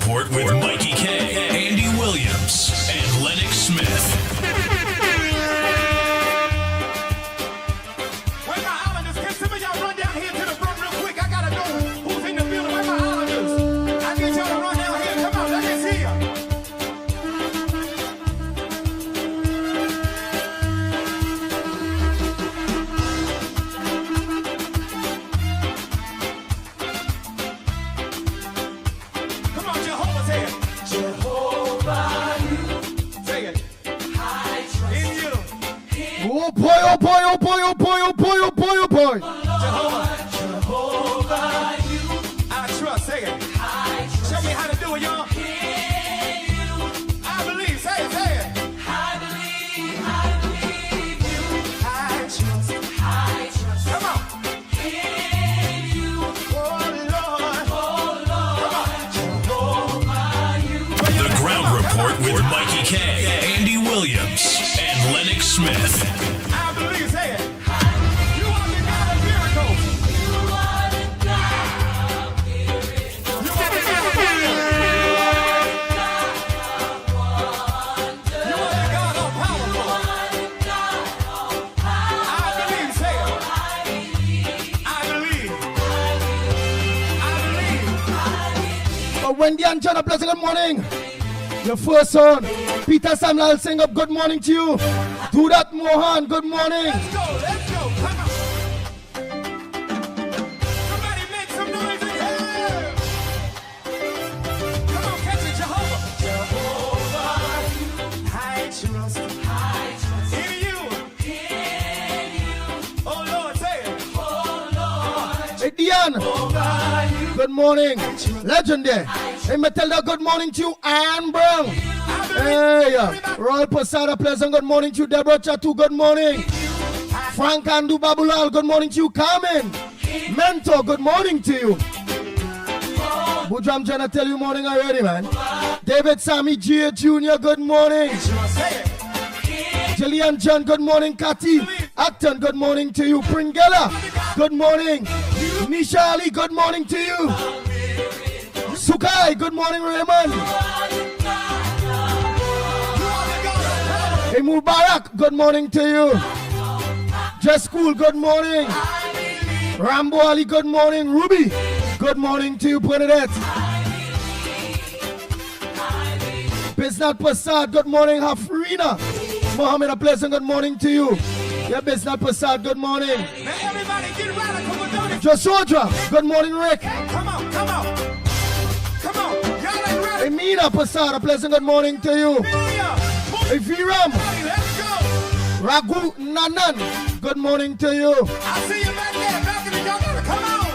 Report with Mickie K, Andy Williams, and Lennox Smith. Where my islanders? Can some of y'all run down here to the front real quick? I gotta know who's in the building. Where my islanders? I need y'all to run down here. Come on, let me see ya. Come on, Jehovah's here. Jehovah, you say it. In you. Oh boy, oh boy, oh boy, oh boy, oh boy, oh boy, oh boy. Jehovah, you. I trust, say it. Show me how to do it, y'all. I believe, say it, say it. I believe you. I trust. Come on. In you. Oh Lord. Come on. The Ground Report with Mickie K, Andy Williams, and Lennox Smith. I believe, say it. You are the God of miracles. You are the God of miracles. You are the God of wonders. You are the God of powerful. I believe, say it. I believe. Oh, Wendy and John, a pleasant good morning. Your first son, Peter Samuel, sing up good morning to you. Do that, Mohan, good morning. Let's go, come on. Somebody make some noise in here. Come on, catch it, Jehovah. I trust. In you. Oh Lord, say it. Hey, Dion, good morning. Legend there. Hey, Matilda, good morning to you. Anne Brown. Hey, Royal Posada, pleasant good morning to you. Deborah Chatu, good morning. Frank Andu Babulal, good morning to you. Carmen. Mentor, good morning to you. Bujam Jana, tell you morning already, man. David Sammy G. Jr., good morning. Jillian John, good morning. Cathy Acton, good morning to you. Pringella, good morning. Nisha Ali, good morning to you. Sukai, good morning, Raymond. Hey, Mubarak, good morning to you. Just Cool, good morning. Rambo Ali, good morning. Ruby, good morning to you. Bernadette. Bisnat Passad, good morning. Hafrina. Mohammed, a pleasant good morning to you. Yeah, Bisnat Passad, good morning. Now everybody get radical with it. Josodra, good morning, Rick. Come on. Come on. Y'all ain't ready. Hey, Mina Passad, a pleasant good morning to you. Hey, Viram. Let's go. Ragu Nanan, good morning to you. I see you back there, y'all gotta come on.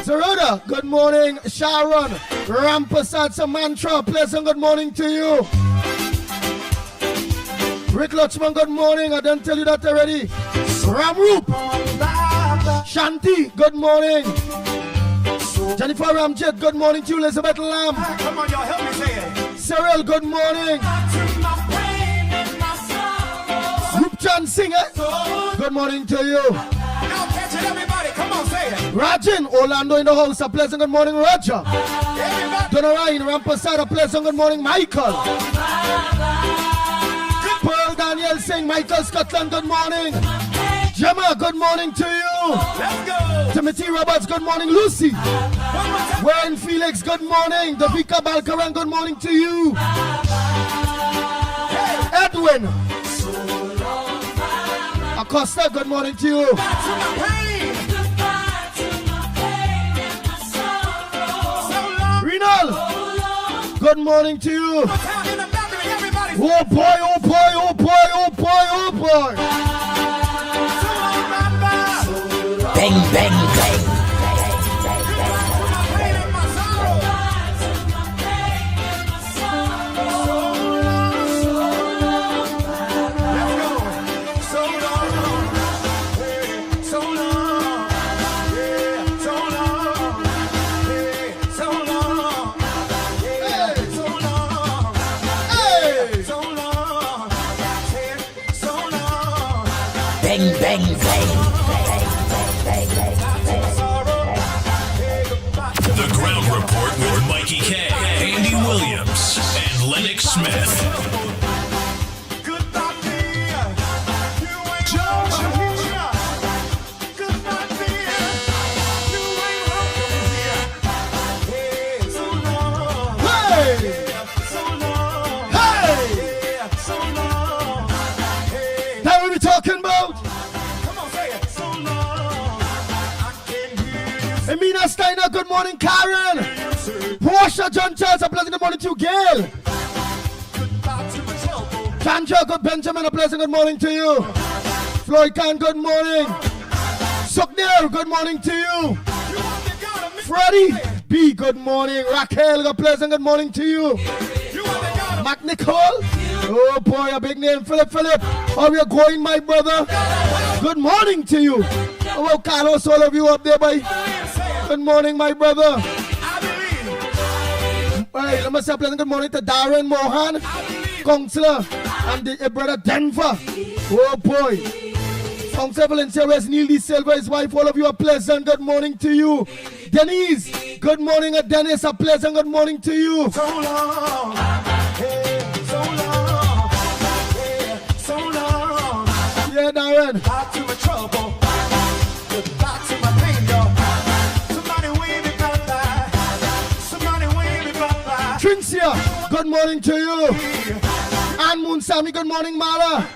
Zeroda, good morning. Sharon, Rampasad Samantra, pleasant good morning to you. Rick Lutchman, good morning. I didn't tell you that already. Ramroop, Shanti, good morning. Jennifer Ramjet, good morning to you. Elizabeth Lamb. Come on, y'all, help me say it. Cyril, good morning. Rupchan Singer, good morning to you. Now catch it, everybody. Come on, say it. Rajin, Orlando in the house, a pleasant good morning, Roger. Everybody. Donarain, Rampasad, a pleasant good morning, Michael. Pearl Daniel Singh, Michael Scotland, good morning. Gemma, good morning to you. Let's go. Timothy Roberts, good morning, Lucy. One more time. Wayne Felix, good morning. Davika Balkaran, good morning to you. Edwin Acosta, good morning to you. Back to my pain. So long. Renal, good morning to you. Time in the balcony, everybody. Oh boy, oh boy, oh boy, oh boy, oh boy. So long, Mamba. Bang, bang, bang. To my pain and my sorrow. Let's go. So long. Hey, so long. Yeah, so long. Hey, so long. Yeah, so long. Hey, So long. Hey, so long. Bang, bang, bang. The Ground Report with Mickie K, Andy Smith. Goodbye, dear. You ain't welcome here. Goodbye, dear. You ain't welcome here. Hey, so long. Hey! Yeah, so long. Hey! Yeah, so long. Hey, That what we talking about? come on, say it. So long. I can hear Emina Steiner, good morning, Karen. you say Portia John Charles, a pleasant good morning to you, Gail. goodbye to the trouble. Chandra, good Benjamin, a pleasant good morning to you. Floyd Khan, good morning. Suknir, good morning to you. You only got a minute. Freddie B, good morning. Raquel, a pleasant good morning to you. You only got a Mac Nicole, oh boy, a big name. Philip, how are you going, my brother? Good morning to you. How about Carlos, all of you up there, boy? Good morning, my brother. I believe. Hey, let me say a pleasant good morning to Darren Mohan, Counselor, and the brother Denver. Oh boy. Counselor Valencia, where's Neil D. Silva, his wife, all of you a pleasant good morning to you. Denise, good morning, Dennis, a pleasant good morning to you. So long. Hey, so long. Yeah, so long. Yeah, Darren. Goodbye to my trouble. Goodbye to my pain, y'all. Somebody wave me bye-bye. Somebody wave me bye-bye. Trincia, good morning to you. Ann Moon Sammy, good morning, Mara.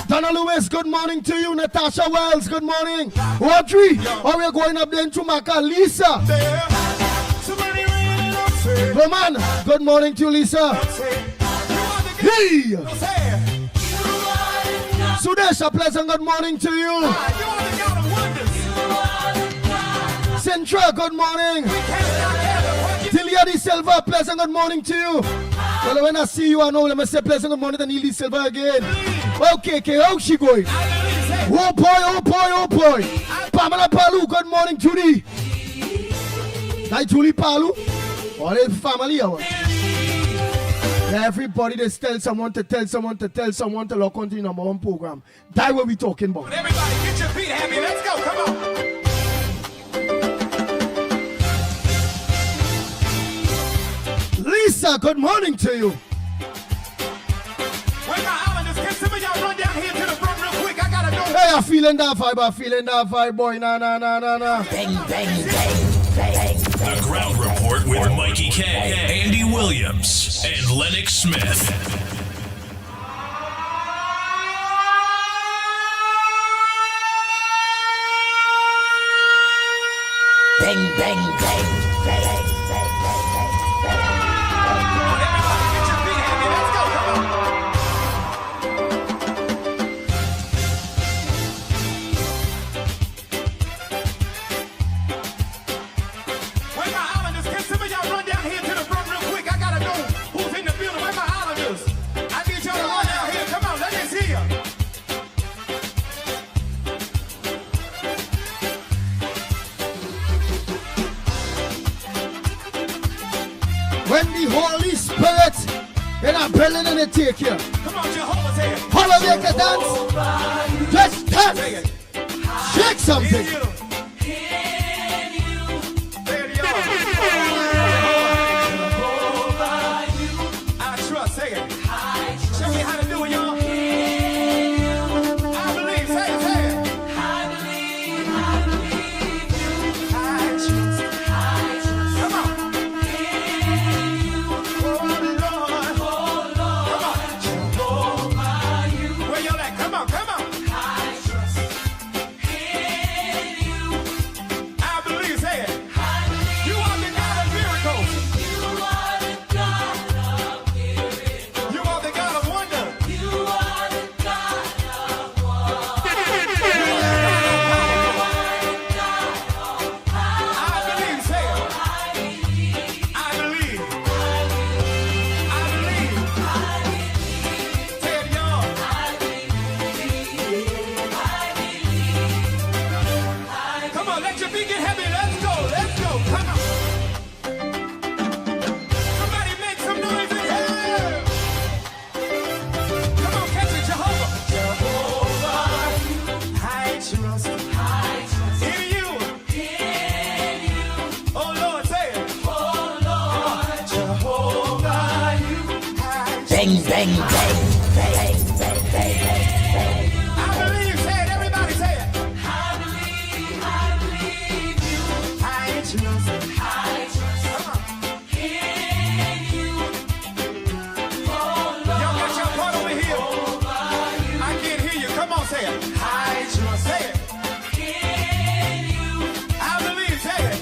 Donna Lewis, good morning to you. Natasha Wells, good morning. Audrey, how are you going up there in Chumaka? Lisa, There. Somebody really don't say. Roman, good morning to you, Lisa. Say. You want to get Hey, say. Sudesh, a pleasant good morning to you. You only got a wonders. Centra, good morning. Can't stop Tilia Di Silva, a pleasant good morning to you. Well, when I see you, I know, let me say pleasant good morning to Neil Di Silva again. Okay, how's she going? Oh boy. Pamela Palu, good morning, Judy. Hi, Julie Palu. All the family hour. Everybody just tell someone to lock onto the number one program. That's what we talking about. Everybody, get your feet happy. Let's go. Come on. Lisa, good morning to you. Where my islanders? Can some of y'all run down here to the front real quick? I gotta know. Hey, I'm feeling that vibe, boy. Nah. Bang, bang, bang, bang. The Ground Report with Mikey K, Andy Williams, and Lennox Smith. Bang, bang, bang. Everybody, get your feet happy. Let's go. Come on. Where my islanders? Can some of y'all run down here to the front real quick? I gotta know who's in the building. Where my islanders? I need y'all to run down here. Come on, let me see ya. When the Holy Spirit in a building and they take you. Come on, Jehovah's here. All of you can dance. Just dance. Shake something. There you are. I trust. Say it. Show me how to do it, y'all. I believe. Say it. I trust. Come on. Oh, Lord. Come on. Where y'all at? Come on. bang, bang, bang, bang, bang, bang, bang. I believe, say it, everybody say it. I believe you. I trust in you. Y'all got your part over here. I can't hear you. Come on, say it. I trust. Say it. I believe, say it.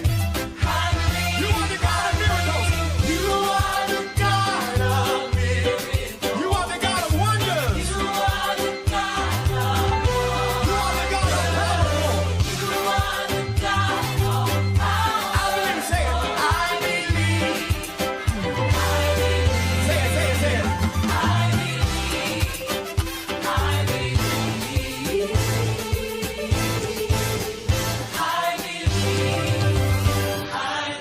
You are the God of miracles. You are the God of miracles. You are the God of wonders. You are the God of miracles. You are the God of power. You are the God of power. I believe, say it. I believe. Say it, say it, say it.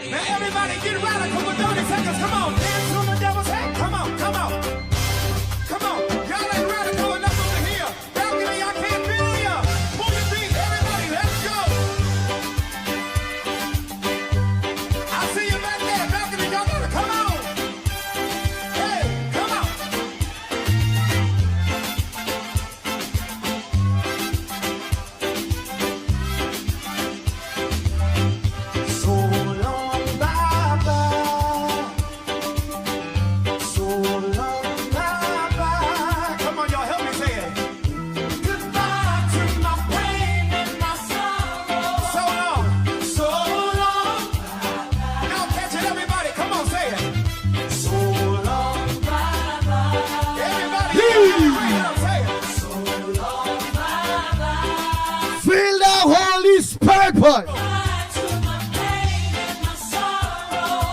Now everybody get radical for 30 seconds. Come on, dance on the devil's head. Come on, come on. Come on. Y'all ain't radical enough over here. Balcony, I can't feel ya. Move your feet, everybody. Let's go. I see you back there. Balcony, y'all gotta come on. Hey, come on. So long, Baba. So long, Baba. Come on, y'all, help me say it. Goodbye to my pain and my sorrow. So long, so long. Y'all catch it, everybody. Come on, say it. So long, Baba. Everybody, say it. So long, Baba. Feel the Holy Spirit, boy.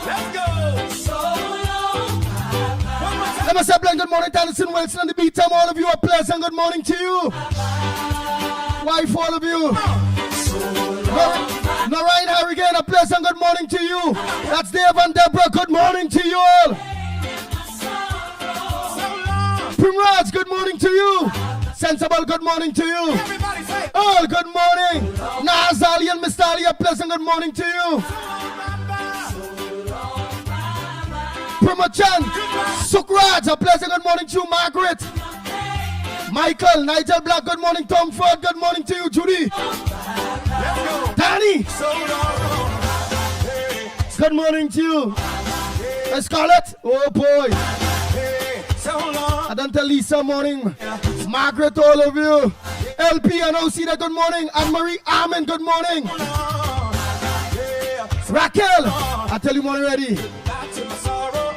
Let's go. So long. One more time. Let me say, good morning, Tennessee Wilson on the beat time. All of you are pleasant. Good morning to you. Wife, all of you. Narayan Harrigan, a pleasant good morning to you. That's Dave and Deborah. Good morning to you all. So long. Primrose, good morning to you. Sensible, good morning to you. Everybody say it. All good morning. Nazali and Mr. Ali, a pleasant good morning to you. Primachan, Sukraj, a pleasant good morning to you. Margaret, Michael, Nigel Black, good morning. Tom Ford, good morning to you. Judy, Let's go. Danny, So long. Hey, good morning to you. Scarlett, oh boy. hey, so long. I don't tell Lisa morning. Margaret, all of you. LP, I know see that good morning. Anne-Marie, Amen, good morning. Yeah. Raquel, I tell you morning already. Goodbye to my sorrow.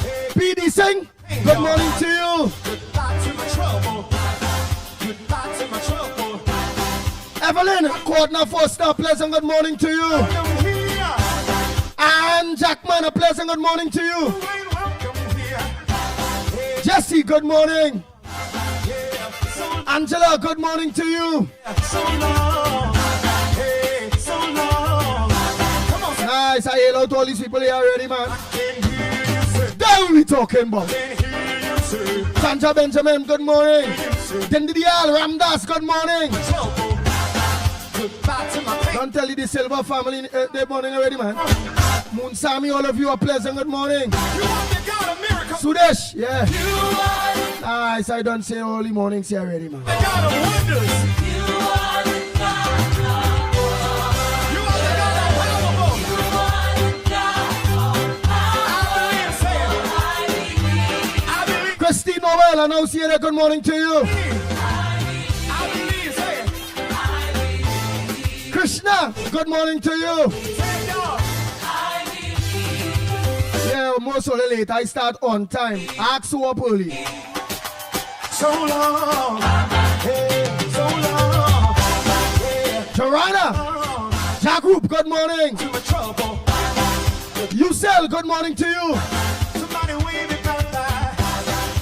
Hey, PD Singh, good morning to you. goodbye to my trouble. Goodbye to my trouble. Evelyn, Courtney Foster, pleasant good morning to you. Welcome here. And Jackman, a pleasant good morning to you. You ain't welcome here. Hey, Jesse, good morning. yeah. So Angela, good morning to you. long. Hey, so long. Come on, Nice, I hail out all these people here already, man. can hear you say. That we talking about. Can hear you say. Sandra Benjamin, good morning. Dendidial Ramdas, good morning. Trouble. Goodbye to my pain. Don't tell you the Silver family good morning already, man. Moon Sami, all of you are pleasant good morning. You are the God of miracles. Sudesh, yeah. You are the Nice, I don't say early mornings here already, man. God of wonders. You are the God of powerful. You are the God of powerful. You are the God of power. I believe, say it. I believe. Christine Noel, I know see you there. Good morning to you. I believe, say it. Krishna, good morning to you. Say it, y'all. Yeah, most of the late, I start on time. Ask who up early. So long. Hey, so long. Yeah. Joanna, Jagroup, good morning. To my trouble. Yusel, good morning to you. Somebody wave it back by.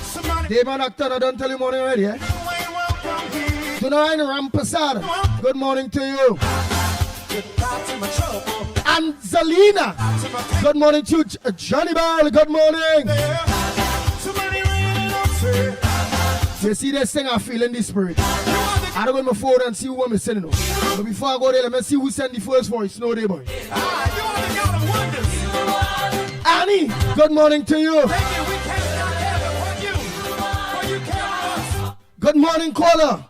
Somebody Dave and Actor, I don't tell you morning already, eh? you ain't welcome here. Tonight, Rampasad, good morning to you. Goodbye to my trouble. And Zelina, To my pain. good morning to you. Johnny Bell, good morning. Somebody really don't say. You see this thing, I feel in the spirit. You are the I don't go to my phone and see who I'm sending. But before I go there, let me see who sent the first voice. No, day boy. you are the God of wonders. Annie, good morning to you. Thank you. We cannot have it. Good morning, caller.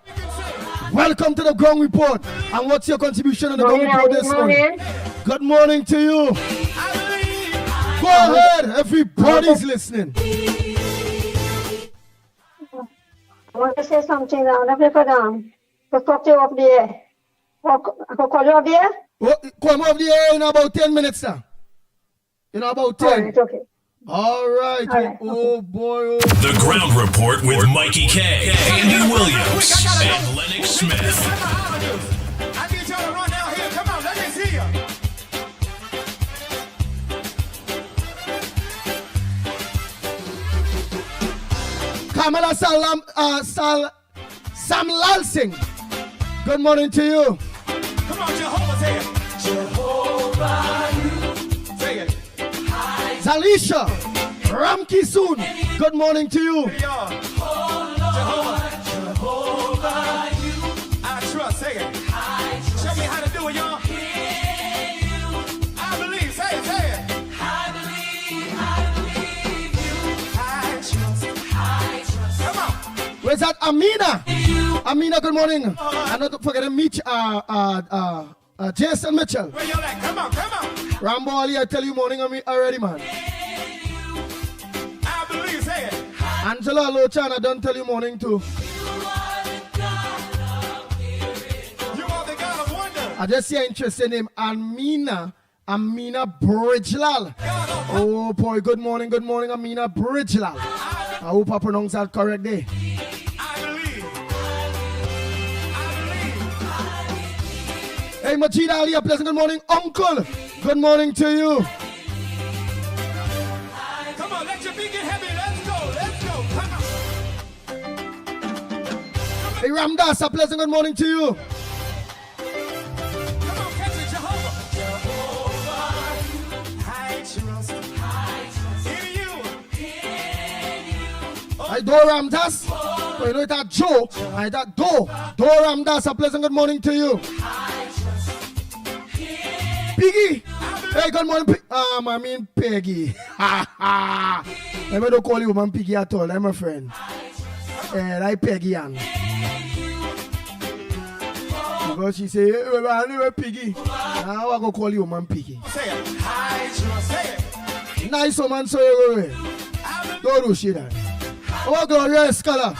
Welcome to the Ground Report. And what's your contribution on the Ground Report this morning? Good morning to you. Go ahead, everybody's listening. I want to say something now. Let me go down. Go talk to you up there. I can call you up there? Come up there in about 10 minutes now. In about 10. All right, okay. All right. All right. Oh boy. The Ground Report with Mikey K, Andy Williams, and Lennox Smith. I need y'all to run down here. Come on, let me see you. Kamala Sam Lalsing. Good morning to you. Come on, Jehovah, say it. Jehovah, you. Say it. Zalisha Ramki soon. Good morning to you. Here y'all. Jehovah, you. I trust, say it. Show me how to do it, y'all. I believe, say it, say it. I believe you. I trust. Come on. Where's that Amina? Amina, good morning. And not forgetting Jason Mitchell. Where y'all at? Come on, come on. Rambo Ali, I tell you morning already, man. I believe, say it. Angela Lochan, I don't tell you morning too. You are the God of wonder. I just see an interesting name, Amina Bridgelal. Oh boy, good morning, Amina Bridgelal. I hope I pronounce that correct there. I believe. Hey, Majid Ali, a pleasant good morning, Uncle. Good morning to you. Come on, let your feet get heavy. Let's go. Come on. Hey, Ramdas, a pleasant good morning to you. Come on, catch it, Jehovah. I trust in you. I do Ramdas. Oh, you know that Joe. I that Do Ramdas, a pleasant good morning to you. Piggy. Hey, good morning, I mean Peggy. I don't call you man Piggy at all. I'm a friend. And I Peggy Ann. Because she say, I never Piggy. Now I go call you man Piggy. Say it. I trust. Say it. Nice woman, so you go. Don't do shit. Oh, glorious scholar.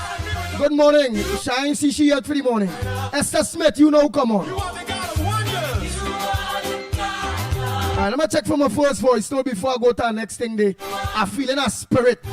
Good morning. Shine, see she yet for the morning. Esther Smith, you know, come on. You are the God of wonders. Alright, let me check for my first voice. So before I go to the next thing, I feel in a spirit. I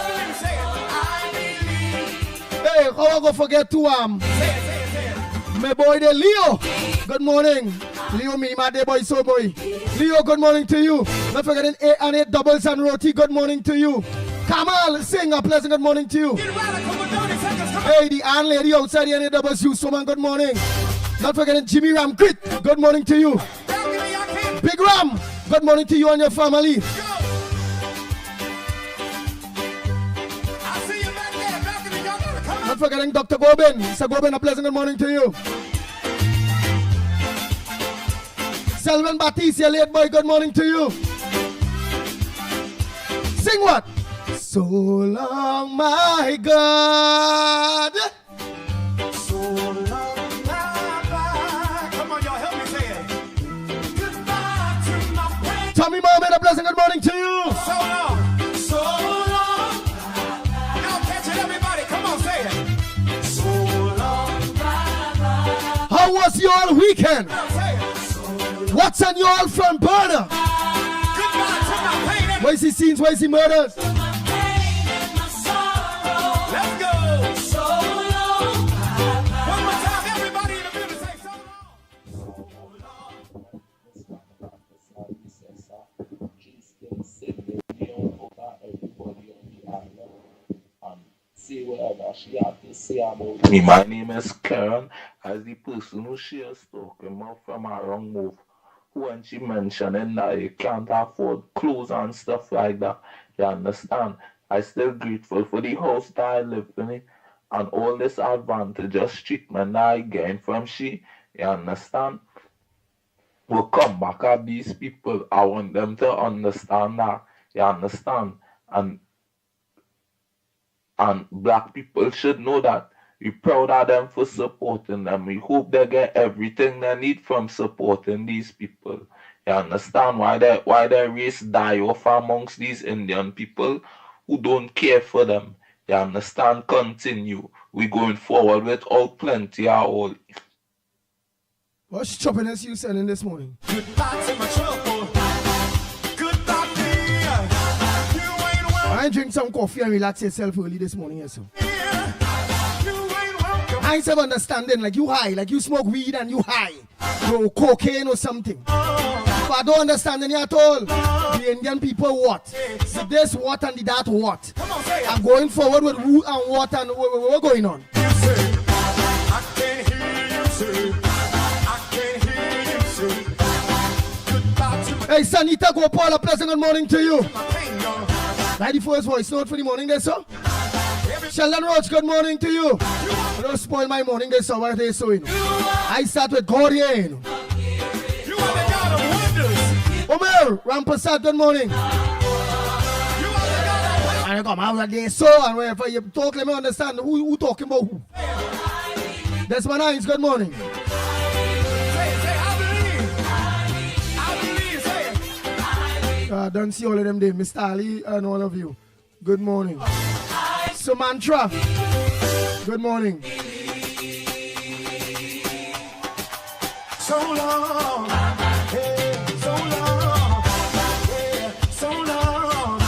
believe. Say it. I believe. Hey, how I go forget to Say it. my boy the Leo. Good morning. Leo, me, my day boy, so boy. Leo, good morning to you. Not forgetting 8 and 8 doubles and roti. Good morning to you. Kamal, sing a pleasant good morning to you. Get radical with 30 seconds. Come on. Hey, the Ann lady outside the 8 doubles, you, so man, good morning. Not forgetting Jimmy Ram Crit. Good morning to you. Balcony, y'all can't Big Ram, good morning to you and your family. go. I see you back there. Balcony, y'all gotta come on. Not forgetting Dr. Gobin. Sir Gobin, a pleasant good morning to you. Selvan Batiste, your late boy, good morning to you. Sing what? So long, my God. So long, bye-bye. Come on, y'all, help me say it. Goodbye to my pain. Tommy Mohammed, a pleasant good morning to you. So long. Y'all catch it, everybody. Come on, say it. So long, How was your weekend? say it. What's on your front burner? Goodbye to my pain and Where is he scenes? Where is he murders? let's go. One more time, everybody in the building say so Say whatever she have to say about me. My name is Kerr, as the person who shares talking about from her wrong move. When she mentioning that you can't afford clothes and stuff like that, you understand? I still grateful for the house that I live in and all this advantageous treatment that I gain from she, you understand? We'll come back at these people. I want them to understand that, you understand? And And black people should know that. We're proud of them for supporting them. We hope they get everything they need from supporting these people. You understand why their race die off amongst these Indian people who don't care for them. You understand? Continue. We're going forward without plenty of all. What's choppiness you sending this morning? Goodbye to my trouble. Goodbye to me. You ain't welcome. I drink some coffee and relax yourself early this morning, yes, sir. Here. You ain't welcome. I ain't understanding, like you high, like you smoke weed and you high. No cocaine or something. But I don't understand any at all. The Indian people what? So this what and the that what? Come on, say it. I'm going forward with who and what and what going on. You say, I can't hear you say. I can't hear you say. Goodbye to my Hey, Sanita Gopal, a pleasant good morning to you. pain, y'all. 91st voice note for the morning there, sir. Sheldon Roach, good morning to you. Don't spoil my morning there, sir. What are they saying? I start with God here, you know. You are the God of wonders. Omer, Rampasat, good morning. You are the God of power. And I come out there, so, and wherever you talk, let me understand who talking about who. Desmond Hines, good morning. Say, I believe. Say it. Don't see all of them there, Mr. Ali and all of you. Good morning. Sumantra, good morning. So long. Hey, so long. Yeah, so long.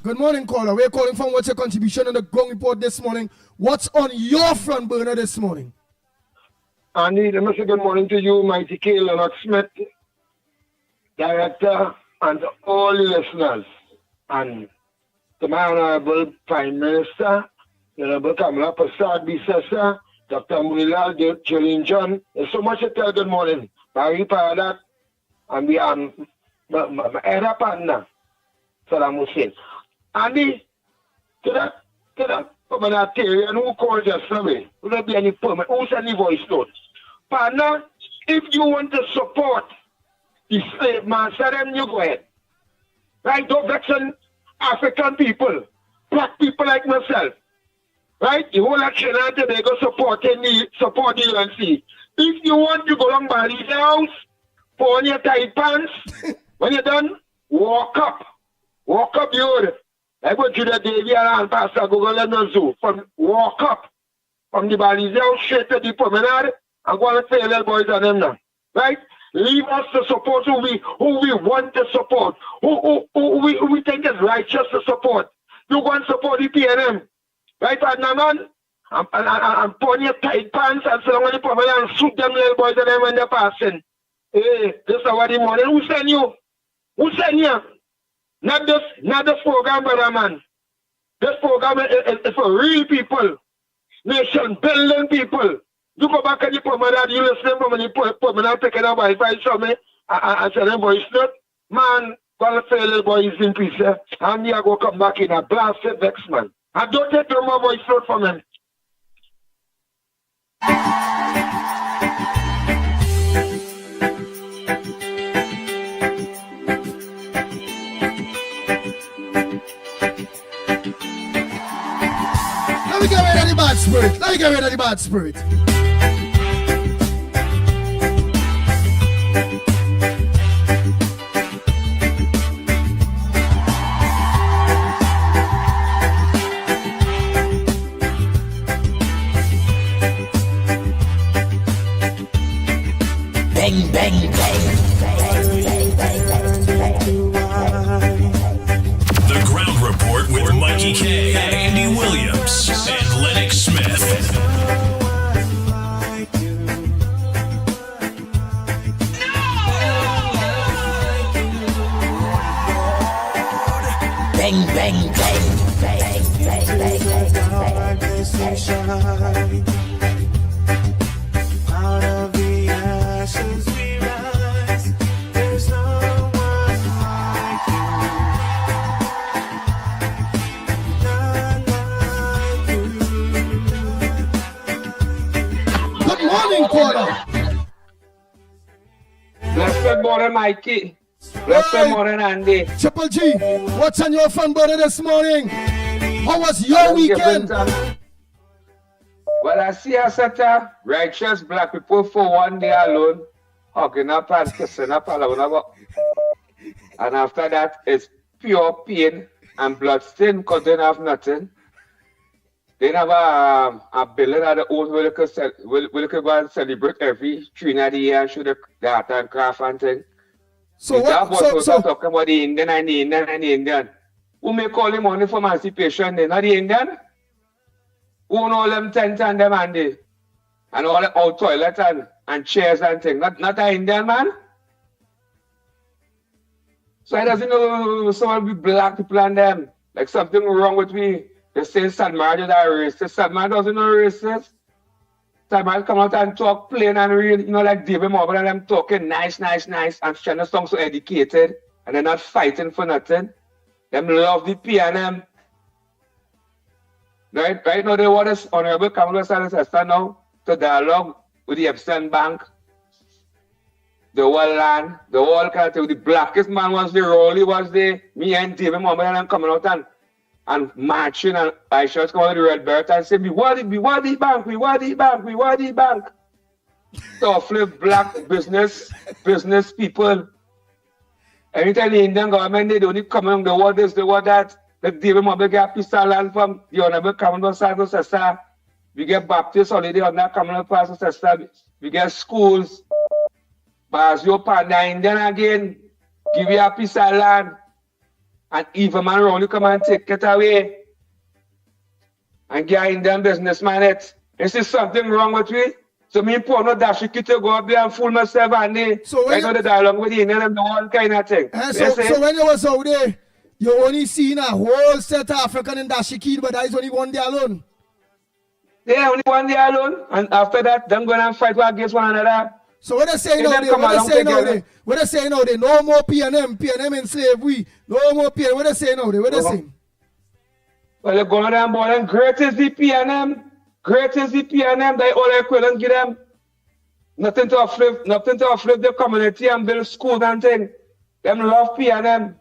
Good morning, caller. We're calling from what's your contribution on the Gong Report this morning. What's on your front burner this morning? Andy, let me say good morning to you, Mickie, Lennox Smith, Director, and all the listeners. And to my Honorable Prime Minister, the Honorable Kamala Prasad Bisesa, Dr. Munilal Jolene John. There's so much to tell good morning. Barry Paradat, and we are my era partner, Saddam Hussein. Andy, to that humanitarian who called just away, will not be any permit, who send the voice note. Partner, if you want to support the slave master, then you go ahead. Right? Don't vex on African people, black people like myself. Right? The whole action and they go support the UNC. If you want to go down by the house, put on your tight pants. When you're done, walk up. Walk up the road. I go to the Davy and Pastor Google and the zoo. Walk up from the Balize house straight to the promenade and go and say little boys and them now. Right? Leave us to support who we want to support, who we think is righteous to support. You go and support the PNM. Right, partner, man? And put on your tight pants and sit on the promenade and shoot them little boys and them when they're passing. Hey, this is what the morning. Who send you? Who send you? Not this program, brother, man. This program is for real people. Nation building people. You go back at the promenade, you listen from the promenade, picking up Wi-Fi from me, and send them voice note. Man, gonna say little boys in peace, and me I go come back in a blasted vex, man. I don't take no more voice note from him. Let me get rid of the bad spirit. Let me get rid of the bad spirit. Bang, bang, bang. The Ground Report with Mikey K, Andy Williams, and Lennox Smith. Bang, bang, bang. Bang, bang, bang, bang, bang. Out of the ashes we rise. There's no one like you. None like you. Good morning, caller. Blessed morning, Mikey. Blessed morning, Andy. Triple G, what's on your front burner this morning? How was your weekend? Well, I see a set of righteous black people for one day alone, hugging up and kissing up and and after that, it's pure pain and bloodstain because they don't have nothing. They have a building at the old where they could go and celebrate every 3 of the year and show the art and craft and thing. So what? So talking about the Indian and the Indian and the Indian. Who make all the money for emancipation? They not the Indian. Who own all them tents and them and all the old toilets and chairs and things. Not an Indian man. So it doesn't know some be black people and them. Like something wrong with me. They say Salman is a racist. Salman doesn't know racist. Salman come out and talk plain and real, like David Marble and them talking nice, and trying to sound so educated, and they're not fighting for nothing. Them love the PNM. Right now, they want this Honorable Kamala Harris now to dialogue with the Epstein Bank, the whole land, the whole country. The blackest man was there, Rolly was there, me and David Marble and them coming out and marching, and I should come out with the red belt and say, we want the bank. So flip black business people. Anytime the Indian government, they don't need come on the word this, the word that. The David Marble get a piece of land from the Honorable Kamala Harris. We get Baptist holiday on that Kamala Harris. We get schools. But as you partner Indian again, give you a piece of land. And even man around you come and take it away. And get Indian businessman it. Is there something wrong with me? So me poor no dash to go up there and fool myself and so I know the dialogue with the Indian and the whole kind of thing. So when you was out there, you only seen a whole set of African in Dashikid, but that is only one day alone. Yeah, only one day alone. And after that, them going and fight against one another. So what they saying now there? What they saying now there? No more PNM enslaved we. No more PNM. What they saying now there? What they saying? Well, they're going down board and great is the PNM. They all equivalent give them. Nothing to uplift the community and build schools and things. Them love PNM.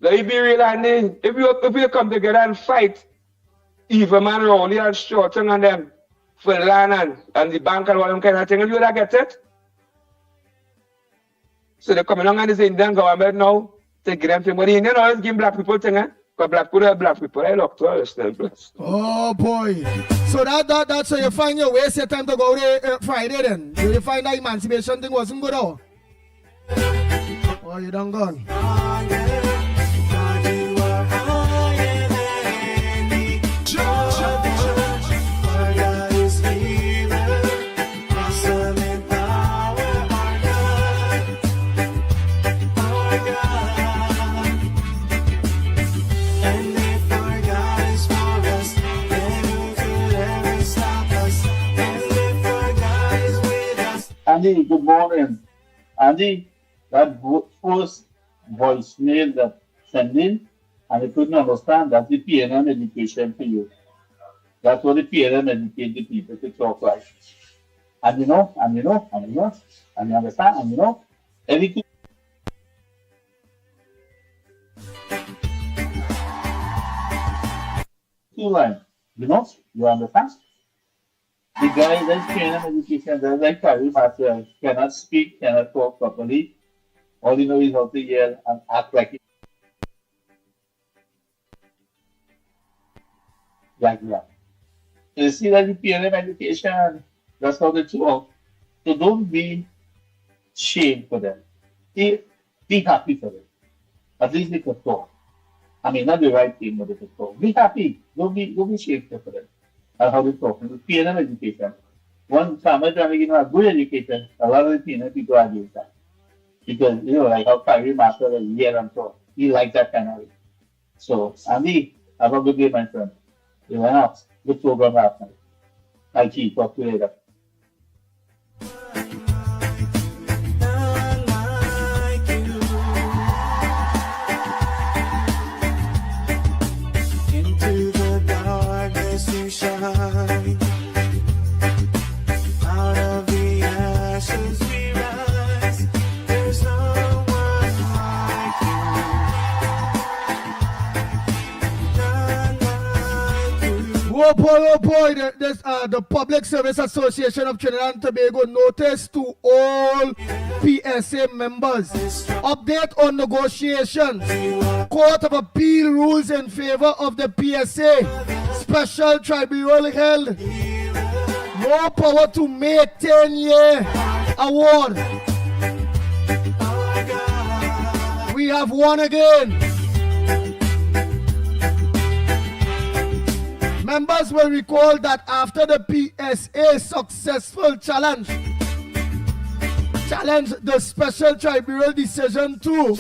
Let be real and if you come together and fight, even man Rowley and Shorten and them for land and the bank and all them kind of thing, you would have get it. So they come along and this Indian government now to give them thing. But the Indian always give black people thing, because black people are black people. I look to us still blessed. Oh boy. So that's so you find your waste your time to go there Friday then. You find that emancipation thing wasn't good though. Oh, you done gone. Andy, good morning. Andy, that first voicemail that sent in, and I couldn't understand that the PNM education for you. That's what the PNM educate the people to talk like. And you understand, everything. Two lines, you understand? The guy that's PNM education, that's like Carrie Marshall, cannot speak, cannot talk properly. All you know is how to yell and act like that. You see that the PNM education, that's how they talk. So don't be ashamed for them. Be happy for them. At least they can talk. I mean, not the right thing, but they can talk. Be happy. Don't be ashamed for them. And how they talk. And the PNM education. One family trying to give a good education, a lot of the PNM people are against that. Because, like how Kyrie Master is here and so, he likes that kind of way. So, Andy, have a good day, my friend. You went out. Good program last night. I'll talk to you later. Into the darkness you shine. Out of the ashes we rise. There's no one like you. boy, the Public Service Association of Trinidad and Tobago notice to all PSA members. Update on negotiations. Court of Appeal rules in favor of the PSA. Special tribunal held. No power to make 10-year award. We have won again. Members will recall that after the PSA successful challenge the special tribunal decision to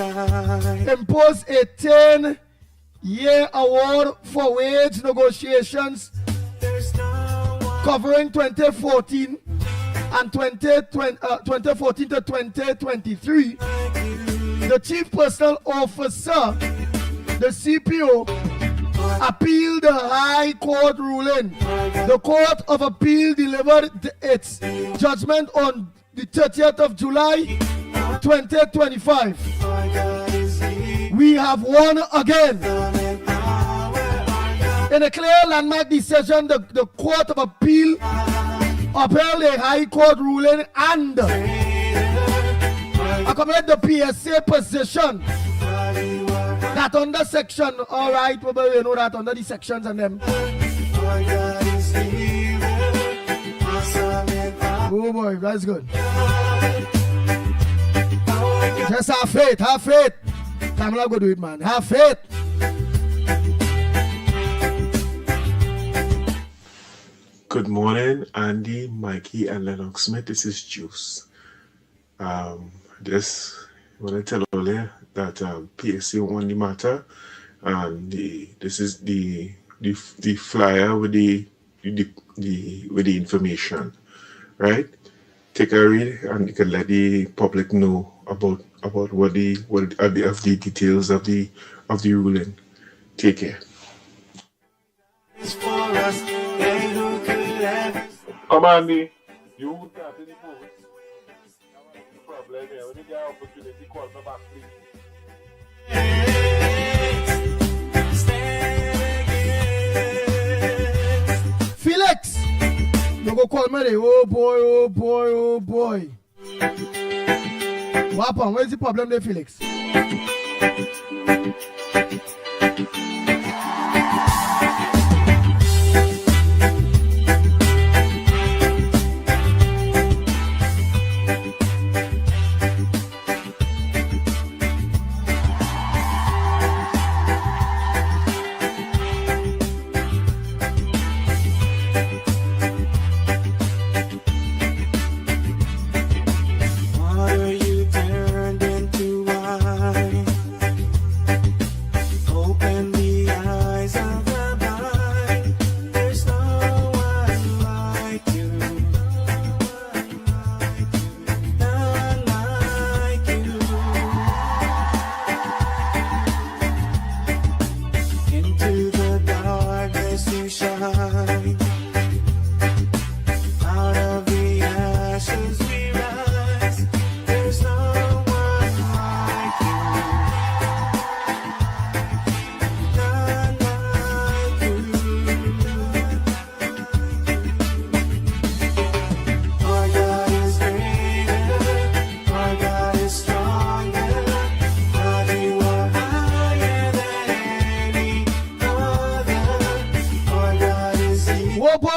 impose a 10-year award for wage negotiations covering 2014 and 2014 to 2023. The Chief Personal Officer, the CPO, appealed the High Court ruling. The Court of Appeal delivered its judgment on the 30th of July 2025. We have won again. In a clear landmark decision, the Court of Appeal upheld a High Court ruling and accommodated the PSA position that under section, all right, we know that under the sections and them. Oh boy, that's good. Just have faith, have faith. Kamala go do it, man. Have faith. Good morning, Andy, Mikey, and Lennox Smith. This is Juice. When I tell earlier that PSA won the matter, and this is the flyer with the information, right? Take a read, and you can let the public know about what the details of the ruling. Take care. Andy, you can't do the post. Problem here. When you get opportunity, call me back, please. Felix, you go call me. Oh boy, oh boy, oh boy. What happened? Where's the problem there, Felix?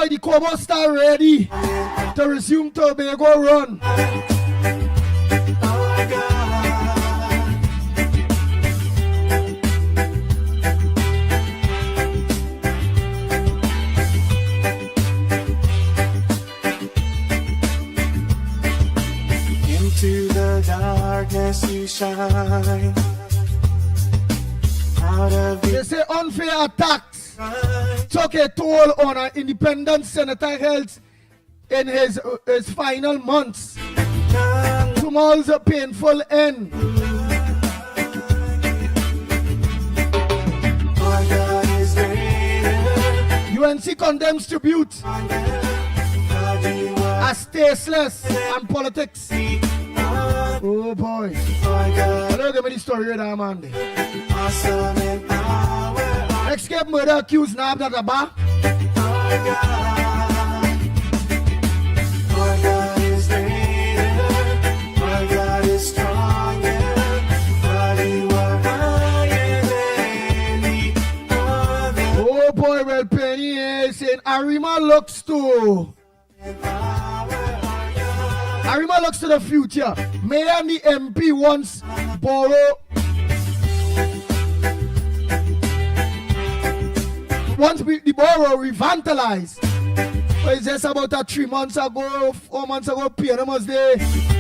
The Como Star ready to resume Tobago run. Into the darkness you shine. Out of They say unfair attacks took a toll on our independent Senator Health in his final months. Tomorrow's a painful end. UNC condemns tribute as tasteless and politics. Oh boy. I don't give me the story right now, man. Escape murder accused nabbed at the bar. Our God is greater, our God is stronger, God, you are higher than the other. Oh boy, well, Penny is saying Arima looks to. Arima looks to the future. Mayor and the MP once borrow. Once the borough revitalized. It's just about 3 months ago, 4 months ago, PNM was there.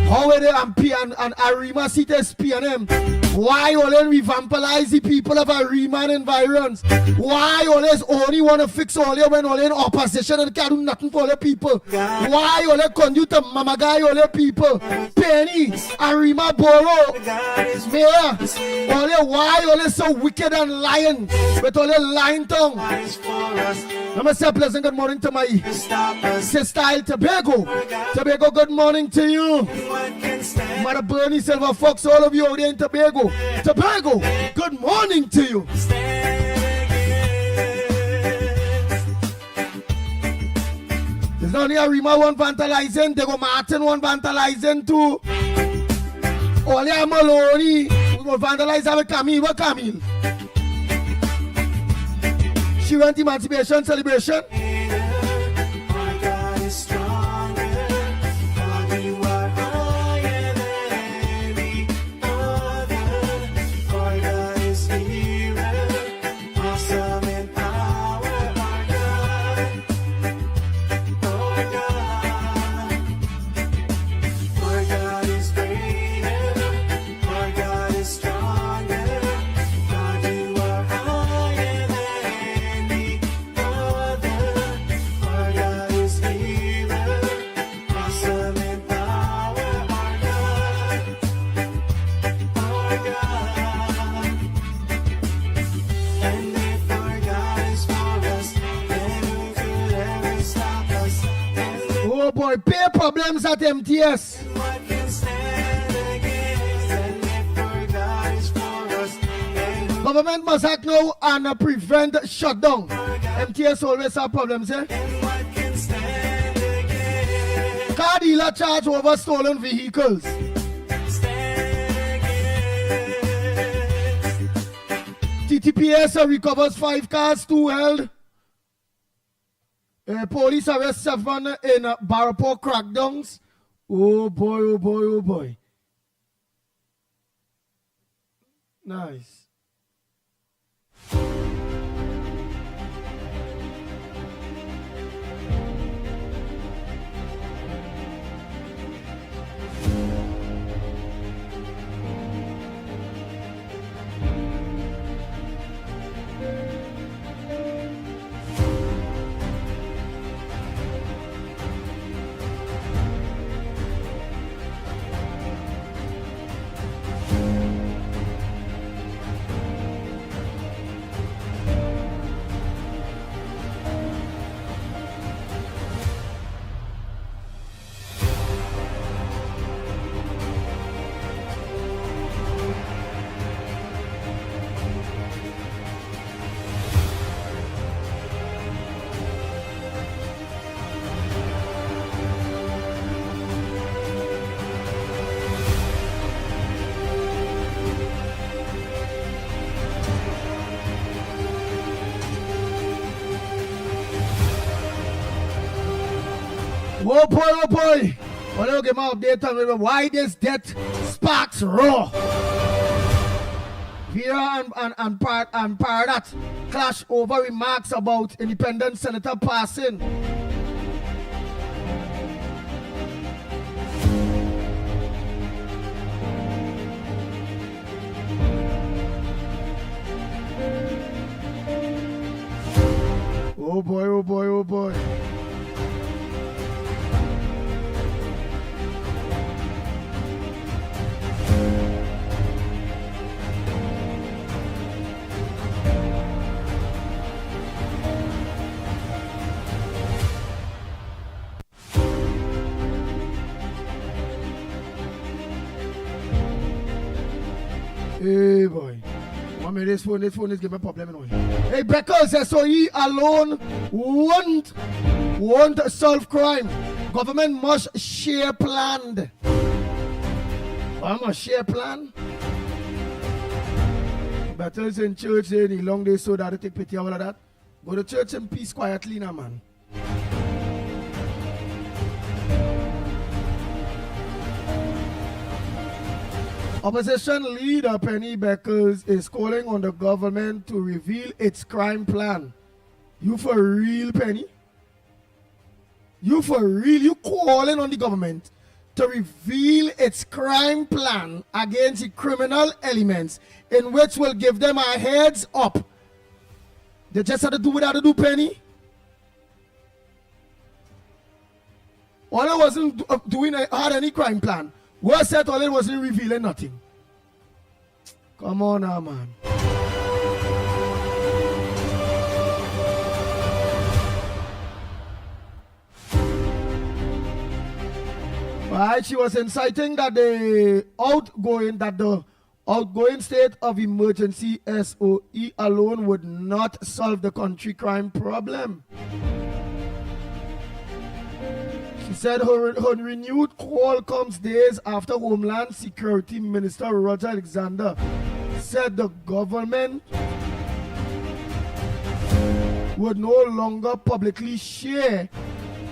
How were they and Arima cities PNM? Why always revitalize the people of Arima and environs? Why always only want to fix all when all in opposition and can't do nothing for the people? Why always conduct to mama guy all the people? Penny, Arima Borough, Mayor, why always so wicked and lying with all the lying tongue? Let me say a pleasant good morning to my sister Tobago. Tobago, good morning to you. Mother Bernie Silver Fox, all of you out there in Tobago. Tobago, good morning to you. There's not only Arima one vandalizing, they go Martin one vandalizing too. Only Maloney will vandalize with Camille. What Camille? She went emancipation celebration. Our God is stronger, God, you are higher than the other. Our God is healer, awesome in power. Our God, our God is greater, our God is stronger, God, you are higher than the other. Our God is healer, awesome in power. Our God, and if our God is for us, then who could ever stop us? And Oh boy, pay problems at MTS. what can stand against? And if our God is for us, then who Government must act now and prevent shutdown. MTS always have problems, eh? what can stand against? Car dealer charge over stolen vehicles. TTPS recovers 5 cars, 2 held. Police arrest 7 in Barapore crackdowns. Oh boy, oh boy, oh boy. Nice. Oh boy, oh boy. Well, I'll give my update on why this death sparks raw. Vera and Paradat clash over remarks about independent senator passing. Oh boy, oh boy, oh boy. Hey boy. I mean, this phone is giving me a problem. Anyway. Hey, because SOE alone won't solve crime. Government must share plan. I'm a share plan. Battles in church, any long days so that I take pity all of that. Go to church in peace quietly now, man. Opposition leader Penny Beckers is calling on the government to reveal its crime plan. You for real, Penny? You for real? You calling on the government to reveal its crime plan against the criminal elements in which will give them a heads up. They just had to do without to do, Penny. All I wasn't doing had any crime plan. Worse said all it wasn't revealing nothing. Come on now, man. Right, she was inciting that the outgoing state of emergency SOE alone would not solve the country crime problem. She said her renewed call comes days after Homeland Security Minister Roger Alexander said the government would no longer publicly share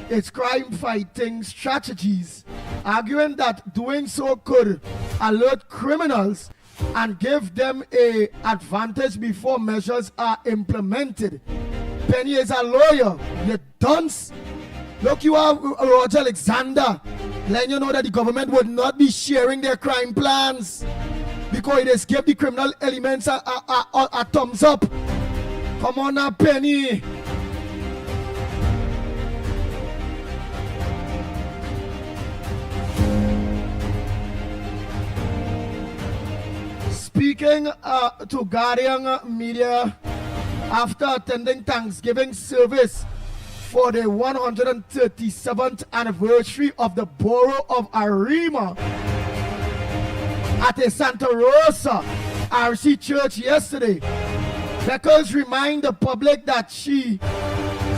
its crime-fighting strategies, arguing that doing so could alert criminals and give them an advantage before measures are implemented. Penny is a lawyer, you dunce. Look, you are Roger Alexander, letting you know that the government would not be sharing their crime plans because it has given the criminal elements a thumbs up. Come on now, Penny. Speaking to Guardian Media after attending Thanksgiving service for the 137th anniversary of the borough of Arima at a Santa Rosa RC church yesterday, Beckers remind the public that she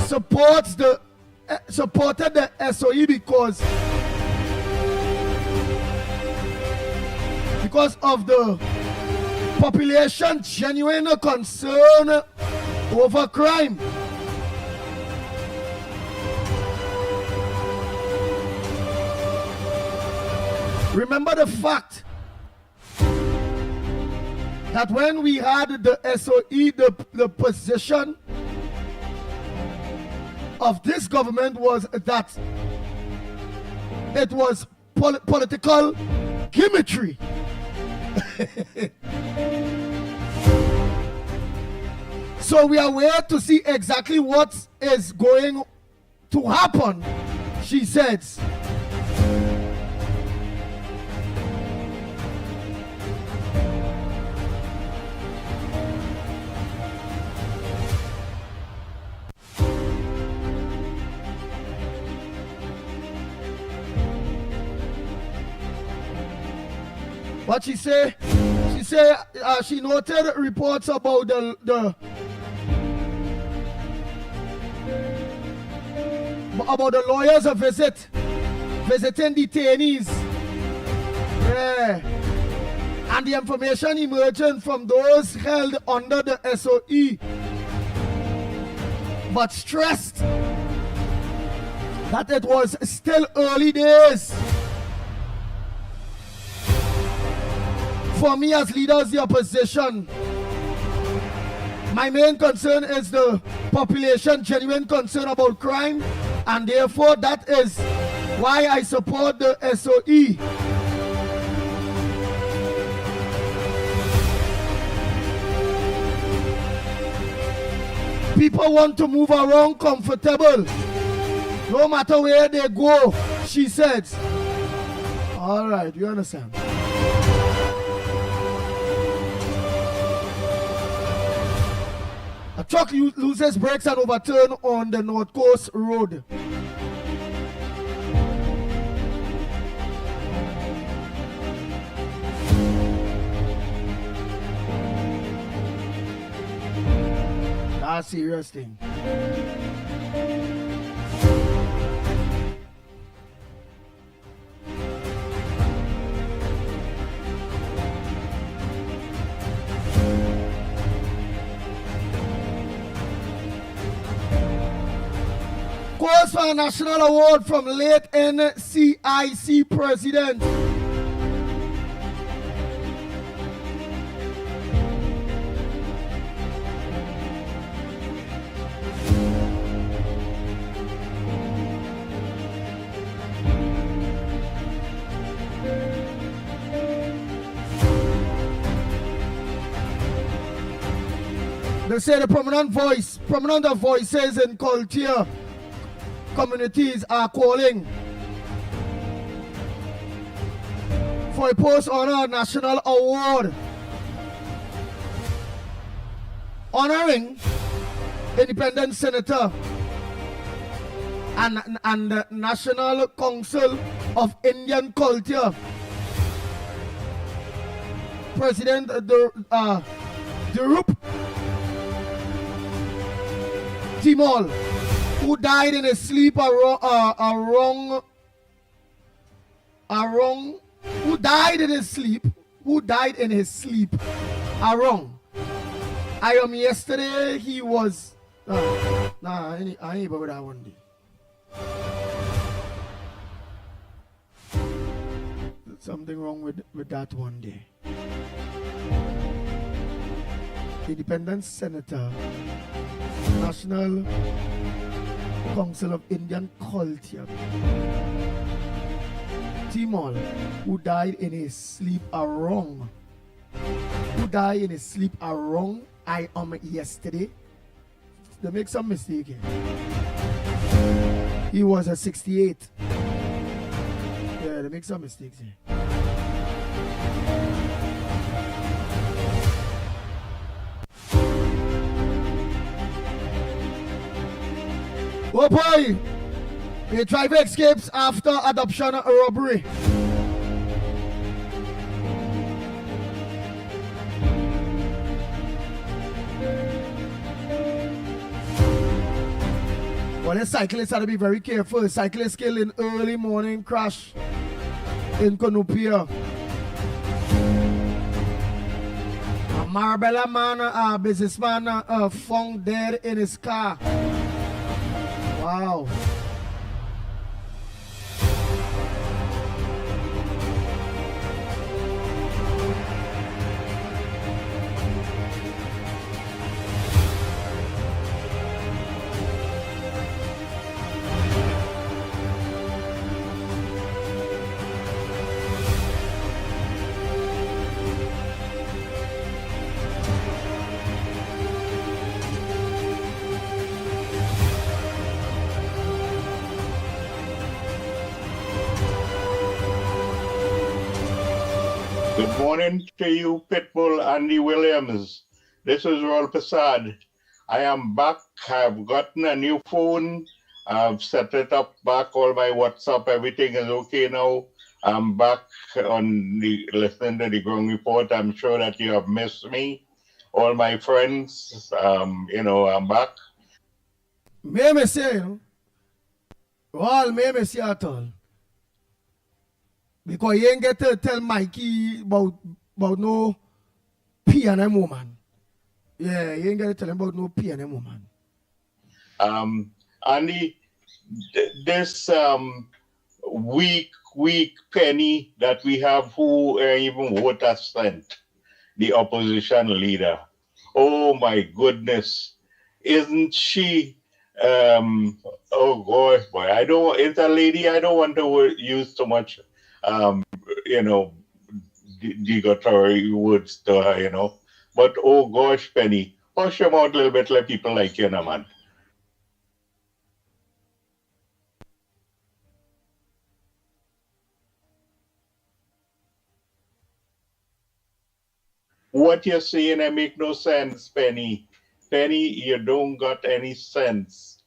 supported the SOE because of the population genuine concern over crime. Remember the fact that when we had the SOE, the position of this government was that it was political gimmickry. So we are waiting to see exactly what is going to happen, she says. What she say? She noted reports about the lawyers visiting detainees. Yeah. And the information emerging from those held under the SOE, but stressed that it was still early days for me as leaders of the opposition. My main concern is the population genuine concern about crime, and therefore that is why I support the SOE. People want to move around comfortable, no matter where they go, she said. All right, you understand? A truck loses brakes and overturn on the North Coast Road. a serious thing. Calls for a national award from late NCIC president. They say the prominent voices in culture communities are calling for a post-honor national award honoring independent senator and the National Council of Indian Culture President Dirup Timol, who died in his sleep who died in his sleep I am yesterday he was I ain't about that one day. Something wrong with that one day. Independent Senator, National Council of Indian Culture, Timol, who died in his sleep around. I am yesterday. They make some mistake here. He was a 68. Yeah, they make some mistakes here. Oh boy! A driver escapes after adoption robbery. Well, the cyclists had to be very careful. Cyclists killed in early morning crash in Konopia. A Marbella man, a businessman, found dead in his car. Wow. Good morning to you, Pitbull, Andy Williams. This is Roll Prasad. I am back. I've gotten a new phone. I've set it up back. All my WhatsApp, everything is okay now. I'm back on listening to the ground report. I'm sure that you have missed me. All my friends, I'm back. Me say, all me say at all. Because you ain't get to tell Mickie about no P&M woman. Yeah, you ain't get to tell him about no P&M woman. Andy, this weak penny that we have, who even voter sent, the opposition leader. Oh my goodness, isn't she? Oh gosh, boy, it's a lady. I don't want to use too much. Derogatory words to her, But oh gosh, Penny, hush him out a little bit, let people like you, man. What you're saying, I make no sense, Penny. Penny, you don't got any sense,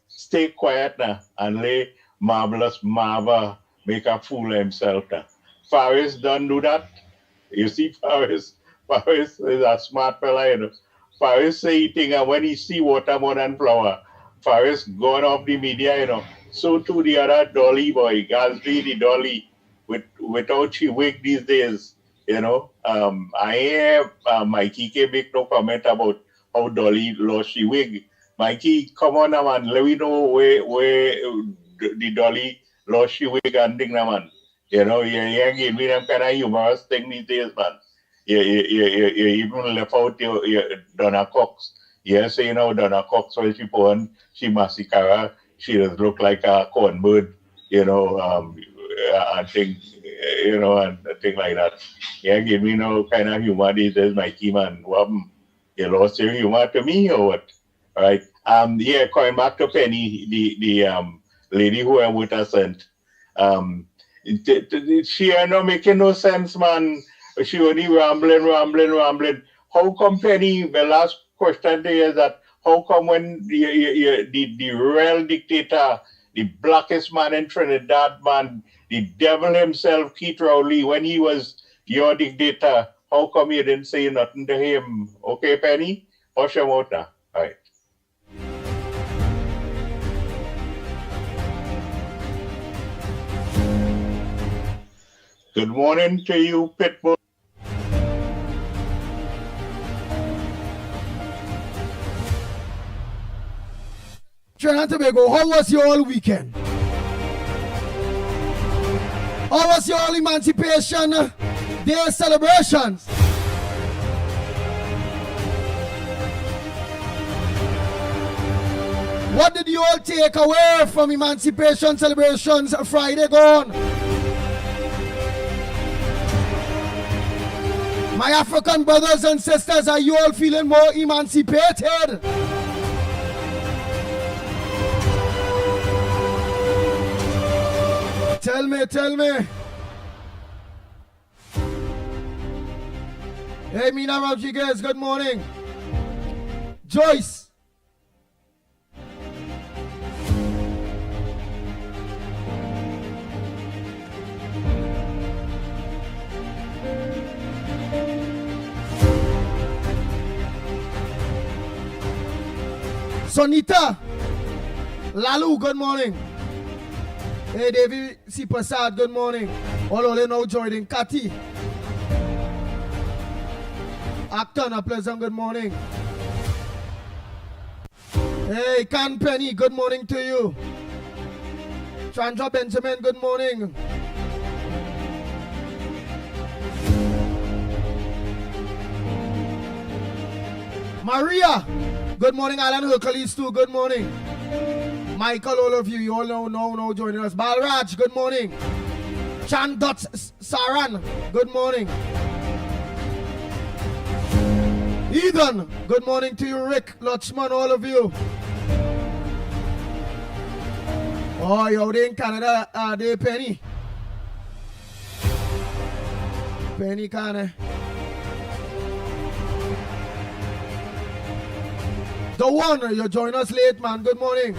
Stay quiet now and lay Marvelous Marva make a fool of himself now. Faris don't do that. You see, Faris is a smart fella, Faris say thing, and when he see watermelon flower, Faris gone off the media, you know. So too the other Dolly boy, Gasly the Dolly, without she wig these days, you know. I hear Mikey can make no comment about how Dolly lost she wig. Mikey, come on now, man. Let me know where the Dolly lost she wig and thing now, man. You know, you give me them kind of humorous thing these days, man. You even left out your Donna Cox. Yes, you know, Donna Cox, when she born, she massacre, she does look like a cornbird, you know, and thing, you know, and thing like that. Yeah, give me no kind of humor these days, Mikey, man. What, you lost your humor to me or what? All right. Yeah, going back to Penny, the lady who I'm with us sent. She ain't not making no sense, man. She only rambling. How come, Penny? The last question there is that how come when the real dictator, the blackest man in Trinidad, man, the devil himself, Keith Rowley, when he was your dictator, how come you didn't say nothing to him? Okay, Penny? Hush your mouth now. All right. Good morning to you, Pitbull. Trinidad and Tobago, how was your all weekend? How was your all Emancipation Day celebrations? What did you all take away from Emancipation celebrations Friday gone? My African brothers and sisters, are you all feeling more emancipated? Tell me. Hey, Mina Rodriguez, good morning. Joyce. Sonita. Lalu, good morning. Hey, David C. Prasad, good morning. All now joining. Kati. Acton, a pleasant good morning. Hey, Can Penny, good morning to you. Chandra Benjamin, good morning. Maria, good morning. Alan Hercules too, good morning. Michael, all of you all know joining us. Balraj, good morning. Chandot Saran, good morning. Ethan, good morning to you. Rick, Lutchman, all of you. Oh, you're in Canada, they Penny. Penny Canada. The one, you join us late, man. Good morning.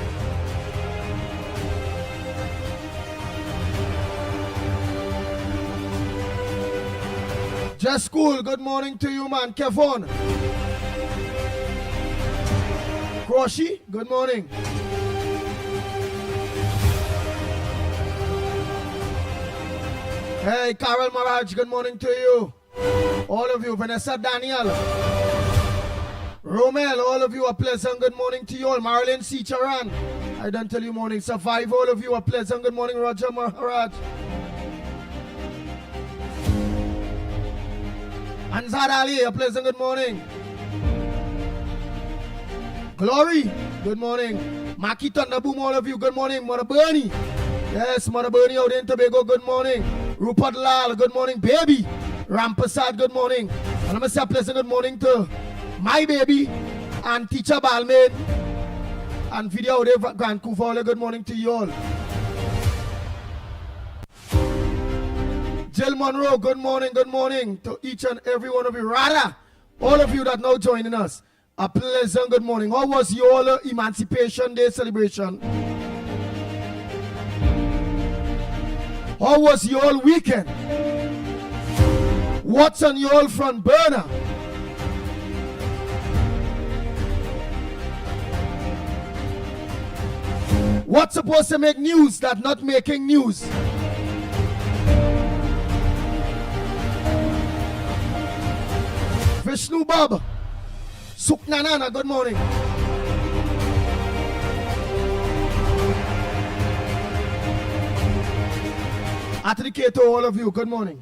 Just School, good morning to you, man. Kevon. Kroshi, good morning. Hey, Carol Maraj, good morning to you. All of you, Vanessa Daniel. Romel, all of you, a pleasant good morning to you all. Marilyn C. Charan, I don't tell you morning. Survive, all of you, a pleasant good morning. Roger Maharaj. Anzad Ali, a pleasant good morning. Glory, good morning. Maki Thunderboom, all of you, good morning. Mother Bernie, yes, Mother Bernie out in Tobago, good morning. Rupert Lal, good morning. Baby, Rampasad, good morning. And I'm going to say a pleasant good morning to my baby and teacher Balmain and video there Vancouver, good morning to you all. Jill Monroe, good morning to each and every one of you. Rather, all of you that now joining us, a pleasant good morning. How was your Emancipation Day celebration? How was your weekend? What's on your front burner? What's supposed to make news that not making news? Vishnu Bob. Suknanana, good morning. Atrike to all of you, good morning.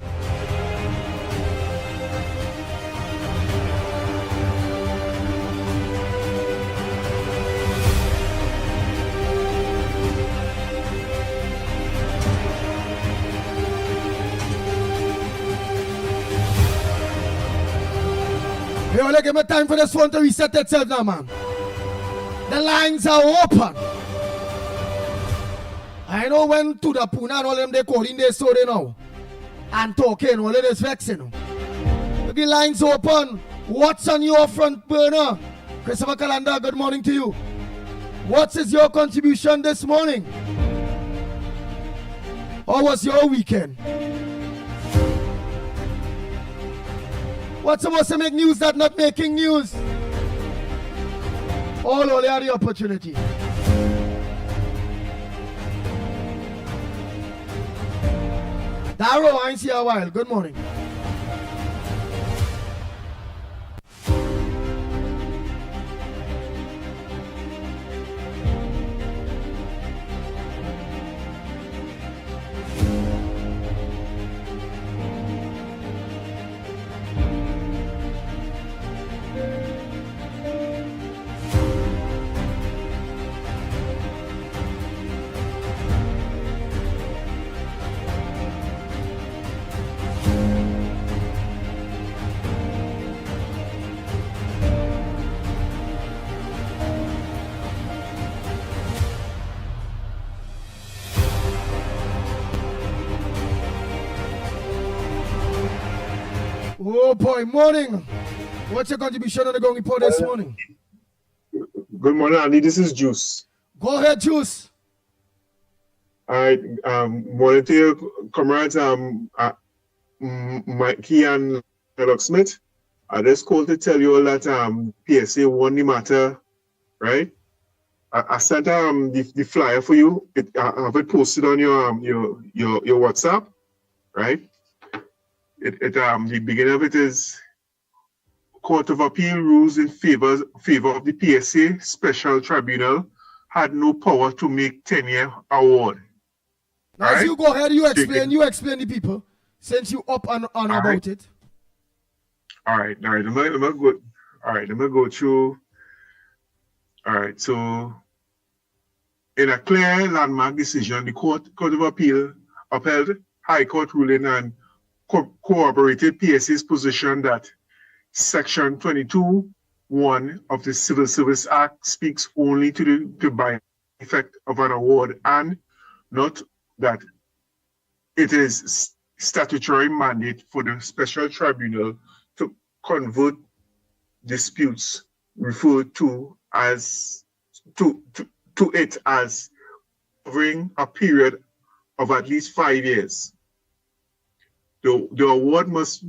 You only give me time for this phone to reset itself now, man. The lines are open. I know when to the Puna and all them they calling their story now. And talking, all of this vexing. The lines open. What's on your front burner? Christopher Calendar, good morning to you. What is your contribution this morning? How was your weekend? What's supposed to make news that not making news? All only had the opportunity. Darrow, I ain't see you a while. Good morning. Oh boy, morning. What's your contribution on the Going Report this morning? Good morning, Andy. This is Juice. Go ahead, Juice. All right. Morning to you, comrades. Mickie and Lennox Smith. I just called to tell you all that PSA won the matter, right? I sent the flyer for you. I have it posted on your WhatsApp, right? The beginning of it is Court of Appeal rules in favor of the PSA Special Tribunal had no power to make 10-year award. Now, right? as you go ahead, you explain the people since you up and on about right. it. All right. Let me go through. All right. So, in a clear landmark decision, the Court of Appeal upheld High Court ruling and corroborated PSA's position that Section 22(1) of the Civil Service Act speaks only to the by effect of an award and not that it is statutory mandate for the special tribunal to convert disputes referred to as covering a period of at least 5 years. The award must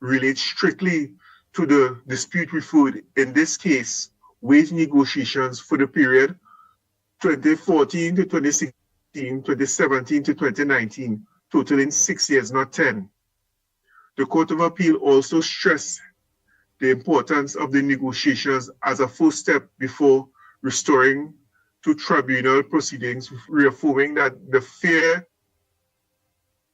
relate strictly to the dispute referred, in this case, wage negotiations for the period 2014 to 2016, 2017 to 2019, totaling 6 years, not 10. The Court of Appeal also stressed the importance of the negotiations as a first step before restoring to tribunal proceedings, reaffirming that the fair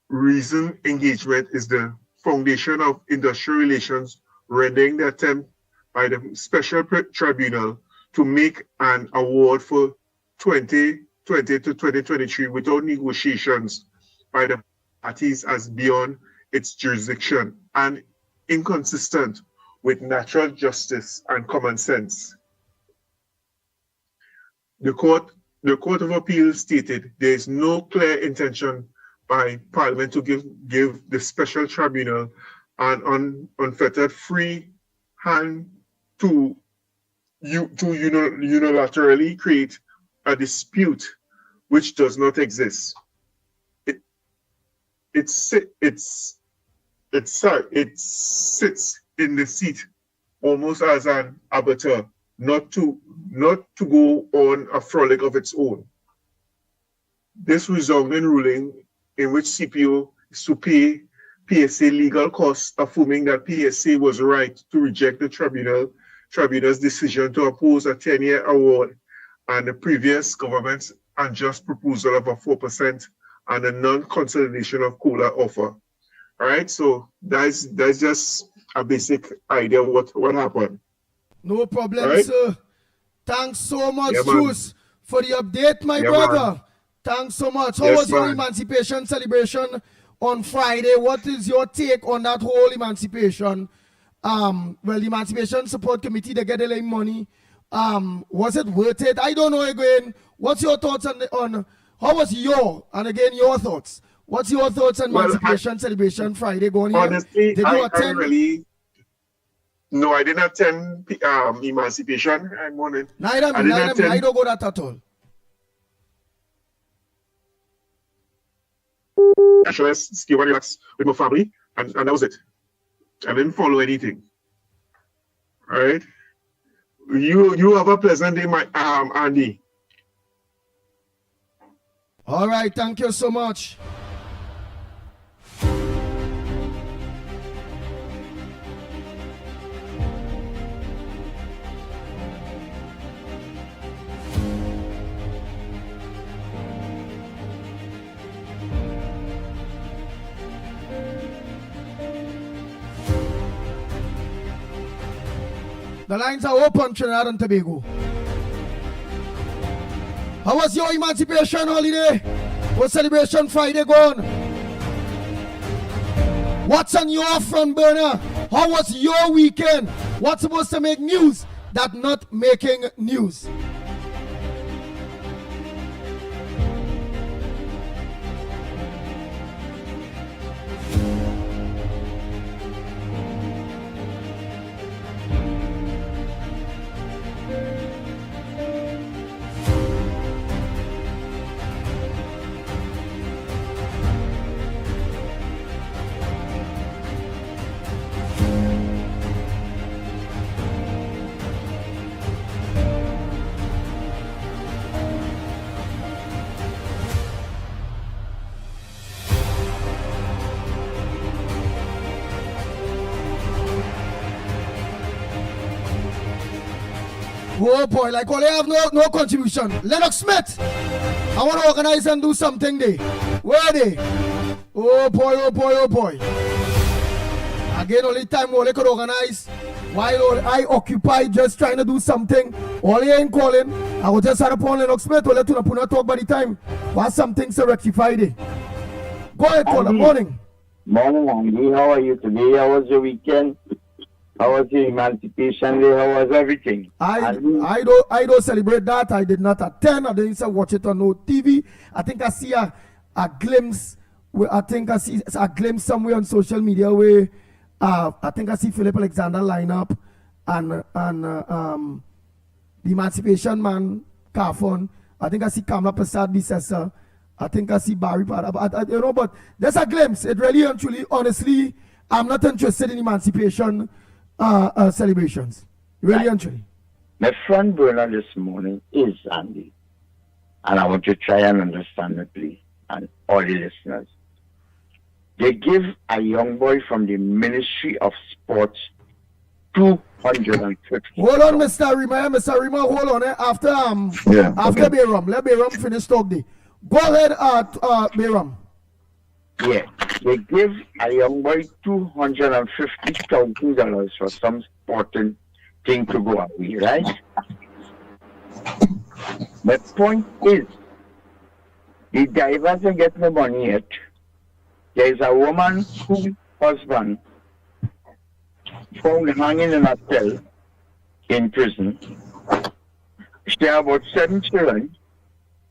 reason engagement is the foundation of industrial relations, rendering the attempt by the special tribunal to make an award for 2020 to 2023 without negotiations by the parties as beyond its jurisdiction and inconsistent with natural justice and common sense. The Court of Appeal stated there is no clear intention by Parliament to give the special tribunal an unfettered free hand to unilaterally create a dispute which does not exist. It sits in the seat almost as an arbiter, not to go on a frolic of its own. This resounding ruling in which CPO is to pay PSA legal costs, affirming that PSA was right to reject the tribunal's decision to oppose a 10-year award and the previous government's unjust proposal of a 4% and a non-consolidation of COLA offer. All right, so that's just a basic idea of what happened. No problem, right? sir. Thanks so much, Yeah, Juice, for the update, my brother. Man. Thanks so much. How Yes, was your man. emancipation celebration on Friday? What is your take on that whole emancipation? Well, the Emancipation Support Committee, they get the money. Was it worth it? I don't know again. What's your thoughts on how was your thoughts? What's your thoughts on Emancipation celebration Friday going on? Honestly, Did you attend? No, I didn't attend Emancipation. Neither I don't go that at all. Actually, I ski one relax with my family, and that was it. I didn't follow anything. All right. You have a pleasant day, my Andy. All right, thank you so much. The lines are open, Trinidad and Tobago. How was your emancipation holiday? What celebration Friday gone? What's on your front burner? How was your weekend? What's supposed to make news that not making news? Oh boy, like all they have no contribution. Lennox Smith, I want to organize and do something there. Where are they? Oh boy, oh boy, oh boy. Again, only time all they could organize while I occupy just trying to do something. All they ain't calling. I will just have upon Lennox Smith to let you know talk by the time. Was something to rectify it. Go ahead, caller. Morning. Morning, Andy. How are you today? How was your weekend? How was your Emancipation Day? How was everything? I don't celebrate that. I did not attend. I didn't watch it on no TV. I think I see a glimpse. I think I see a glimpse somewhere on social media where I think I see Philip Alexander line up and the Emancipation Man Carphone. I think I see Kamala Prasad Bissessa. I think I see Barry Pada. But there's a glimpse. It really and truly, honestly, I'm not interested in Emancipation celebrations. Really and truly. My front burner this morning is Andy. And I want you to try and understand it, please, and all the listeners. They give a young boy from the Ministry of Sports 250. Hold on, Mr. Rima, hold on. After Bayram, let Bayram finish talk day. Go ahead, Bayram. Yeah, they give a young boy $250,000 for some sporting thing to go away, right? The point is, the divers don't get no money yet. There is a woman whose husband found hanging in a cell in prison. She has about 7 children.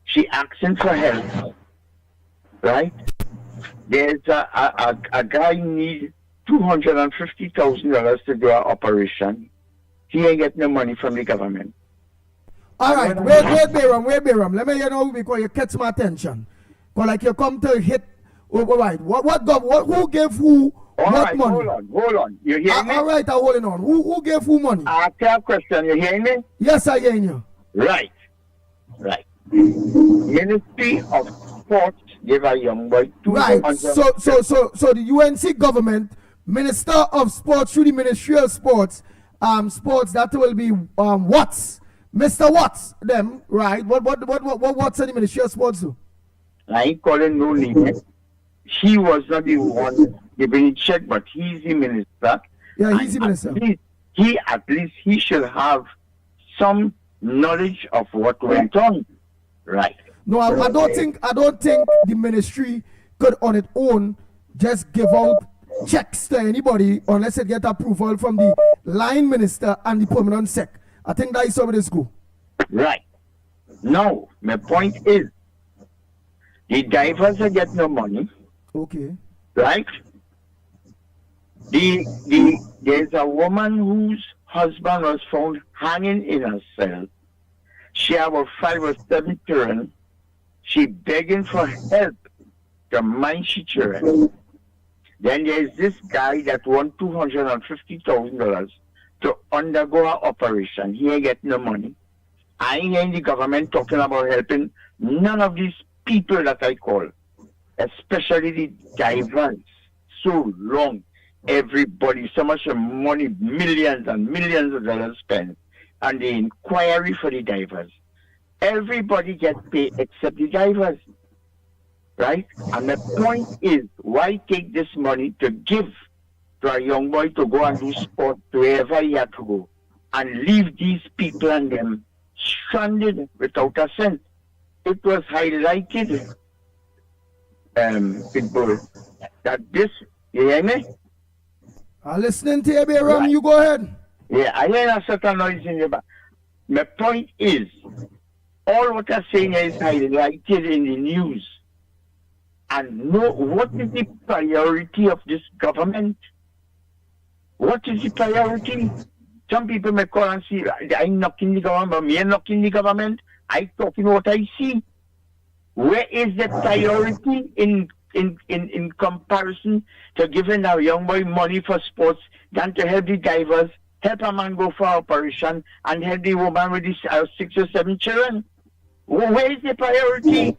She asking for help, right? There's a guy need $250,000 to do an operation. He ain't get no money from the government. All right, wait, Bayram. Let me because you catch my attention. Because like you come to hit, right? Who gave who All What right, money? hold on. You hear me? All right, I'm holding on. Who gave who money? I ask you a question. You hear me? Yes, I hear you. Right. Ministry of Sports gave a young boy 200. Right. So the UNC government, Minister of Sports through the Ministry of Sports, sports that will be Watts, Mr. Watts, them right? What's the Ministry of Sports do? I ain't calling no name. He was not the one giving the check, but he's the minister. Yeah, he's the minister. At least he should have some knowledge of what went on. Right. No, I don't think the ministry could on its own just give out checks to anybody unless it get approval from the line minister and the permanent sec. I think that is how it is go. Right. No, my point is the divers get no money. Okay. Right? There's a woman whose husband was found hanging in a cell. She had about 5 or 7 children. She begging for help to mind she children. Then there's this guy that won $250,000 to undergo an operation. He ain't getting no money. I ain't hearing the government talking about helping none of these people that I call, especially the divers. So long, everybody, so much money, millions and millions of dollars spent on the inquiry for the divers. Everybody gets paid except the divers. Right? And the point is, why take this money to give to a young boy to go and do sport to wherever he had to go and leave these people and them stranded without a cent? It was highlighted, Pitbull, that this, you hear me? I'm listening to you, Bayram. You go ahead. Yeah, I hear a certain noise in your back. My point is, all what I'm saying is highlighted in the news. And know what is the priority of this government? What is the priority? Some people may call and say, I'm knocking the government, but me ain't knocking the government. I talking what I see. Where is the priority in comparison to giving a young boy money for sports than to help the divers, help a man go for operation, and help the woman with his 6 or 7 children? Where is the priority?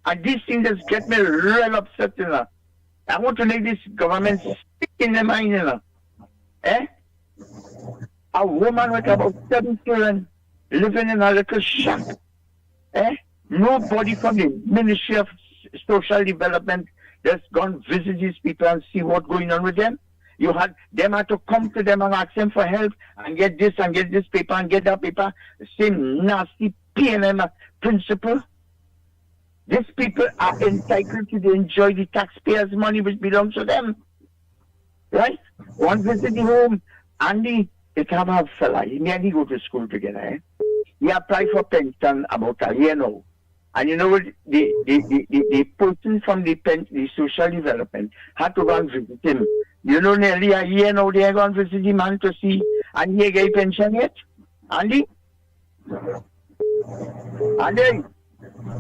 And this thing just get me real upset, you know. I want to make this government stick in the mind, you know. A woman with about 7 children living in a little shack. Nobody from the Ministry of Social Development just gone visit these people and see what's going on with them. You had them had to come to them and ask them for help and get this paper and get that paper. Same nasty PNM principle. These people are entitled to enjoy the taxpayers' money which belongs to them. Right? One visit the home, Andy, it have a fella. He and he go to school together. He applied for pension about a year now. And you know what? The person from the social development had to go and visit him. You know, nearly a year now they are going to visit the man to see, and he get pension yet? Andy? Andy?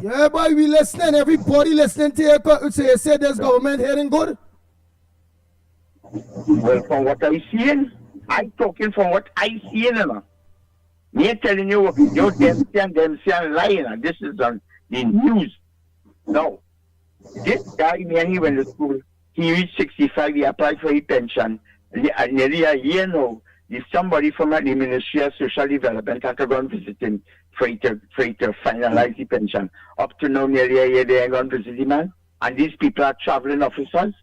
Yeah, boy, we listening. Everybody listening to you. So you say there's government hearing good? Well, from what I seen, I'm talking from what I seen, you know. Me ain't telling you, you're them saying lying. This is on the news. No. This guy, he went to school. He reached 65, he applied for his pension. Nearly a year now, if somebody from the Ministry of Social Development had to go and visit him for it to finalize the pension. Up to now, nearly a year, they ain't going to visit the man. And these people are traveling officers.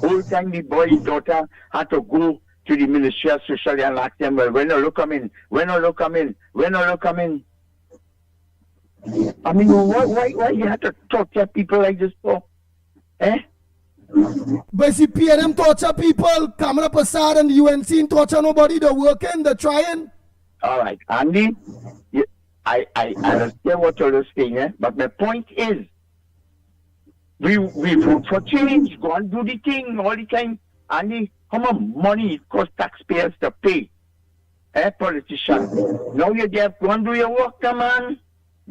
Whole time the boy's daughter had to go to the Ministry of Social and ask them, well, when will you come in? When will you come in? When will you come in? I mean, why you have to torture people like this for? But see, PNM torture people, Kamala Prasad and the UNC torture nobody, they're working, they're trying. All right, Andy, I understand what you're saying, but my point is, we vote for change, go and do the thing all the time. Andy, how much money it costs taxpayers to pay? Politicians. Now you're there, go and do your work, man.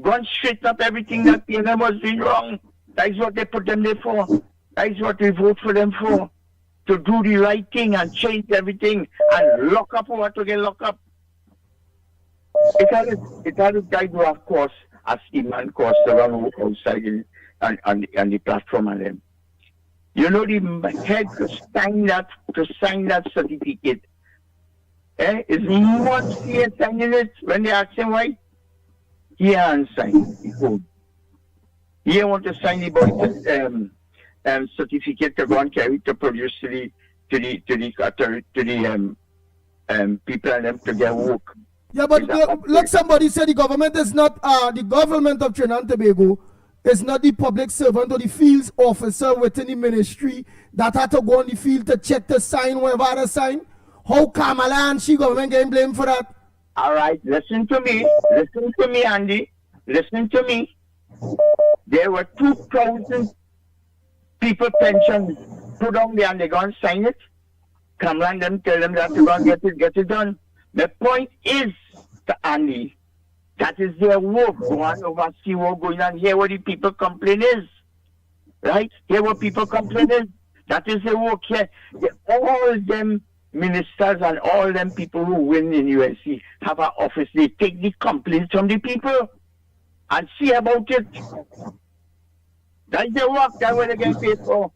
Go and straighten up everything that PNM was doing wrong. That's what they put them there for. That's what we vote for them for. To do the right thing and change everything and lock up what to get locked up. It had a guy who of course as Iman cost around outside and the platform and them. You know the head to sign that certificate. Is much here signing it when they ask him why? He hasn't signed it. He want to sign the boy certificate to go and carry to produce to the people and them to get work. Yeah, but look, somebody said the government is not the government of Trinidad and Tobago is not the public servant or the fields officer within the ministry that had to go on the field to check the sign wherever they sign. How Kamala and she government getting blamed for that? All right, listen to me, Andy. Listen to me. There were 2,000 people pension put on there and they go and sign it. Kamala and them tell them that to go and get it done. The point is, Andy, that is their work. Go on oversee what's going on. Hear what the people complain is. Right? Hear what people complain is. That is their work here. All them ministers and all them people who win in USC have an office. They take the complaints from the people and see about it. That's their work. That's what they get paid for.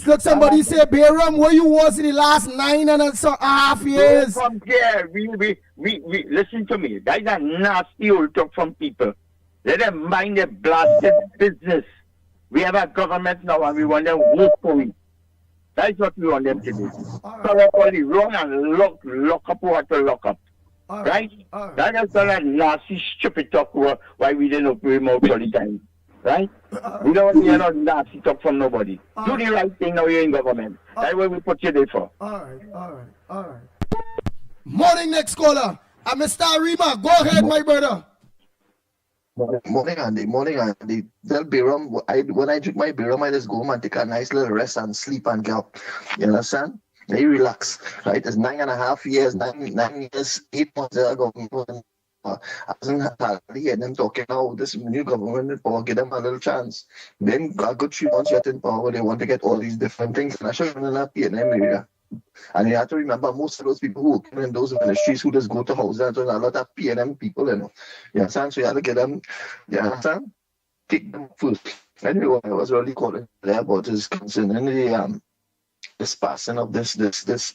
Look, somebody say, Bayram, where you was in the last 9.5 years? From there, we listen to me. That's a nasty old talk from people. Let them mind their blasted business. We have a government now and we want them to work for it. That's what we want them to do. Thoroughly wrong and lock up what to lock up. Right? That is all that nasty, stupid talk why we didn't open him out all the time. Right? We don't want to hear no nasty talk from nobody. Do the right thing now you're in government. That's what we put you there for. All right. Morning, next caller. Mr. Arima, go ahead, my brother. Morning, Andy. Tell Bayram, when I drink my Bayram, I just go home and take a nice little rest and sleep and get up. You understand? They relax. Right? It's 9.5 years, 9 years, 8 months ago. I wasn't hardly hearing them talking now. This new government in power, give them a little chance. Then a good 3 months yet in power, they want to get all these different things. And I show you in that PNM area. And you have to remember most of those people who work in those ministries who just go to houses and a lot of PNM people, you know. You understand? So you have to get them, you understand? Take them first. Anyway, what I was really calling there about is concerning the this passing of this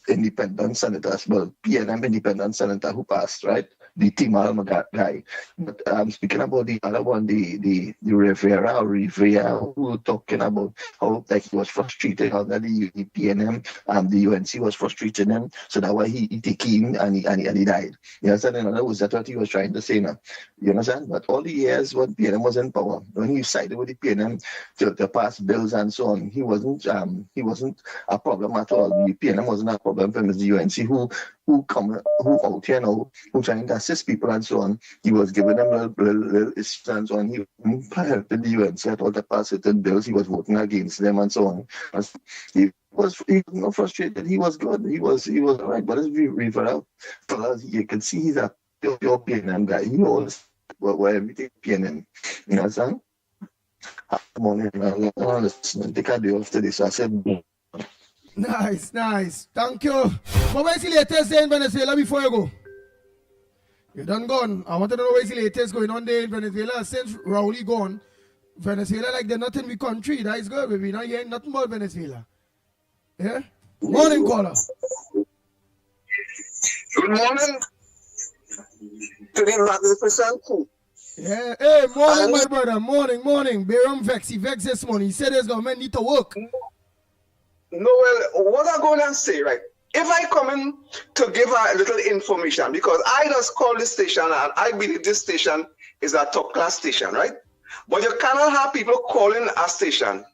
independent senator, well, PNM independent senator who passed, right? The Timal guy. But speaking about the other one, the Rivera, who were talking about how like he was frustrated, how that the PNM and the UNC was frustrating him, so that's why he took him and he died. You understand? In other words, that's what he was trying to say now. You understand? But all the years when PNM was in power, when he sided with the PNM to pass bills and so on, he wasn't a problem at all. The PNM wasn't a problem for him. It's the UNC who out here now, who trying to assist people and so on. He was giving them little issues and so on. He helped the UNC at all to pass certain bills. He was voting against them and so on. He was not frustrated. He was good. He was all right. But as we refer out, you can see he's a pure PNM guy. He always where everything PNM. You understand? Morning, I'm listening. Take a day off today, so I said. Nice. Thank you. But where's the latest in Venezuela before you go? You done gone. I want to know where's the latest going on there in Venezuela. Since Rowley gone, Venezuela like they're not in the country. That is good, baby. Now you ain't nothing about Venezuela. Yeah? Morning, caller. Good morning to the magnificent. Yeah, hey, morning, my brother. Morning. Bayram vex this morning. He said his government need to work. No, well, what I'm going to say, right? If I come in to give a little information, because I just call this station and I believe this station is a top class station, right? But you cannot have people calling a station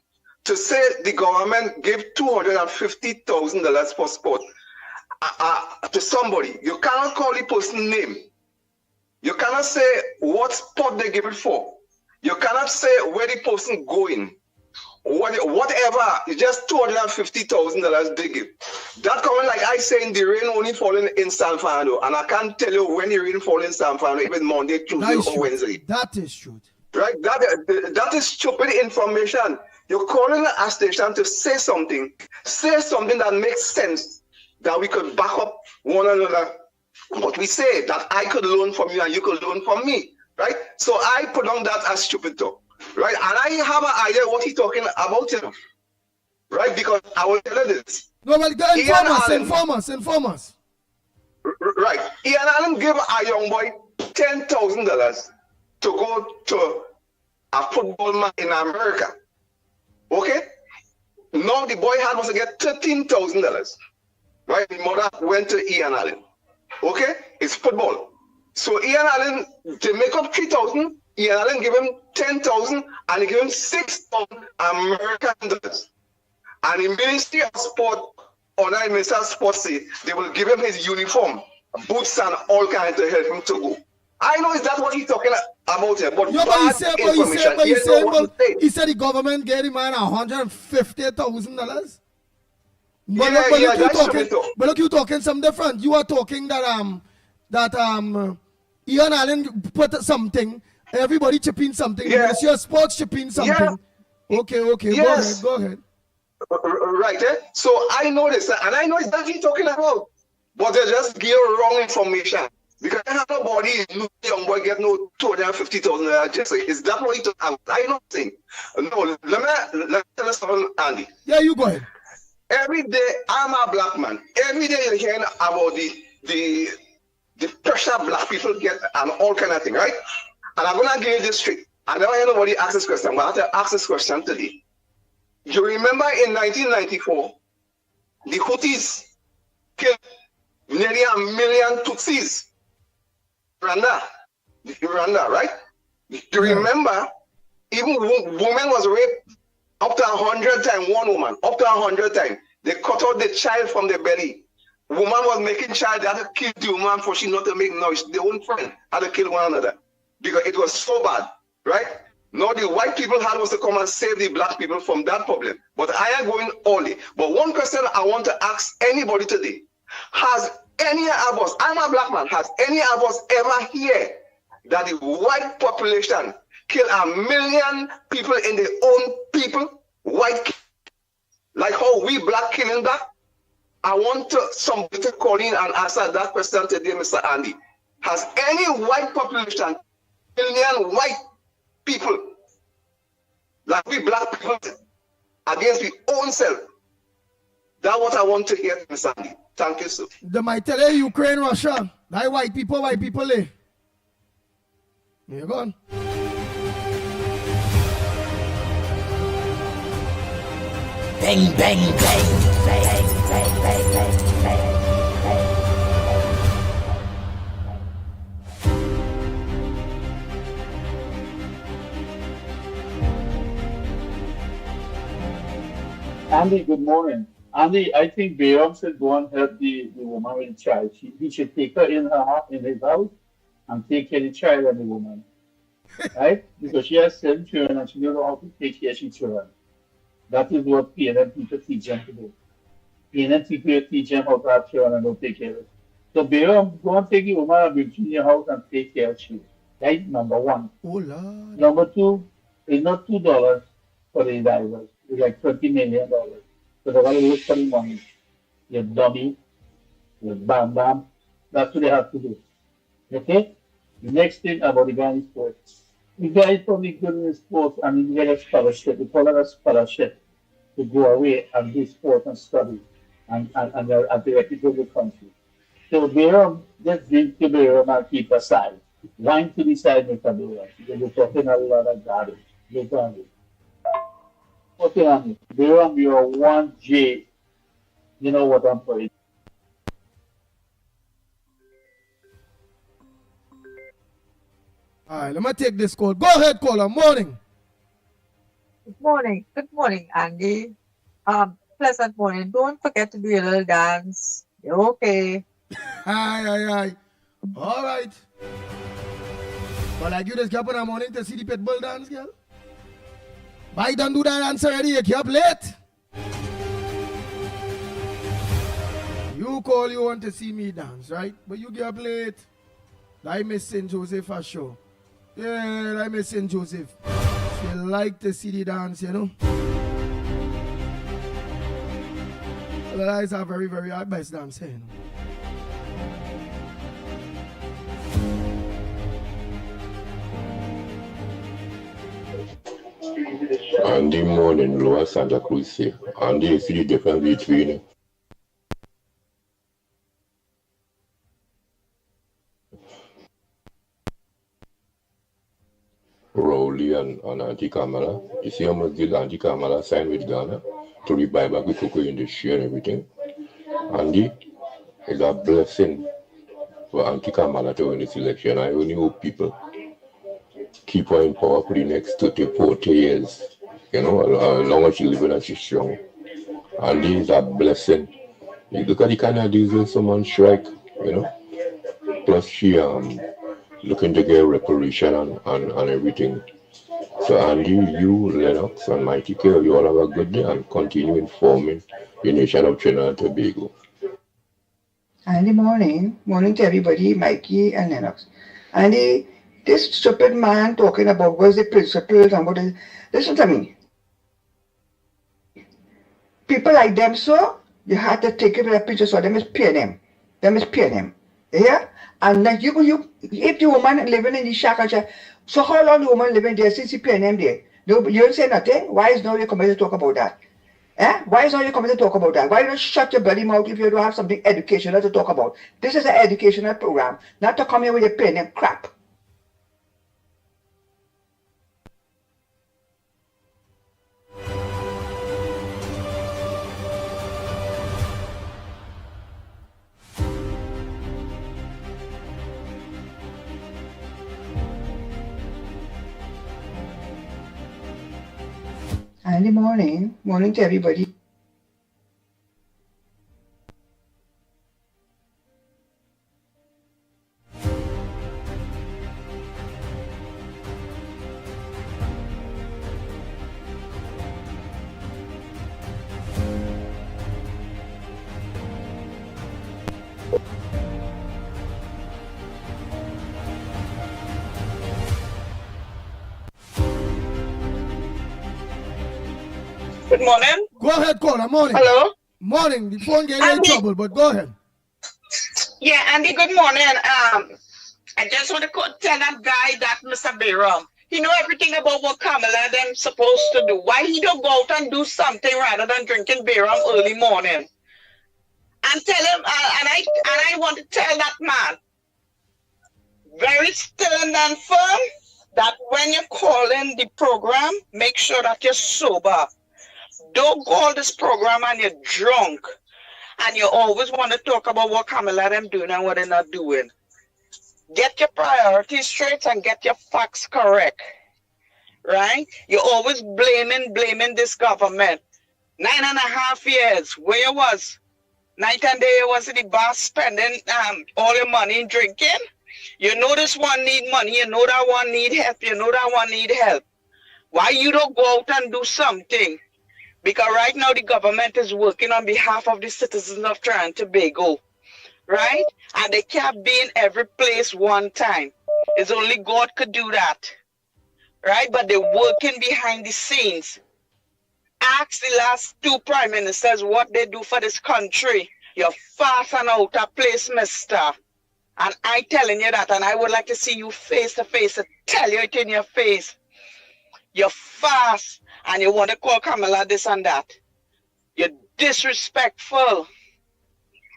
to say the government gave $250,000 for sport to somebody. You cannot call the person's name. You cannot say what sport they give it for. You cannot say where the person going. Whatever, it's just $250,000 they give. That coming like I saying the rain only falling in San Fernando, and I can't tell you when the rain falling in San Fernando, even Monday, Tuesday, or Wednesday. That is true. Right? That is stupid information. You're calling a station to say something that makes sense, that we could back up one another. What we say, that I could learn from you and you could learn from me, right? So I put on that as stupid talk, right? And I have an idea what he's talking about, you know, right? Because I will tell you this. No, well, inform us. Right. Ian Allen gave a young boy $10,000 to go to a football match in America. Okay? Now the boy had to get $13,000. Right? The mother went to Ian Allen. Okay? It's football. So Ian Allen, to make up $3,000, Ian Allen gave him $10,000 and he gave him $6,000 American dollars. And the Ministry of Sport, or the Minister of Sports, say they will give him his uniform, boots and all kinds to help him to go. I know is that what he's talking about here, but he said the government gave him $150,000. But look, you talking something different. You are talking that Ian Allen put something, everybody chipping something, Ministry of Sports chipping something. Okay, yes. Go ahead. Right, so I know this, and I know it's that he's talking about, but they just give wrong information. Because I have nobody, young boy get no $250,000. Just is that what he talking about? I don't think. No, let me tell you something, Andy. Yeah, you go ahead. Every day, I'm a black man. Every day you're hearing about the pressure black people get and all kind of thing, right? And I'm gonna give you this straight. I never hear nobody ask this question, but I have to ask this question today. You remember in 1994, the Houthis killed nearly 1 million Tutsis. Rwanda, right? You remember, even woman was raped up to 100 times, one woman, up to 100 times. They cut out the child from the belly. Woman was making child, they had to kill the woman for she not to make noise. Their own friend had to kill one another because it was so bad, right? Now the white people had to come and save the black people from that problem. But I am going only. But one question I want to ask anybody today, has any of us, I'm a black man, has any of us ever heard that the white population kill 1 million people in their own people? White, like how we black killing that? I want somebody to call in and answer that question today, Mr. Andy. Has any white population, million white people, like we black people, against our own self? That's what I want to hear, Mr. Andy. Thank you, sir. They might tell you Ukraine, Russia. That white people, there. There you go. Bang, bang, bang, bang, bang, bang, bang, bang. Andy, good morning. Andy, I think Bayram should go and help the woman with the child. He should take her in his house and take care of the child and the woman. Right? Because she has 7 children and she knows how to take care of her children. That is what PNM people teach them to do. PNM people teach them how to have children and don't take care of it. So Bayram, go and take the woman and bring her in your house and take care of children. Right? Number one. Oh, Lord. Number two, it's not $2 for the divers. It's like $20 million. So they're going to look for the money. You're dummy. You're bam bam. That's what they have to do. Okay? The next thing about the guy in sports. The guy is probably good in sports and he get a scholarship. They call it a scholarship to go away and do sport and study and directly to the country. So Bayram, let's drink to Bayram and keep aside. Wine to the side, Mr. Bayram. Because you're talking a lot of garbage. Look on it. Okay, Andy. Bayram, you're 1J. You know what I'm saying. All right, let me take this call. Go ahead, caller. Morning. Good morning, Andy. Pleasant morning. Don't forget to do your little dance. You're okay. Aye. All right. But like you just get up in the morning to see the Pitbull dance, girl. But I don't do that dance already. You get up late. You call, you want to see me dance, right? But you get up late. I miss St. Joseph for sure. Yeah, I miss St. Joseph. They like to see the dance, you know. The guys are very, very hard best dancer, you know. And the morning lower Santa Cruz here. And you see the difference between Rowley and Auntie Kamala. You see how much did Auntie Kamala sign with Ghana to rebuy back with cocoa industry and everything. Andy is a blessing for Auntie Kamala to win this election. I only hope people keep her in power for the next 30, 40 years. You know, as long as she lives and she's strong. And this is a blessing. You look at the kind of deals when someone strike, you know. Plus she looking to get reparation and everything. So Andy, you, Lennox, and Mickie, you all have a good day and continue informing the nation of Trinidad and Tobago. Andy, morning to everybody, Mickie and Lennox. Andy, this stupid man talking about what's the principles and what is, listen to me. People like them, so you have to take it with a pinch of salt. Them is pay them. Yeah? And like you, if the woman living in the shack, so how long the woman living there since you pay them there? You don't say nothing? Why is now you coming to talk about that? Eh? Why is now you coming to talk about that? Why don't you shut your bloody mouth if you don't have something educational to talk about? This is an educational program, not to come here with your pen and crap. Andy, morning to everybody. Good morning. Go ahead, caller. Morning. Hello. Morning. The phone getting in trouble, but go ahead. Yeah, Andy, good morning. I just want to tell that guy, that Mr. Bayram, he know everything about what Kamala them supposed to do. Why he don't go out and do something rather than drinking Bayram early morning? And tell him, and I want to tell that man, very stern and firm, that when you're calling the program, make sure that you're sober. Don't call this program and you're drunk and you always want to talk about what Kamala them doing and what they're not doing. Get your priorities straight and get your facts correct. Right? You're always blaming this government. 9.5 years, where you was? Night and day you was in the bar spending all your money in drinking. You know this one need money, you know that one need help, you know that one need help. Why you don't go out and do something? Because right now the government is working on behalf of the citizens of Trinidad and Tobago, right? And they can't be in every place one time. It's only God could do that, right? But they're working behind the scenes. Ask the last 2 prime ministers what they do for this country. You're fast and out of place, mister. And I telling you that, and I would like to see you face to face to tell you it in your face. You're fast. And you want to call Kamala this and that. You're disrespectful.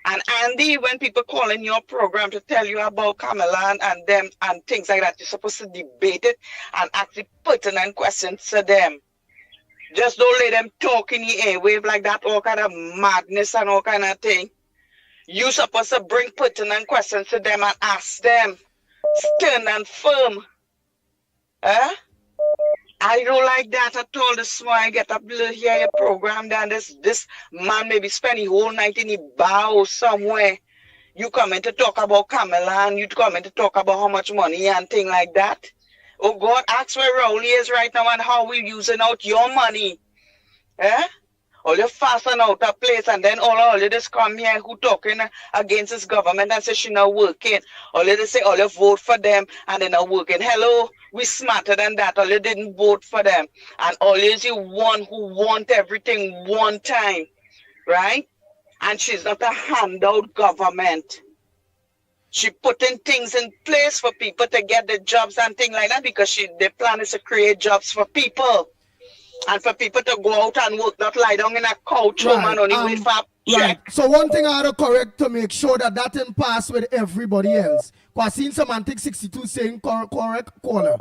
And Andy, when people call in your program to tell you about Kamala and them and things like that, you're supposed to debate it and actually pertinent questions to them. Just don't let them talk in the airwave like that, all kind of madness and all kind of thing. You're supposed to bring pertinent questions to them and ask them. Stern and firm. Huh? I don't like that at all. This morning I get up to hear your program, then this man maybe spend the whole night in the bar or somewhere. You coming to talk about Kamala and you coming to talk about how much money and thing like that. Oh God, ask where Rowley is right now and how we're using out your money. Eh? all you fasten out a place, and then all you just come here who talking against this government and say she not working. All you just say all you vote for them and they not working. Hello, we smarter than that. All you didn't vote for them. And always you one who want everything one time, right? And she's not a handout government. She putting things in place for people to get the jobs and things like that because the plan is to create jobs for people. And for people to go out and work, not lie down in a couch home and only wait for a check. So one thing I had to correct to make sure that didn't pass with everybody else. Because I seen Semantic 62 saying correct caller.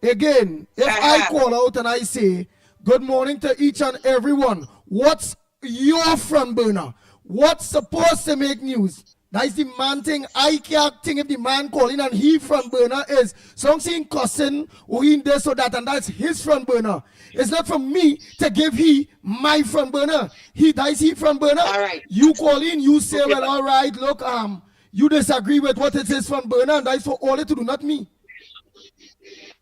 Again, if I call out and I say, good morning to each and everyone, what's your front burner? What's supposed to make news? That is the man thing. I can't think if the man calling and he front burner is something cussing or in this or that, and that's his front burner. It's not for me to give he my front burner. That is he front burner. All right. You call in, you say, well, all right, look, you disagree with what it is front burner, and that's for all it to do, not me.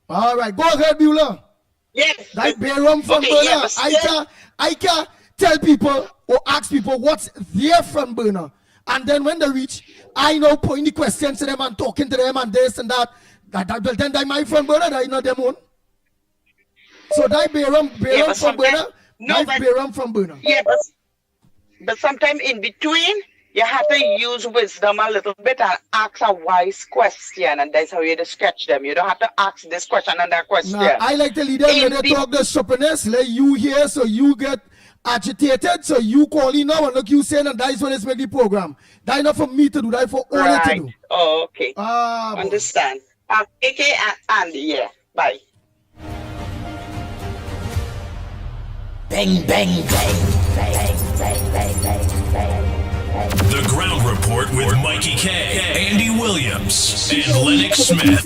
All right, go ahead, Beulah. Yes. That Bayram front burner. Yeah, I can tell people or ask people what's their front burner. And then when they reach, I now point the questions to them and talking to them and this and that. Then they my front burner, that is not them own. So that Bayram from burner, that Bayram from burner. Yeah, but sometimes in between, you have to use wisdom a little bit and ask a wise question, and that's how you just catch them. You don't have to ask this question and that question. Now, I like to lead them when they talk the stupidness, let you hear so you get agitated, so you call in now and look you saying, and that is when it's make the program. That is not for me to do, that is for all to do. Oh, okay. Understand. AK and Andy, yeah. Bye. Bang, bang, bang, bang, bang, bang, bang, bang. The Ground Report with Mikey K, Andy Williams, and Lennox Smith.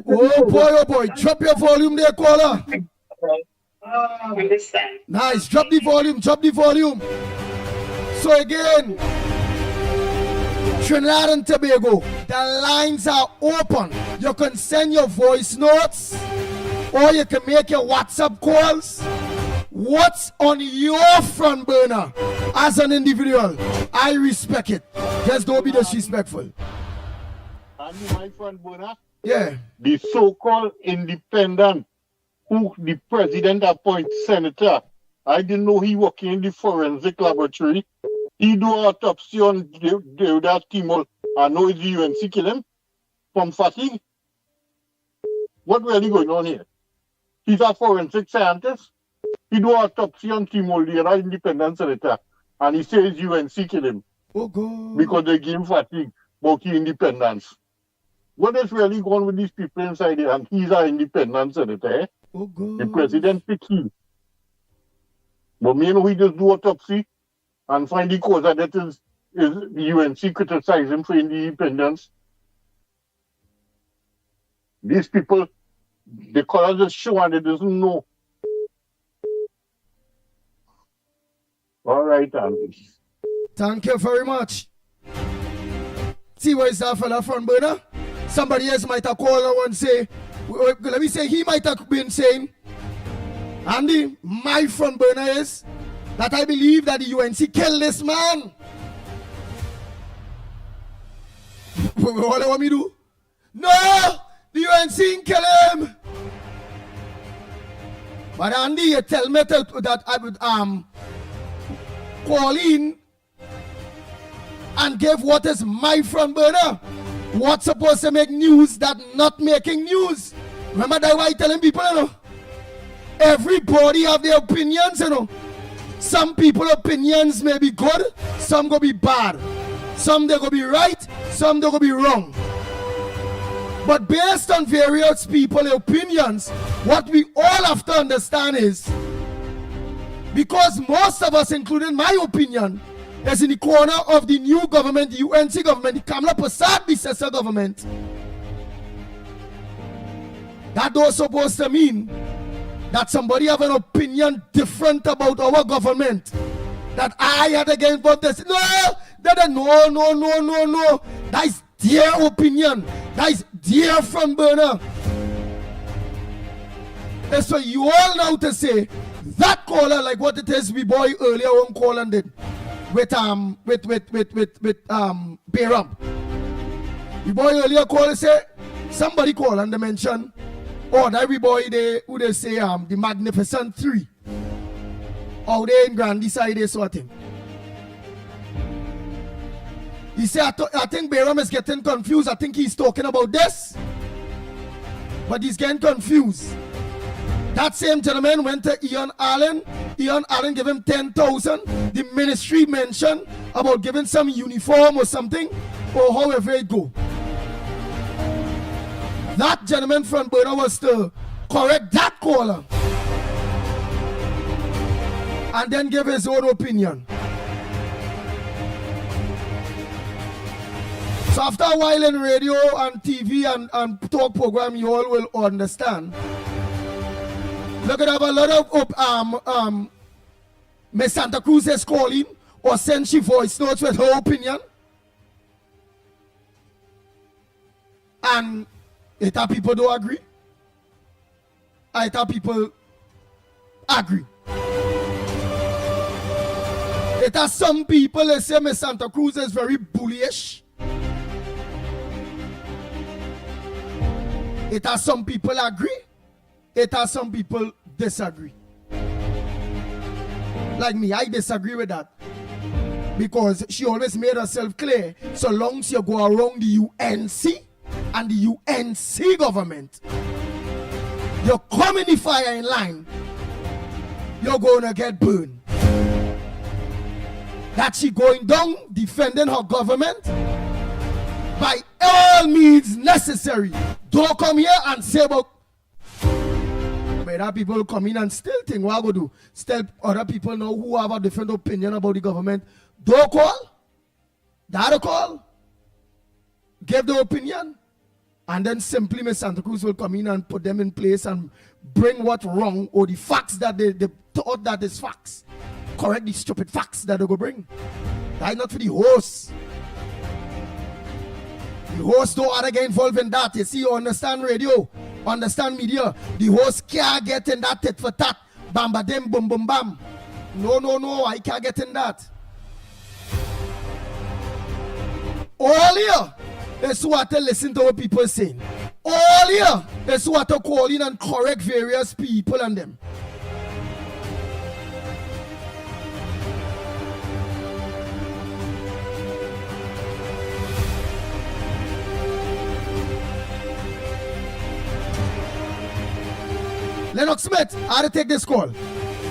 Oh boy, drop your volume there, caller. Understand. Nice, drop the volume. So again, Trinidad and Tobago, the lines are open. You can send your voice notes or you can make your WhatsApp calls. What's on your front burner as an individual? I respect it. Just don't be disrespectful. And my front burner? Yeah. The so-called independent who the president appoints senator. I didn't know he working in the forensic laboratory. He do autopsy on that Timol. I know it's the UNC kill him from fatigue. What really going on here? He's a forensic scientist. He do autopsy on Timol, the independent senator. And he says UNC kill him. Oh God. Because they give him fatigue about the independence. What is really going on with these people inside there? And he's an independent senator, eh? Oh God. The president pick him. But me know he just do autopsy and find the cause that is the UNC criticize him for independence. These people, they call us a show and they doesn't know. All right, Andy. Thank you very much. See what is that fella front burner? Somebody else might have called now and say, let me say, he might have been saying, Andy, my front burner is that I believe that the UNC killed this man. What do you want me to do? No! The UNC didn't kill him! But Andy, you tell me that I would call in and give what is my front burner. What's supposed to make news that not making news. Remember that why I telling people, you know? Everybody have their opinions, you know. Some people opinions may be good, some gonna be bad. Some they gonna be right, some they gonna be wrong. But based on various people's opinions, what we all have to understand is, because most of us, including my opinion, is in the corner of the new government, the UNC government, the Kamala Prasad government, that don't supposed to mean that somebody have an opinion different about our government. That I had against about this. No! No. That is their opinion. That is their front burner. That's what you all know to say, That caller, like what it is, we boy earlier on call and did with Bayram. We boy earlier call and say somebody call and they mention, oh, that we boy they who they say the Magnificent Three. Or they in Grand side they sort of thing. He said, I think Bayram is getting confused. I think he's talking about this, but he's getting confused. That same gentleman went to Ian Allen. Ian Allen gave him 10,000. The ministry mentioned about giving some uniform or something, or however it go. That gentleman from Burner was to correct that caller and then give his own opinion. So after a while in radio and TV and talk program, you all will understand. Look at have a lot of Miss Santa Cruz is calling or send she voice notes with her opinion. And it have people don't agree. It have people agree. It has some people that say Miss Santa Cruz is very bullyish. It has some people agree. It has some people disagree. Like me, I disagree with that. Because she always made herself clear, so long as you go around the UNC and the UNC government, you come in the fire in line, you're going to get burned. That she going down defending her government by all means necessary. Don't come here and say about but that people come in and still think what I go do. Still other people know who have a different opinion about the government. Don't call. That call. Give the opinion. And then simply Miss Santa Cruz will come in and put them in place and bring what wrong or the facts that they thought that is facts. Correct the stupid facts that they go bring. That's not for the host. The host don't want to get involved in that. You see, you understand radio, understand media. The host can't get in that tit for tat. Bam, ba, dim, boom, boom, bam. No, I can't get in that. All here is what to listen to what people saying. All here is what to call in and correct various people and them. Lennox Smith, I had to take this call.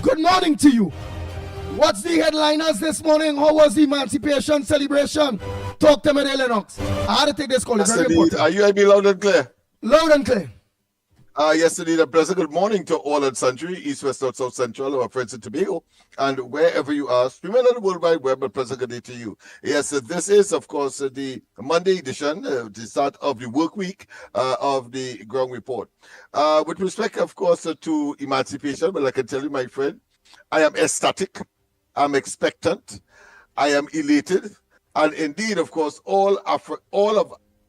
Good morning to you. What's the headliners this morning? How was the emancipation celebration? Talk to me there, Lennox. I had to take this call. It's very important. Are you able loud and clear? Loud and clear. Yes, indeed. A pleasant good morning to all at Century, East, West, North, South, Central, our friends in Tobago, and wherever you are, streaming on the World Wide Web, a pleasant good day to you. Yes, this is, of course, the Monday edition, the start of the work week of the Ground Report. With respect, of course, to emancipation, well, I can tell you, my friend, I am ecstatic, I'm expectant, I am elated, and indeed, of course, all of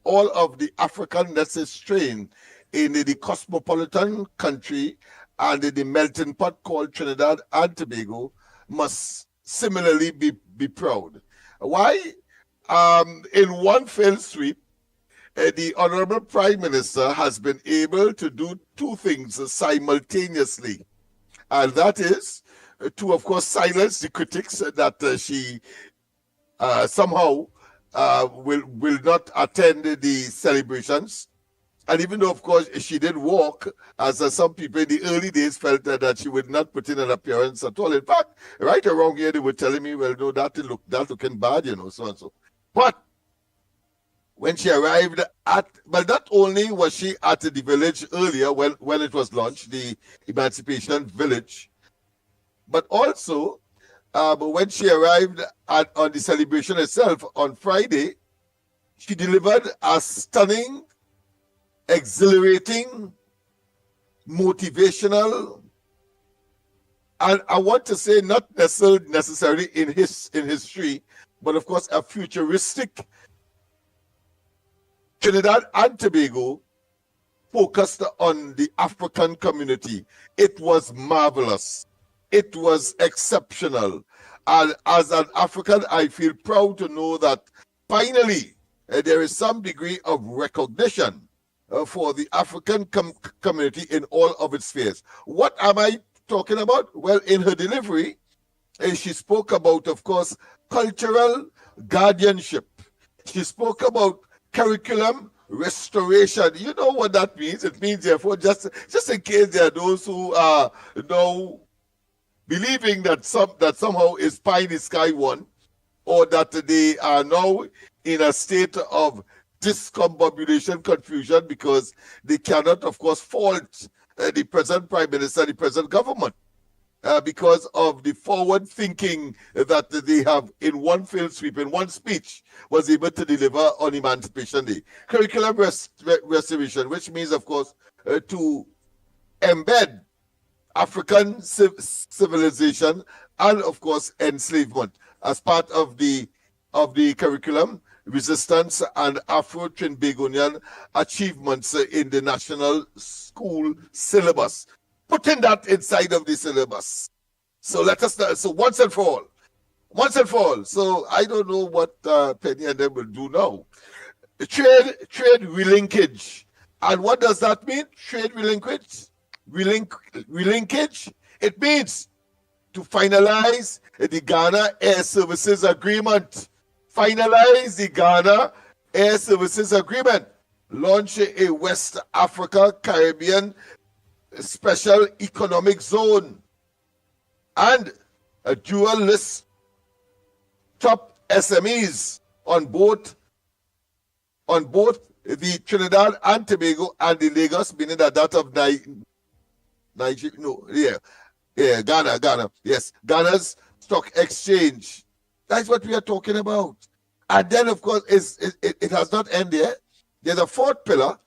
the African-ness strain in the cosmopolitan country and in the melting pot called Trinidad and Tobago must similarly be proud. Why? In one fell sweep, the Honorable Prime Minister has been able to do two things simultaneously. And that is to, of course, silence the critics that she somehow will not attend the celebrations. And even though, of course, she did walk, as some people in the early days felt that she would not put in an appearance at all. In fact, right around here, they were telling me, well, no, that looking bad, so and so. But when she arrived but not only was she at the village earlier when it was launched, the Emancipation Village, but also when she arrived on the celebration itself on Friday, she delivered a stunning, exhilarating, motivational, and I want to say not necessarily in history, but of course a futuristic Trinidad and Tobago focused on the African community. It was marvelous. it was exceptional. And as an African, I feel proud to know that finally there is some degree of recognition for the African community in all of its spheres. What am I talking about? Well, in her delivery, she spoke about, of course, cultural guardianship. She spoke about curriculum restoration. You know what that means? It means, therefore, just in case there are those who are believing that somehow is pie in the sky one, or that they are now in a state of discombobulation, confusion, because they cannot, of course, fault the present Prime Minister, the present government, because of the forward thinking that they have in one fell sweep, in one speech, was able to deliver on Emancipation Day. Curriculum restoration, which means, of course, to embed African civilization and, of course, enslavement as part of the curriculum, resistance and Afro-Trinbagonian achievements in the national school syllabus. Putting that inside of the syllabus. So let us, so once and for all. So I don't know what Penny and them will do now. Trade relinkage. And what does that mean? Trade relinkage? Relinkage? It means to finalize the Ghana Air Services Agreement. Finalize the Ghana Air Services Agreement. Launch a West Africa Caribbean Special Economic Zone. And a dual list top SMEs on both the Trinidad and Tobago and the Lagos, meaning that of Ghana. Yes, Ghana's stock exchange. That's what we are talking about. And then, of course, it has not ended there. There's a fourth pillar,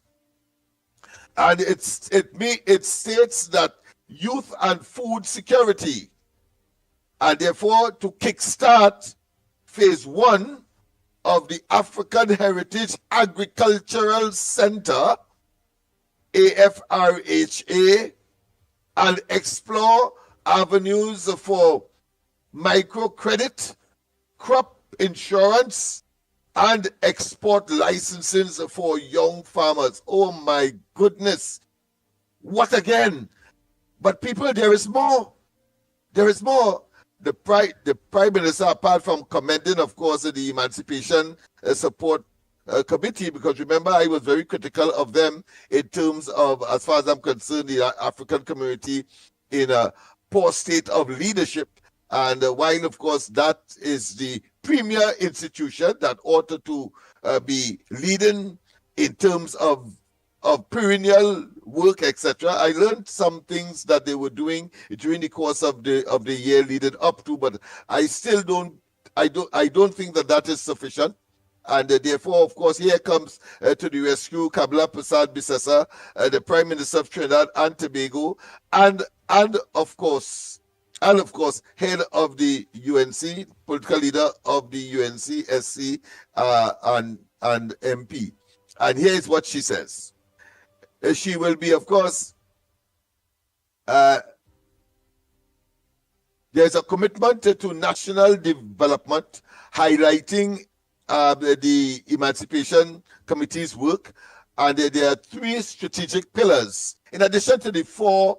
and it states that youth and food security, and therefore to kickstart phase 1 of the African Heritage Agricultural Center, AFRHA, and explore avenues for microcredit, crop insurance, and export licenses for young farmers. Oh my goodness. What again? But people, there is more. There is more. The Prime Minister, apart from commending, of course, the Emancipation Support Committee, because remember, I was very critical of them in terms of, as far as I'm concerned, the African community in a poor state of leadership. And while, of course, that is the premier institution that ought to be leading in terms of perennial work, etc., I learned some things that they were doing during the course of the year leading up to, but I still don't think that is sufficient. And therefore, of course, here comes to the rescue Kabla Prasad Bisesa, the Prime Minister of Trinidad and Tobago, and of course, head of the UNC, political leader of the UNC, SC, and MP. And here is what she says. She will be, of course, there's a commitment to national development, highlighting the Emancipation Committee's work, and there are 3 strategic pillars. In addition to the 4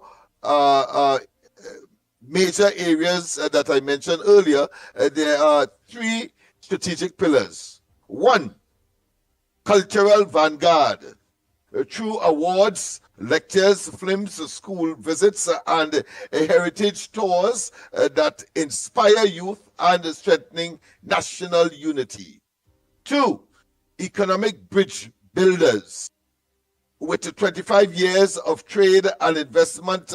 major areas that I mentioned earlier, there are 3 strategic pillars. 1, cultural vanguard, through awards, lectures, films, school visits, and heritage tours that inspire youth and strengthening national unity. 2, economic bridge builders, with 25 years of trade and investment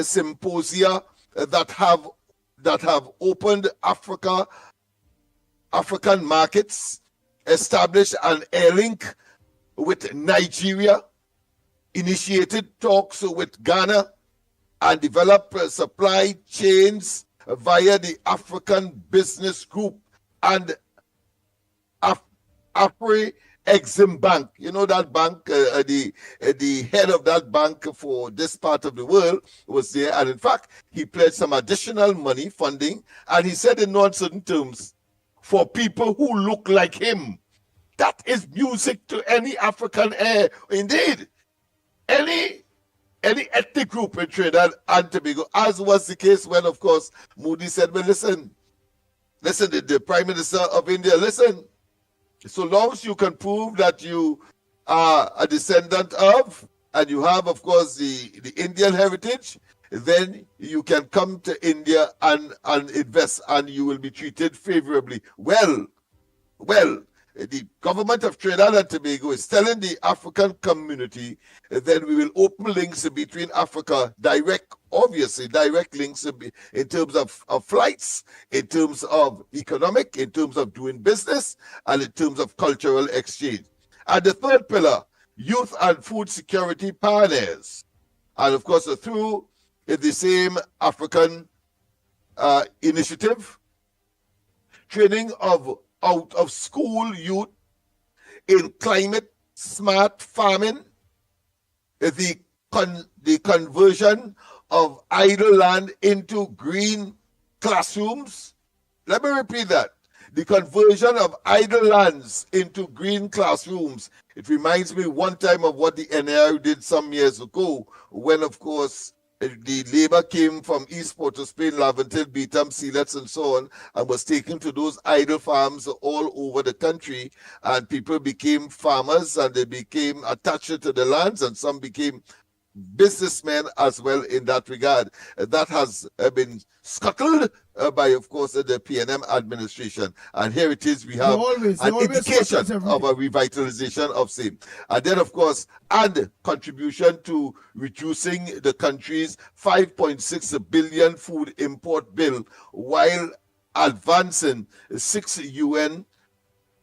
symposia that have opened African markets, established an air link with Nigeria, initiated talks with Ghana, and developed supply chains via the African Business Group and Exim Bank. You know that bank, the head of that bank for this part of the world was there. And in fact, he pledged some additional money funding. And he said in no uncertain terms, for people who look like him. That is music to any African air. Indeed, any ethnic group in Trinidad and Tobago, as was the case when, of course, Moody said, well, listen, the Prime Minister of India, listen, so long as you can prove that you are a descendant of, and you have, of course, the Indian heritage, then you can come to India and invest, and you will be treated favorably. Well, the government of Trinidad and Tobago is telling the African community that we will open links between Africa, direct links in terms of flights, in terms of economic, in terms of doing business, and in terms of cultural exchange. And the third pillar, youth and food security pioneers. And of course, through the same African initiative, training of out of school youth in climate smart farming, the conversion of idle land into green classrooms. Let me repeat that. The conversion of idle lands into green classrooms. It reminds me one time of what the NAR did some years ago when, of course, the labor came from East Port of Spain, Laventil, Beetham, Sealets, and so on, and was taken to those idle farms all over the country, and people became farmers, and they became attached to the lands, and some became businessmen as well in that regard. That has been scuttled by, of course, the PNM administration. And here it is, we have an indication of a revitalization of same. And then, of course, and contribution to reducing the country's 5.6 billion food import bill while advancing 6 UN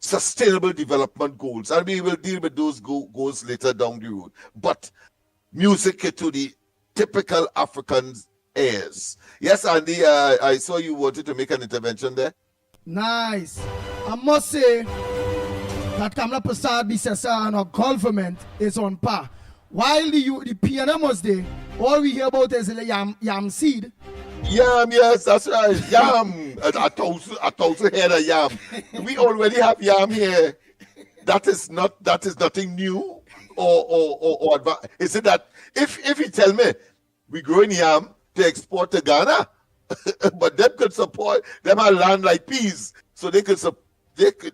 sustainable development goals. And we will deal with those goals later down the road. But music to the typical African airs. Yes, Andy, I saw you wanted to make an intervention there. Nice. I must say that Kamala Prasad Bisesa and our government is on par. While the PNM was there, all we hear about is the yam seed. Yam, yes, that's right. Yam. a thousand head of yam. We already have yam here. That is nothing new. Or is it that if you tell me we growing yam to export to Ghana, but them could support them are land like peas, so they could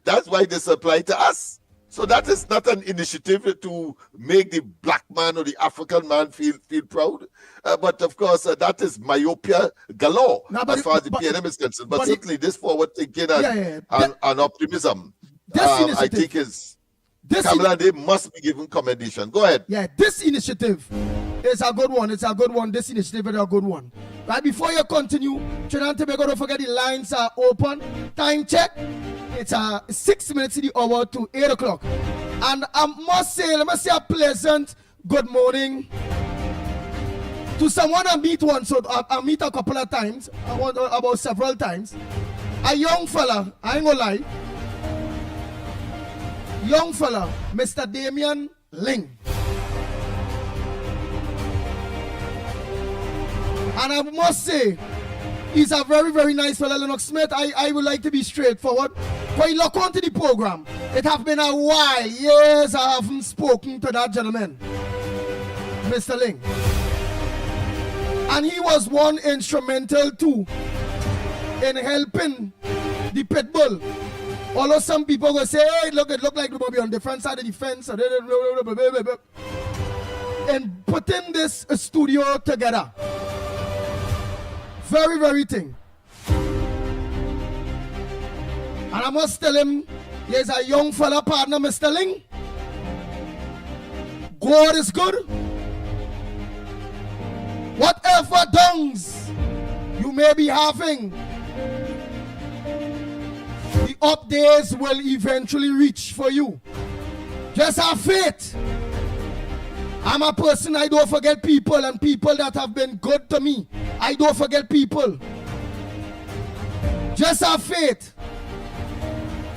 that's why they supply to us. So that is not an initiative to make the black man or the African man feel proud. But of course, that is myopia galore as far as the PNM is concerned. But certainly this forward thinking and optimism, I think is. Kamala, they must be given commendation. Go ahead. Yeah, this initiative is a good one. It's a good one. This initiative is a good one. Right, before you continue, Trinidad and Tobago, don't forget the lines are open. Time check. It's 6 minutes in the hour to 8 o'clock. And I must say, let me say a pleasant good morning to someone I meet once. So I meet a couple of times, about several times. A young fella, I ain't gonna lie. Young fella, Mr. Damian Ling. And I must say, he's a very, very nice fella, Lennox Smith. I would like to be straightforward. When you look onto the program, it have been a while, years I haven't spoken to that gentleman, Mr. Ling. And he was one instrumental too in helping the Pitbull. Although some people will say, hey, look, it look like we'll be on the front side of the fence. And putting this studio together. Very, very thing. And I must tell him, there's a young fella partner, Mr. Ling. God is good. Whatever dongs you may be having, the up days will eventually reach for you. Just have faith. I'm a person, I don't forget people, and people that have been good to me, I don't forget people. Just have faith.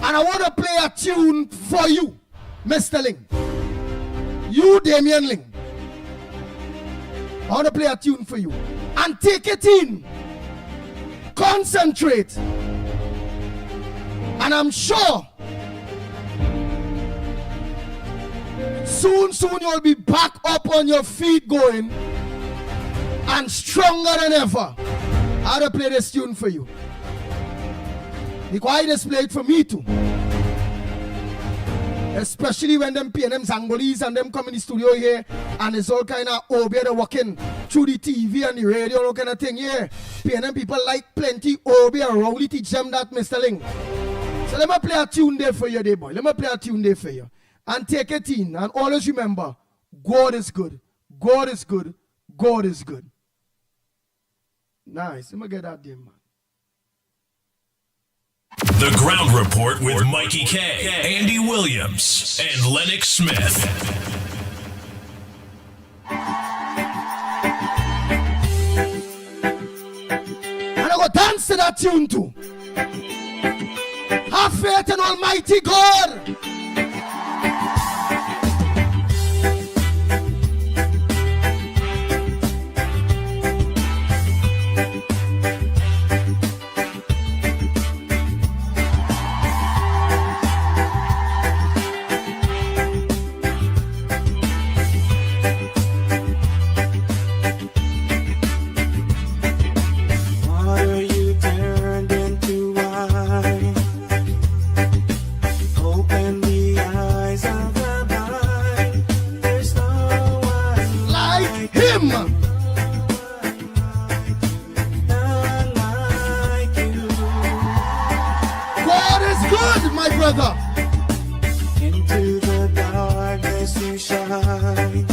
And I want to play a tune for you. Mr. Ling. You, Damian Ling. I want to play a tune for you. And take it in. Concentrate. And I'm sure soon you'll be back up on your feet going and stronger than ever. I want to play this tune for you. Because I just play it for me too. Especially when them PNM Zangolese and them come in the studio here and it's all kind of OB, they're walking through the TV and the radio and all kind of thing. Yeah, PNM people like plenty OB and Rowley teach them that, Mr. Ling. So let me play a tune there for you, there, boy. Let me play a tune there for you. And take it in and always remember, God is good. God is good. God is good. Nice. Let me get that there, man. The Ground Report with Mikey K, Andy Williams, and Lennox Smith. And I go dance to that tune too. Have faith in Almighty God. Water you turned into wine. Open the eyes of the blind. There's no one like him. None like you. God is good, my brother. Into the darkness you shine.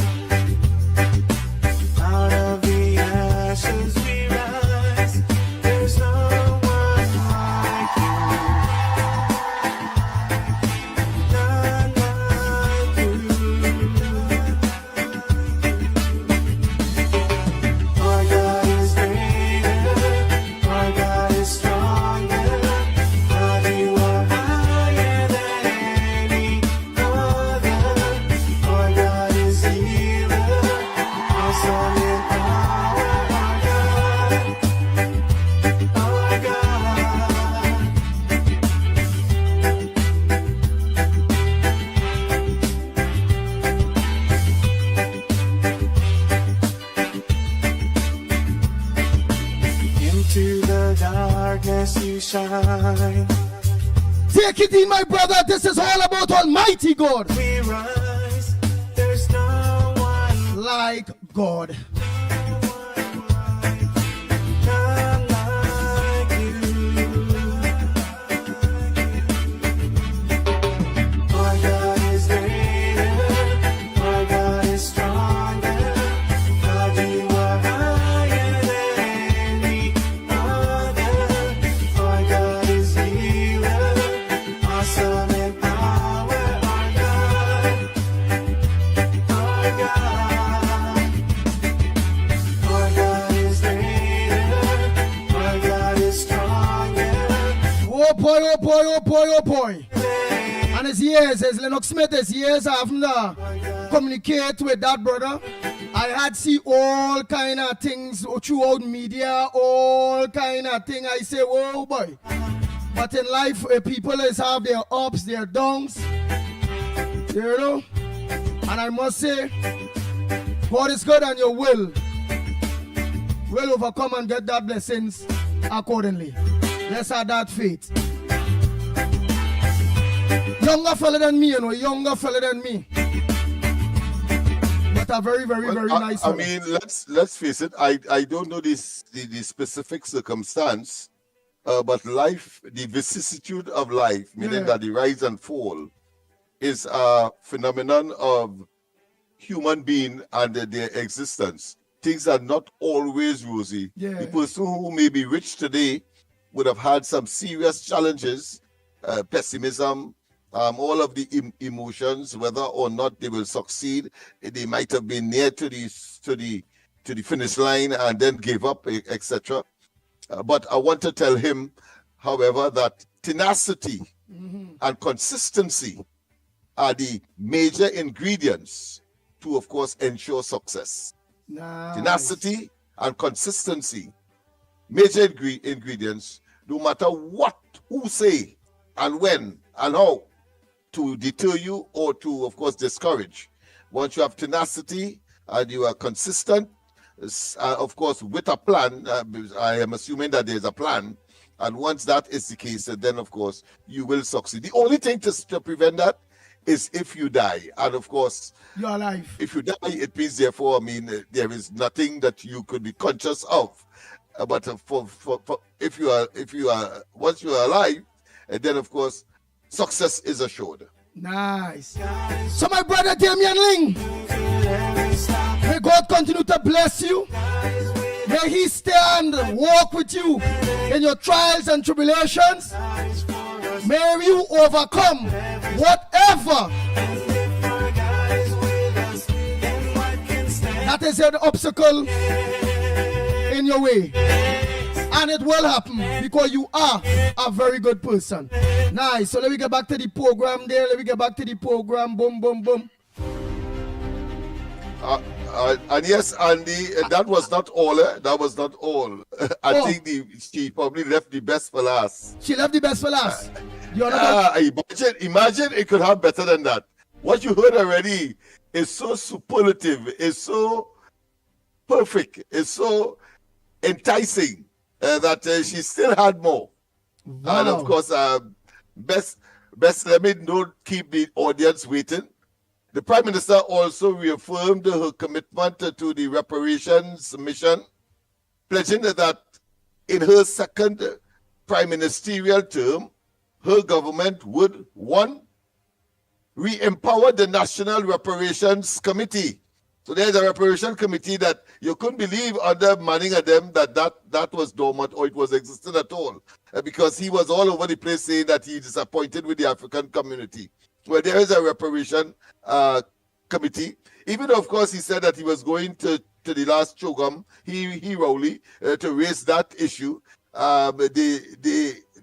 Out of the ashes we rise. There's no one like you. None like you. Our God is greater. Our God is stronger. God, you are higher than any other. Our God is healer. Awesome in power. Our God. Into the darkness you shine. Take it in, my brother. This is all about Almighty God. We rise. There's no one like God. none like you. Our God is greater. Our God is stronger. God, you are higher than any other. Our God is healer. Awesome in power. Our God. Our God. Our God is greater. Our God is stronger. Oh boy, oh boy, oh boy, oh boy. And his years, as Lennox Smith, his years having to communicate with that brother. I had see all kind of things throughout media, all kind of thing. I say, oh boy. But in life, people is have their ups, their downs. You know? And I must say, God is good and your will overcome and get that blessings accordingly. Let's have that faith. Younger fella than me, you know, younger fella than me. But a very, very, very nice I fella. mean, let's face it. I don't know the specific circumstance, but life, the vicissitude of life, meaning that the rise and fall, is a phenomenon of human being and their existence. Things are not always rosy. Yeah. The person who may be rich today would have had some serious challenges, pessimism, all of the emotions, whether or not they will succeed. They might have been near to the finish line and then gave up, etc. But I want to tell him, however, that tenacity and consistency are the major ingredients to, of course, ensure success. Nice. Tenacity and consistency, major ingredients, no matter what, who say, and when, and how, to deter you or to, of course, discourage. Once you have tenacity and you are consistent, of course, with a plan, I am assuming that there's a plan, and once that is the case, then, of course, you will succeed. The only thing to prevent that is if you die. And, of course, you're alive. If you die, it means, therefore, I mean, there is nothing that you could be conscious of. But for if you are once you are alive, and then, of course, success is assured. Nice. So, my brother Damian Ling, may God continue to bless you. May He stand and walk with you in your trials and tribulations. May you overcome whatever that is an obstacle in your way. And it will happen because you are a very good person. Nice. So let me get back to the program there. Let me get back to the program. Boom, boom, boom. And yes, Andy, that was not all. That was not all. I think she probably left the best for last. She left the best for last. Imagine it could have better than that. What you heard already is so superlative, is so perfect, is so enticing that she still had more. Wow. And of course, best let me not keep the audience waiting. The Prime Minister also reaffirmed her commitment to the reparations mission, pledging that in her second prime ministerial term, her government would, 1, re-empower the National Reparations Committee. So there's a reparation committee that you couldn't believe under Manning and them that was dormant or it was existing at all. Because he was all over the place saying that he's disappointed with the African community. Well, there is a reparation committee. Even though, of course, he said that he was going to the last Chogam, he Rowley, to raise that issue.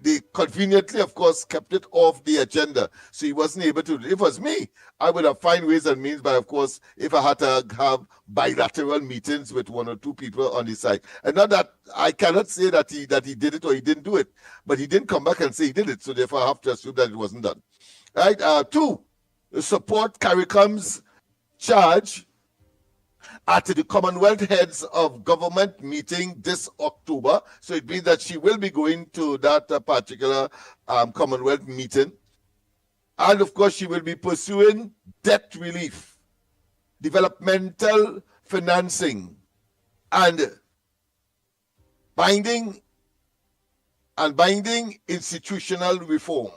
They conveniently, of course, kept it off the agenda. So he wasn't able to. If it was me, I would have found ways and means, but of course, if I had to have bilateral meetings with 1 or 2 people on the side. And not that I cannot say that he did it or he didn't do it, but he didn't come back and say he did it. So therefore, I have to assume that it wasn't done. Right? 2, support CARICOM's charge at the Commonwealth Heads of Government meeting this October. So it means that she will be going to that particular Commonwealth meeting. And of course, she will be pursuing debt relief, developmental financing, and binding institutional reform.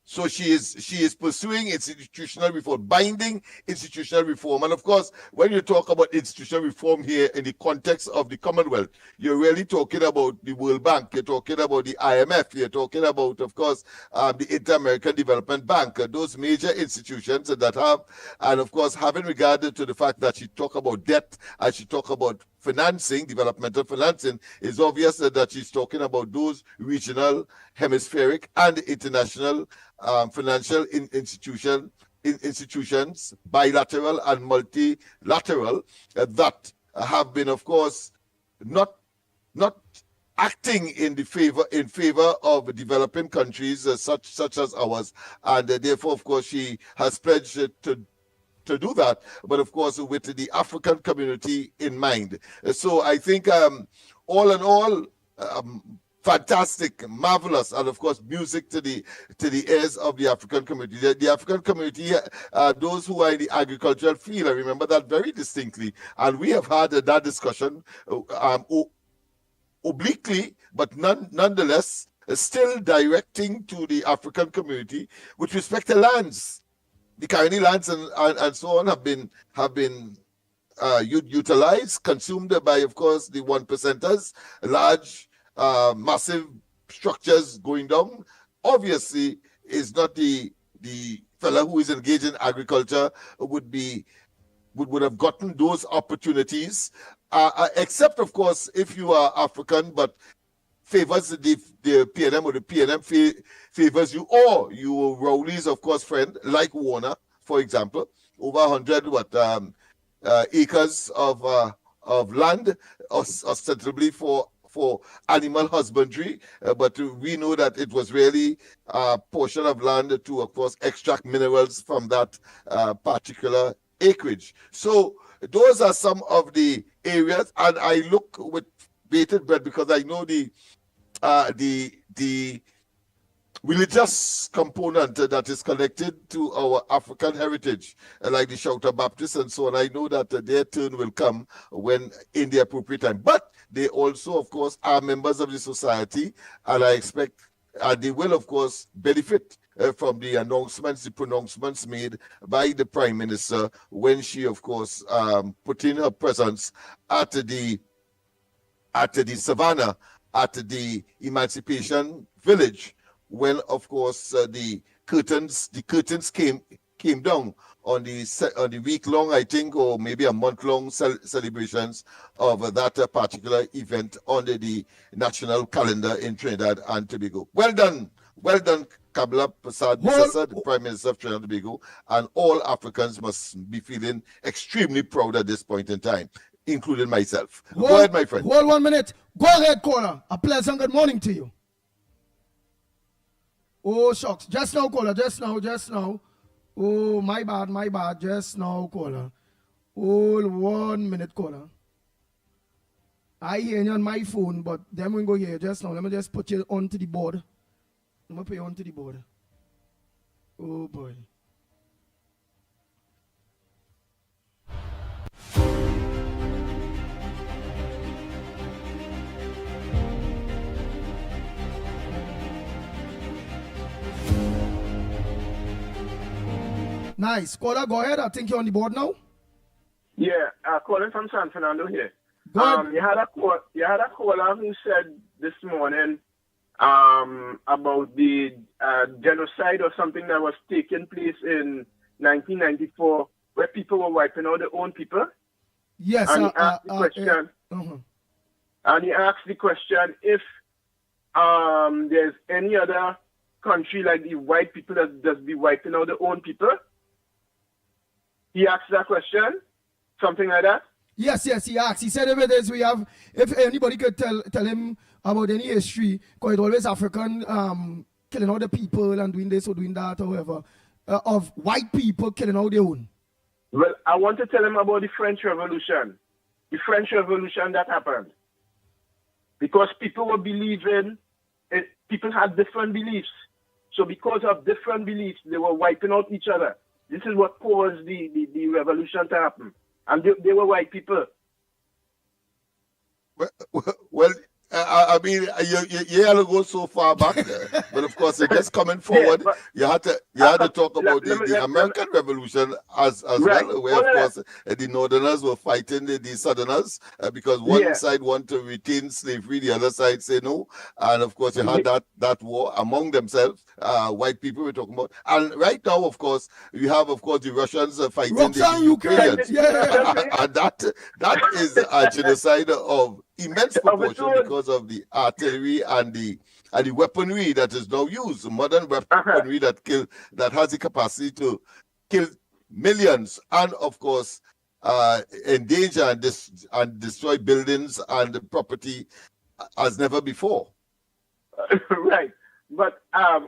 So she is pursuing institutional reform, binding institutional reform. And of course, when you talk about institutional reform here in the context of the Commonwealth, you're really talking about the World Bank, you're talking about the IMF, you're talking about, of course, the Inter-American Development Bank, those major institutions that have, and of course, having regard to the fact that she talk about debt and she talk about financing, developmental financing, is obvious that she's talking about those regional, hemispheric, and international financial institutions, bilateral and multilateral, that have been, of course, not acting in favor of developing countries such as ours, and therefore, of course, she has pledged to do that, but of course with the African community in mind. So I think all in all, fantastic, marvelous, and of course music to the ears of the African community. The African community, those who are in the agricultural field, I remember that very distinctly, and we have had that discussion obliquely, but nonetheless still directing to the African community with respect to lands. The Caroni lands and so on have been utilized, consumed by, of course, the 1%ers, large, massive structures going down. Obviously, is not the fellow who is engaged in agriculture would have gotten those opportunities, except, of course, if you are African, but favors the PNM, or the PNM favors you, or you Rowley's, of course, friend, like Warner, for example, over 100 acres of land, ostensibly for animal husbandry, but we know that it was really a portion of land to, of course, extract minerals from that particular acreage. So those are some of the areas, and I look with bated breath because I know the religious component that is connected to our African heritage, like the Shouter Baptists and so on. I know that their turn will come when in the appropriate time. But they also, of course, are members of the society, and I expect they will, of course, benefit from the pronouncements made by the Prime Minister when she, of course, put in her presence at the Savannah, at the Emancipation Village, when, of course, the curtains came down on the week-long, I think, or maybe a month-long celebrations of that particular event on the national calendar in Trinidad and Tobago. Well done, Kamala Persad-Bissessar, the Prime Minister of Trinidad and Tobago, and all Africans must be feeling extremely proud at this point in time, including myself. Go ahead, my friend. Hold 1 minute. Go ahead, caller. A pleasant good morning to you. Oh, shucks. Just now, caller. Just now. Oh, my bad. Just now, caller. Hold 1 minute, caller. I hear you on my phone, but then we go here just now. Let me just put you onto the board. Let me put you onto the board. Oh, boy. Nice. Caller, go ahead. I think you're on the board now. Yeah, calling from San Fernando here. Go ahead. You had a caller who said this morning about the genocide or something that was taking place in 1994, where people were wiping out their own people. Yes. And he asked the question. And he asked the question if there's any other country like the white people that does be wiping out their own people. He asked that question, something like that. Yes, he asked. He said if anybody could tell him about any history, because it's always African killing out the people and doing this or doing that or whatever, of white people killing out their own. Well, I want to tell him about the French Revolution. The French Revolution that happened. Because people were believing, people had different beliefs. So because of different beliefs, they were wiping out each other. This is what caused the revolution to happen. And they were white people. Well, I mean, you had to go so far back there. But of course, just coming forward, you had to talk about the American Revolution as right. well, where, of course, the Northerners were fighting the Southerners because one side wanted to retain slavery, the other side say no. And of course, you had that war among themselves, white people we're talking about. And right now, of course, you have, of course, the Russians fighting the Ukrainians. And that is a genocide of immense proportion because of the artillery and the weaponry that is now used, modern weaponry that has the capacity to kill millions and, of course, endanger and destroy buildings and property as never before. Right. But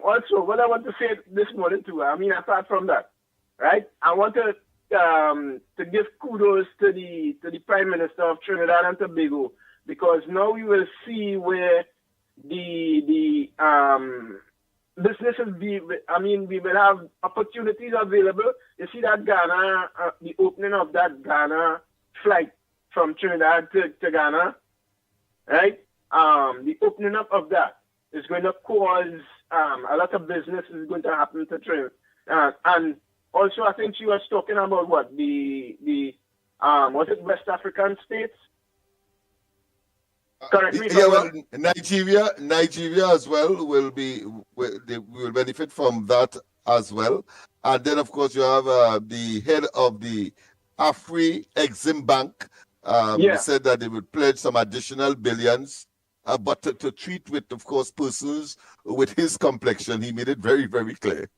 also, what I want to say this morning too, I mean, apart from that, right, I want to give kudos to the Prime Minister of Trinidad and Tobago, because now we will see where the businesses we will have opportunities available. You see that Ghana, the opening of that Ghana flight from Trinidad to Ghana, right? The opening up of that is going to cause a lot of business is going to happen to Trinidad. And also, I think she was talking about what was it West African states? Correct me if I'm wrong. Nigeria as well will benefit from that as well. And then, of course, you have the head of the Afri Exim Bank who said that they would pledge some additional billions but to treat with, of course, persons with his complexion. He made it very, very clear.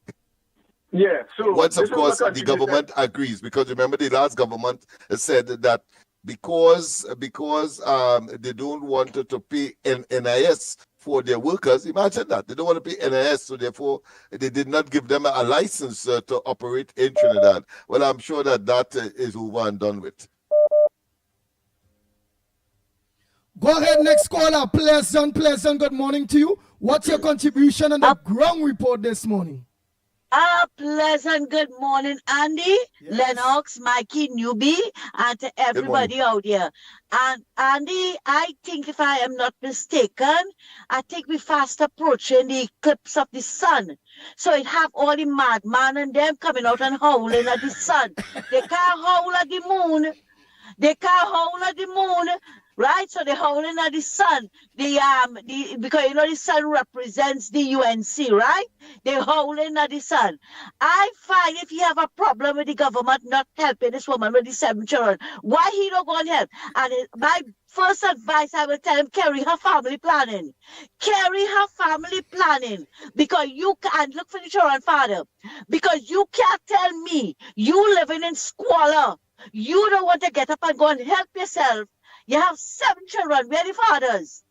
Yeah, so Once, this of is course, what the government agrees, because remember the last government said that because they don't want to pay NIS for their workers. Imagine that. They don't want to pay NIS, so therefore they did not give them a license to operate in Trinidad. Well, I'm sure that is over and done with. Go ahead, next caller. Pleasant, good morning to you. What's your contribution on the ground report this morning? Pleasant good morning, Andy, Lennox, Mikey, Newbie, and to everybody out there. And Andy, I think if I am not mistaken, I think we fast approaching the eclipse of the sun. So it have all the madman and them coming out and howling at the sun. They can't howl at the moon. They can't howl at the moon. Right, so they're howling at the sun. Because you know the sun represents the UNC, right? They're howling at the sun. I find if you have a problem with the government not helping this woman with the 7 children, why he don't go and help? And my first advice, I will tell him, carry her family planning. Carry her family planning. Because you can't look for the children, father. Because you can't tell me you living in squalor. You don't want to get up and go and help yourself. You have 7 children. Where are the fathers?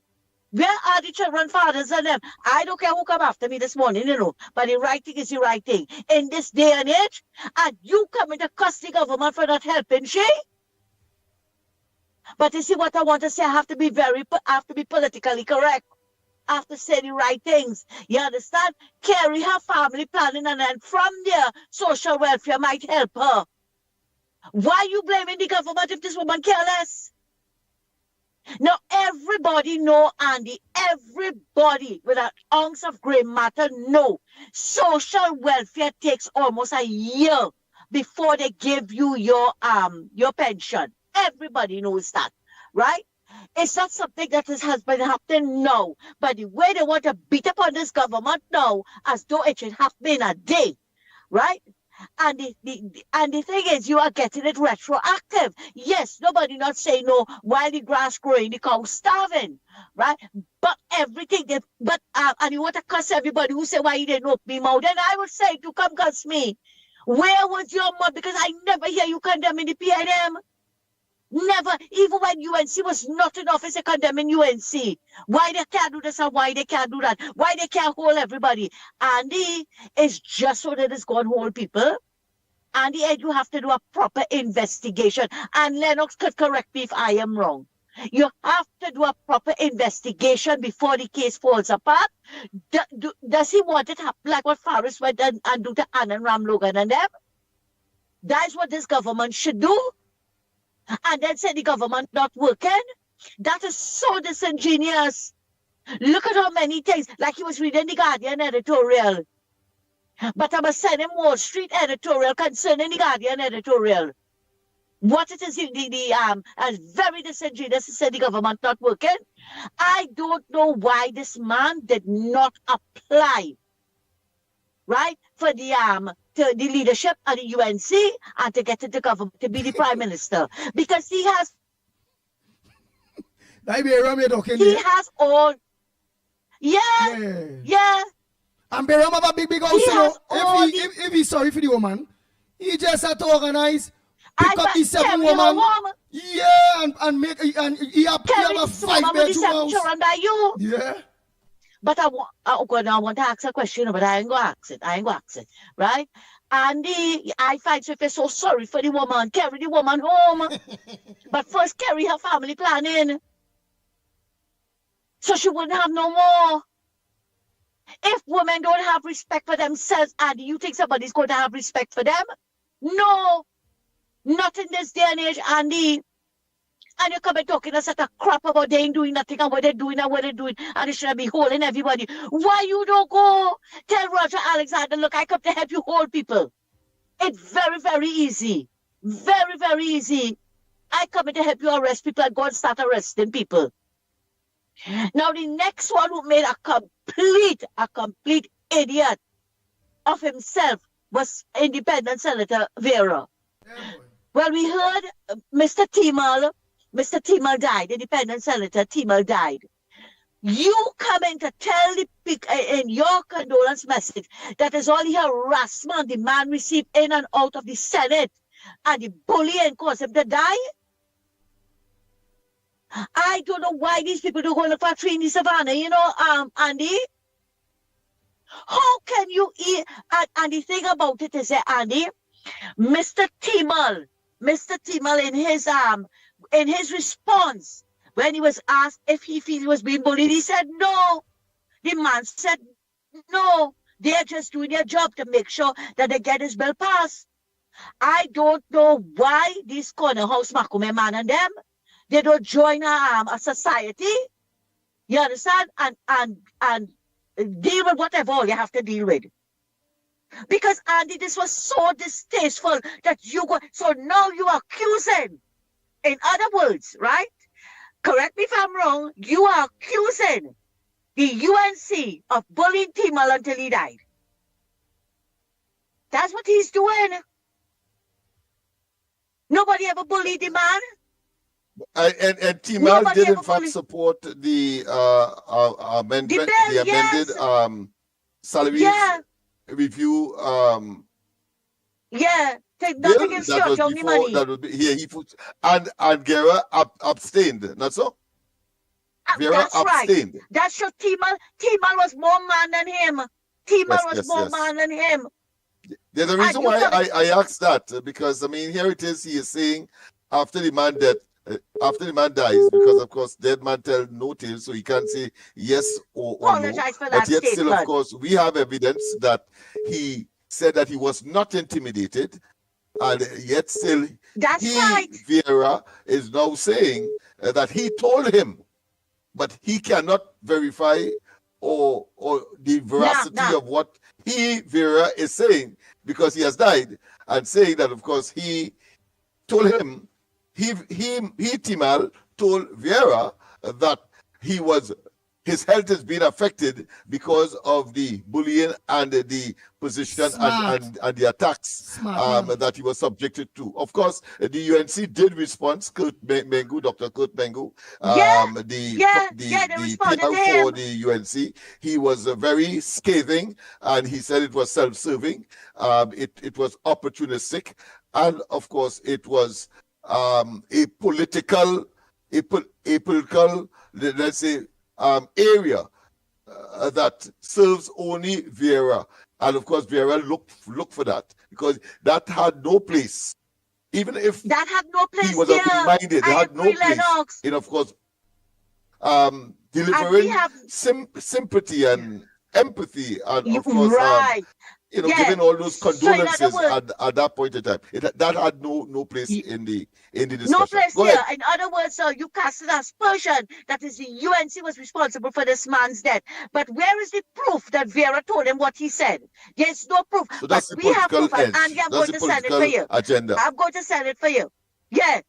Where are the children, fathers and them? I don't care who come after me this morning, you know. But the right thing is the right thing. In this day and age, and you coming to cuss the government for not helping, she? But you see what I want to say? I have to be politically correct. I have to say the right things. You understand? Carry her family planning, and then from there, social welfare might help her. Why are you blaming the government if this woman careless? Now, everybody know, Andy, everybody with an ounce of gray matter know social welfare takes almost a year before they give you your pension. Everybody knows that, right? It's not something that has been happening now, but the way they want to beat up on this government now, as though it should have been a day, right? And the thing is, you are getting it retroactive. Yes, nobody not saying no while the grass growing, the cow starving, right? But everything, and you want to cuss everybody who say why you didn't open me mouth. Then I would say to come cuss me. Where was your mouth? Because I never hear you condemning the PNM. Never, even when UNC was not in office, they condemning UNC. Why they can't do this and why they can't do that? Why they can't hold everybody? Andy, it's just so that it's going to hold people. Andy, you have to do a proper investigation. And Lennox could correct me if I am wrong. You have to do a proper investigation before the case falls apart. Does he want it to happen like what Faris went and do to Ann and Ram Logan and them? That's what this government should do. And then say the government not working. That is so disingenuous. Look at how many things, like he was reading the Guardian editorial. But I must send him Wall Street editorial concerning the Guardian editorial. What it is, and very disingenuous to say the government not working. I don't know why this man did not apply, right, for the to the leadership of the UNC and to get into government to be the prime minister, because he has all. Yeah. And Beram have a big house, you know. If he's sorry for the woman, he just had to organize, pick up the 7 woman. Yeah, and make and he have a 5-bedroom house. Yeah. But I want to ask a question, but I ain't going to ask it. Right? And I find so if you're so sorry for the woman, carry the woman home. But first carry her family planning. So she wouldn't have no more. If women don't have respect for themselves, and you think somebody's going to have respect for them? No. Not in this day and age, Andy. And you come and talking a set of crap about they ain't doing nothing and what they're doing and what they're doing, and they should be holding everybody. Why you don't go tell Roger Alexander, look, I come to help you hold people. It's very, very easy. Very, very easy. I come in to help you arrest people and go and start arresting people. Now the next one who made a complete idiot of himself was Independent Senator Vera. Well, we heard Mr. Timal died, Independent Senator Timal died. You coming to tell the in your condolence message that is all the harassment the man received in and out of the Senate and the bullying caused him to die? I don't know why these people don't go look for Trini Savannah, Andy. How can you eat? And the thing about it is that, Andy, Mr. Timmel in his response, when he was asked if he feels he was being bullied, he said no. The man said no. They're just doing their job to make sure that they get his bill passed. I don't know why these corner house Makume man and them, they don't join a society. You understand? And deal with whatever all you have to deal with. Because Andy, this was so distasteful that you go. So now you are accusing. In other words, right? Correct me if I'm wrong. You are accusing the UNC of bullying Timmel until he died. That's what he's doing. Nobody ever bullied the man. And Timmel did in fact support the amendment, the amended salary review. Not against your young money. That would be here. And Guerra abstained, not so? Vera abstained. Right. That's your Timmel. Timmel was more man than him. Timmel was more man than him. There's a reason why I asked that, because I mean here it is. He is saying after the man dies, because of course dead man tell no tale, so he can't say yes or no. But yet still, of course, we have evidence that he said that he was not intimidated, and yet still Vera is now saying that he told him, but he cannot verify or the veracity of what Vera is saying, because he has died, and saying that of course he told him, Timmel told Vera that his health has been affected because of the bullying and the position and the attacks that he was subjected to. Of course, the UNC did respond. Dr. Kurt Mengu, the PR for the UNC, he was very scathing, and he said it was self-serving. It was opportunistic, and of course, it was a political, let's say, area that serves only Vera, and of course Vera look for that, because that had no place. Even if that had no place, he was open-minded, it had no place. Lennox. In of course delivering sympathy and empathy, and of course giving all those condolences at that point in time. That had no place in the discussion. No place here. In other words, you cast an aspersion that is the UNC was responsible for this man's death. But where is the proof that Vera told him what he said? There's no proof. So that's but the we have proof, edge. and I'm going to send it for you. Agenda. I'm going to send it for you. Yeah.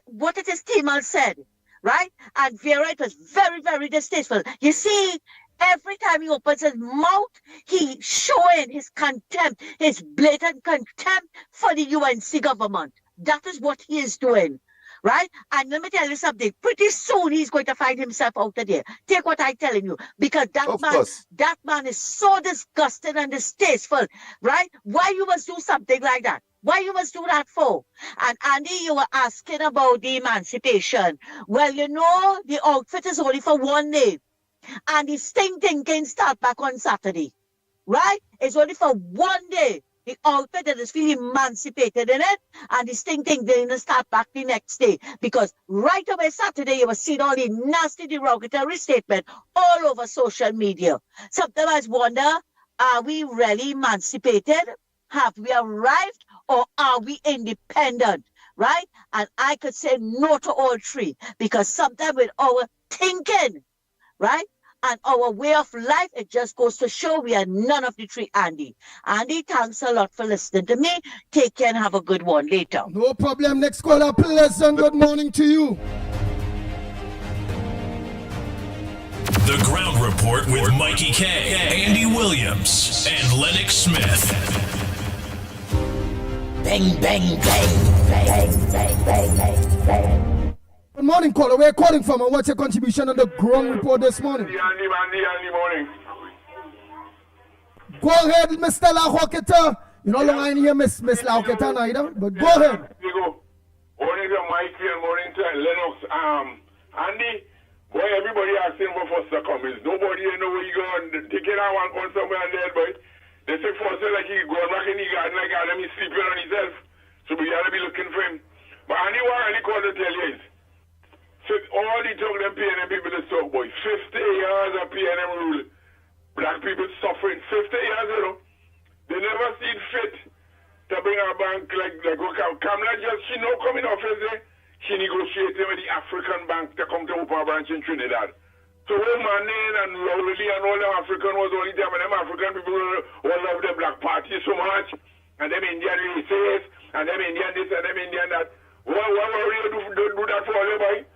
What it is Timmel said, right? And Vera, it was very, very distasteful. You see, every time he opens his mouth, he's showing his contempt, his blatant contempt for the UNC government. That is what he is doing, right? And let me tell you something. Pretty soon he's going to find himself out of there. Take what I'm telling you, because that man is so disgusting and distasteful, right? Why you must do something like that? Why you must do that for? And Andy, you were asking about the emancipation. Well, the outfit is only for one day. And the sting can start back on Saturday, right? It's only for one day. The outfit that is feeling emancipated in it, and the sting didn't start back the next day, because right away Saturday you will see all the nasty derogatory statement all over social media. Sometimes I wonder, are we really emancipated? Have we arrived, or are we independent, right? And I could say no to all three, because sometimes with our thinking, right, and our way of life, it just goes to show we are none of the three, Andy. Andy, thanks a lot for listening to me. Take care and have a good one later. No problem. Next caller, pleasant good morning to you. The Ground Report with Mickie K, Andy Williams, and Lennox Smith. Bang, bang, bang, bang, bang, bang, bang, bang. Good morning, caller. Where are you calling from and what's your contribution on the Ground Report this morning? Andy morning. Go ahead, Mr. Lahoketa. You know, long I hear Miss Lahoketa neither, but go ahead. You go. Morning to Mickie and morning to Lennox. Andy, boy, everybody asking for Foster Cummings. Nobody know where you go and taking out one point somewhere and there, but they say Foster like he going back in the garden like Adam, he's sleeping on himself. So we gotta be looking for him. But Andy, what I call to tell you is, so all the talk them PNM people is talk, boy. 50 years of PNM rule. Black people suffering 50 years, you know. They never seen fit to bring a bank like Kamala just, she no come in office there. She negotiated with the African bank to come to open a branch in Trinidad. So when Manin and Rowley and all them African was only them, and them African people all love the black party so much, and them Indian racist, and them Indian this and them Indian that. Why will you do that for all, boy?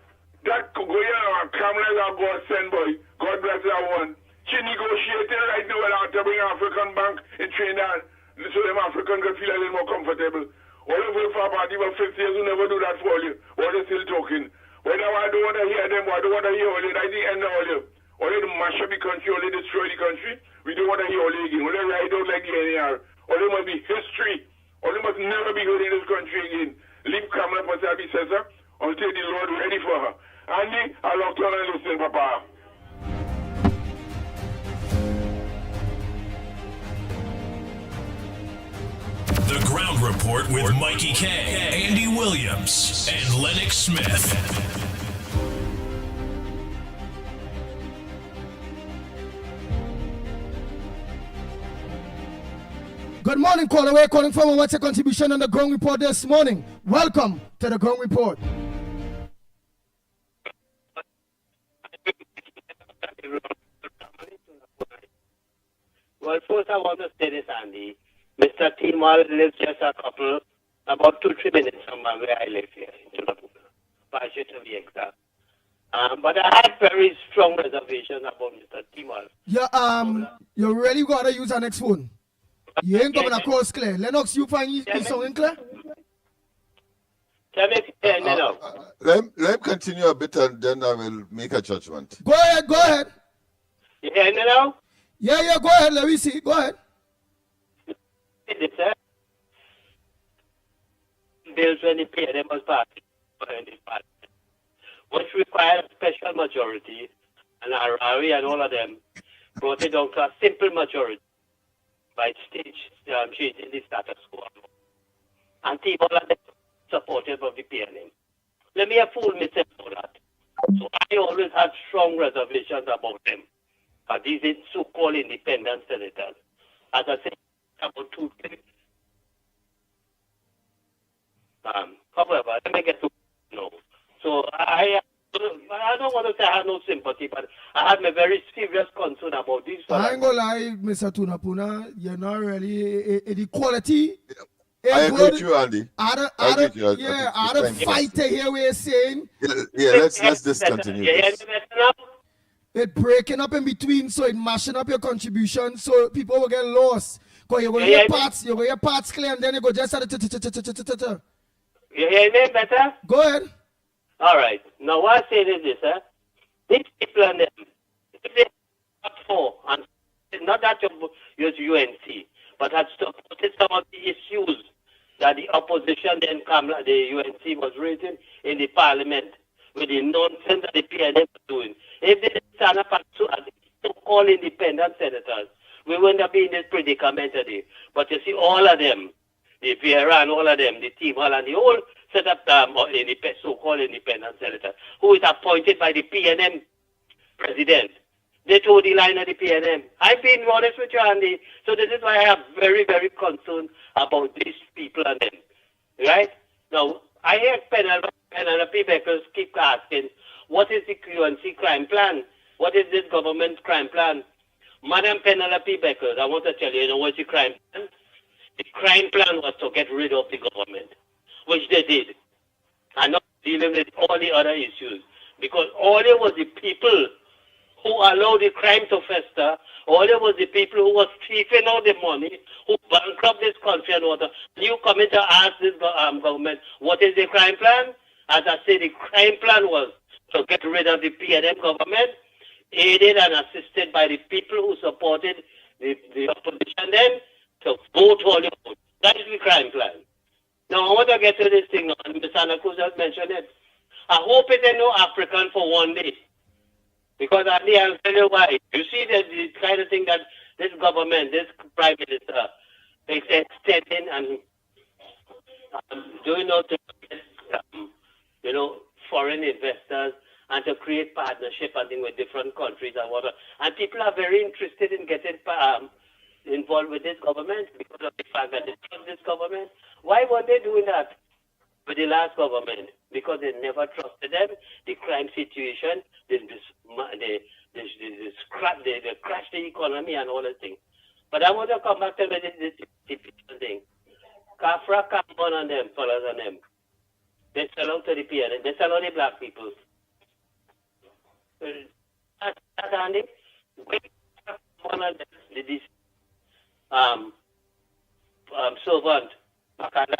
That go here, Kamala is God send, boy. God bless that one. She negotiating right now with to bring an African bank in Trinidad so them African can feel a little more comfortable. All of them for a party for 50 years who never do that for you. What are they still talking? Whether I don't want to hear them, I don't want to hear all you. That's the end of all you. All you mash up the country, all you destroy the country. We don't want to hear all you again. All you ride out like the NAR. All you must be history. All you must never be heard in this country again. Leave Kamala for Sabi Cesar until the Lord ready for her. Andy, I love to and listen, Papa. The Ground Report with Mickie K, Andy Williams, and Lennox Smith. Good morning, caller. Where are you calling from and what's your contribution on the Ground Report this morning? Welcome to the Ground Report. Well, first I want to say this, Andy. Mr. Timal lives just about 2-3 minutes from where I live here in Tunapuna. Pasha to be exact. But I had very strong reservations about Mr. Timal. Yeah, you really gotta use our next phone. You ain't coming across clear. Lennox, you find his song clear? Tell me if you hear me now. Let him continue a bit and then I will make a judgment. Go ahead. You hear me now? Yeah, go ahead. Let me see. Go ahead. Bills when the PNM was passed in this parliament, which required a special majority, and Harari and all of them brought it down to a simple majority by changing the status quo. And people are supportive of the PNM. Let me fool myself for that. So I always had strong reservations about them. These so-called independent senators. As I said, about 2 3. However, let me get to know. So I don't want to say I had no sympathy, but I had my very serious concern about this. I ain't gonna lie, Mr. Tunapuna, you're not really the quality. I agree with you, Andy. I don't fight to hear what you're saying. Yeah, let's discontinue this. It breaking up in between, so it mashing up your contribution, so people will get lost. Because you're going to hear parts clear, and then you go just at the You hear me better? Go ahead. All right. Now what I say is this, these people and them, if they not for, and not that you're UNC, but had supported some of the issues that the opposition then the UNC was raising in the parliament with the nonsense that the PNM was doing. If they stand up as so-called independent senators, we wouldn't have been in this predicament today. But you see, all of them, the Vieira and all of them, the team, all and the whole set up so-called independent senator, who is appointed by the PNM president. They told the line of the PNM. I've been honest with you, Andy. So this is why I am very, very concerned about these people and them. Right? Now, I hear Penelope Beckers keep asking, what is the UNC crime plan? What is this government's crime plan? Madam Penelope Beckers, I want to tell you, what's the crime plan? The crime plan was to get rid of the government, which they did, and not dealing with all the other issues. Because all it was the people who allowed the crime to fester, all it was the people who was thieving out the money, who bankrupt this country and water. You come in to ask this government, what is the crime plan? As I say, the crime plan was to get rid of the PNM government, aided and assisted by the people who supported the opposition then, to vote all your votes. That is the crime plan. Now, I want to get to this thing now, and Mr. Anna Cruz has mentioned it. I hope it ain't no African for one day. Because I'll tell you why. You see the kind of thing that this government, this prime minister, is extending and doing out to foreign investors and to create partnership and things with different countries and whatever. And people are very interested in getting involved with this government because of the fact that they trust this government. Why weren't they doing that with the last government? Because they never trusted them. The crime situation, they crash the economy and all that thing. But I want to come back to this thing. Kafra, Cameron and them, fellas and them. They sell out to the PNM. They sell out the black people. That's Andy. One of them, this servant, Makanda,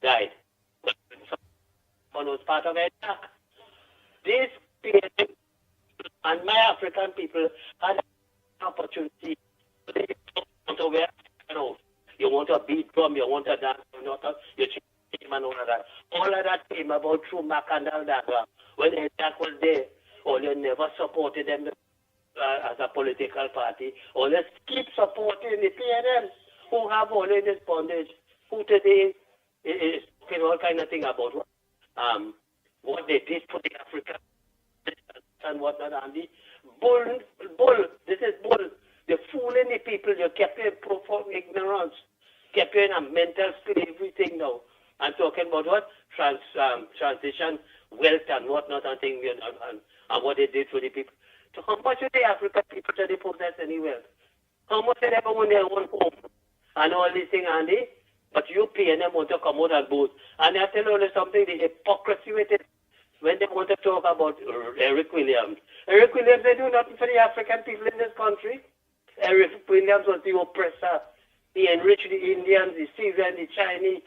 died. One was part of the attack. This PNM and my African people had an opportunity. They want to wear, you want to beat drum, you want to dance, you change and all of that. All of that came about through Makanda Daga. When the attack was there, or you never supported them as a political party, or let's keep supporting the PNM who have only this bondage, who today is all kind of thing about what they did for the African and whatnot. And the bull, this is bull. They're fooling the people. You kept you in profound ignorance, kept you in a mental slavery thing now, and talking about what transition, wealth, and whatnot, and things, and what they did for the people. So how much of the African people do they possess any wealth? How much do they ever own their own home? And all these things, Andy. But you PNM want to come out and boast. And I tell you something, the hypocrisy with it, when they want to talk about Eric Williams. Eric Williams, they do nothing for the African people in this country. Eric Williams was the oppressor. He enriched the Indians, the Syrians, the Chinese,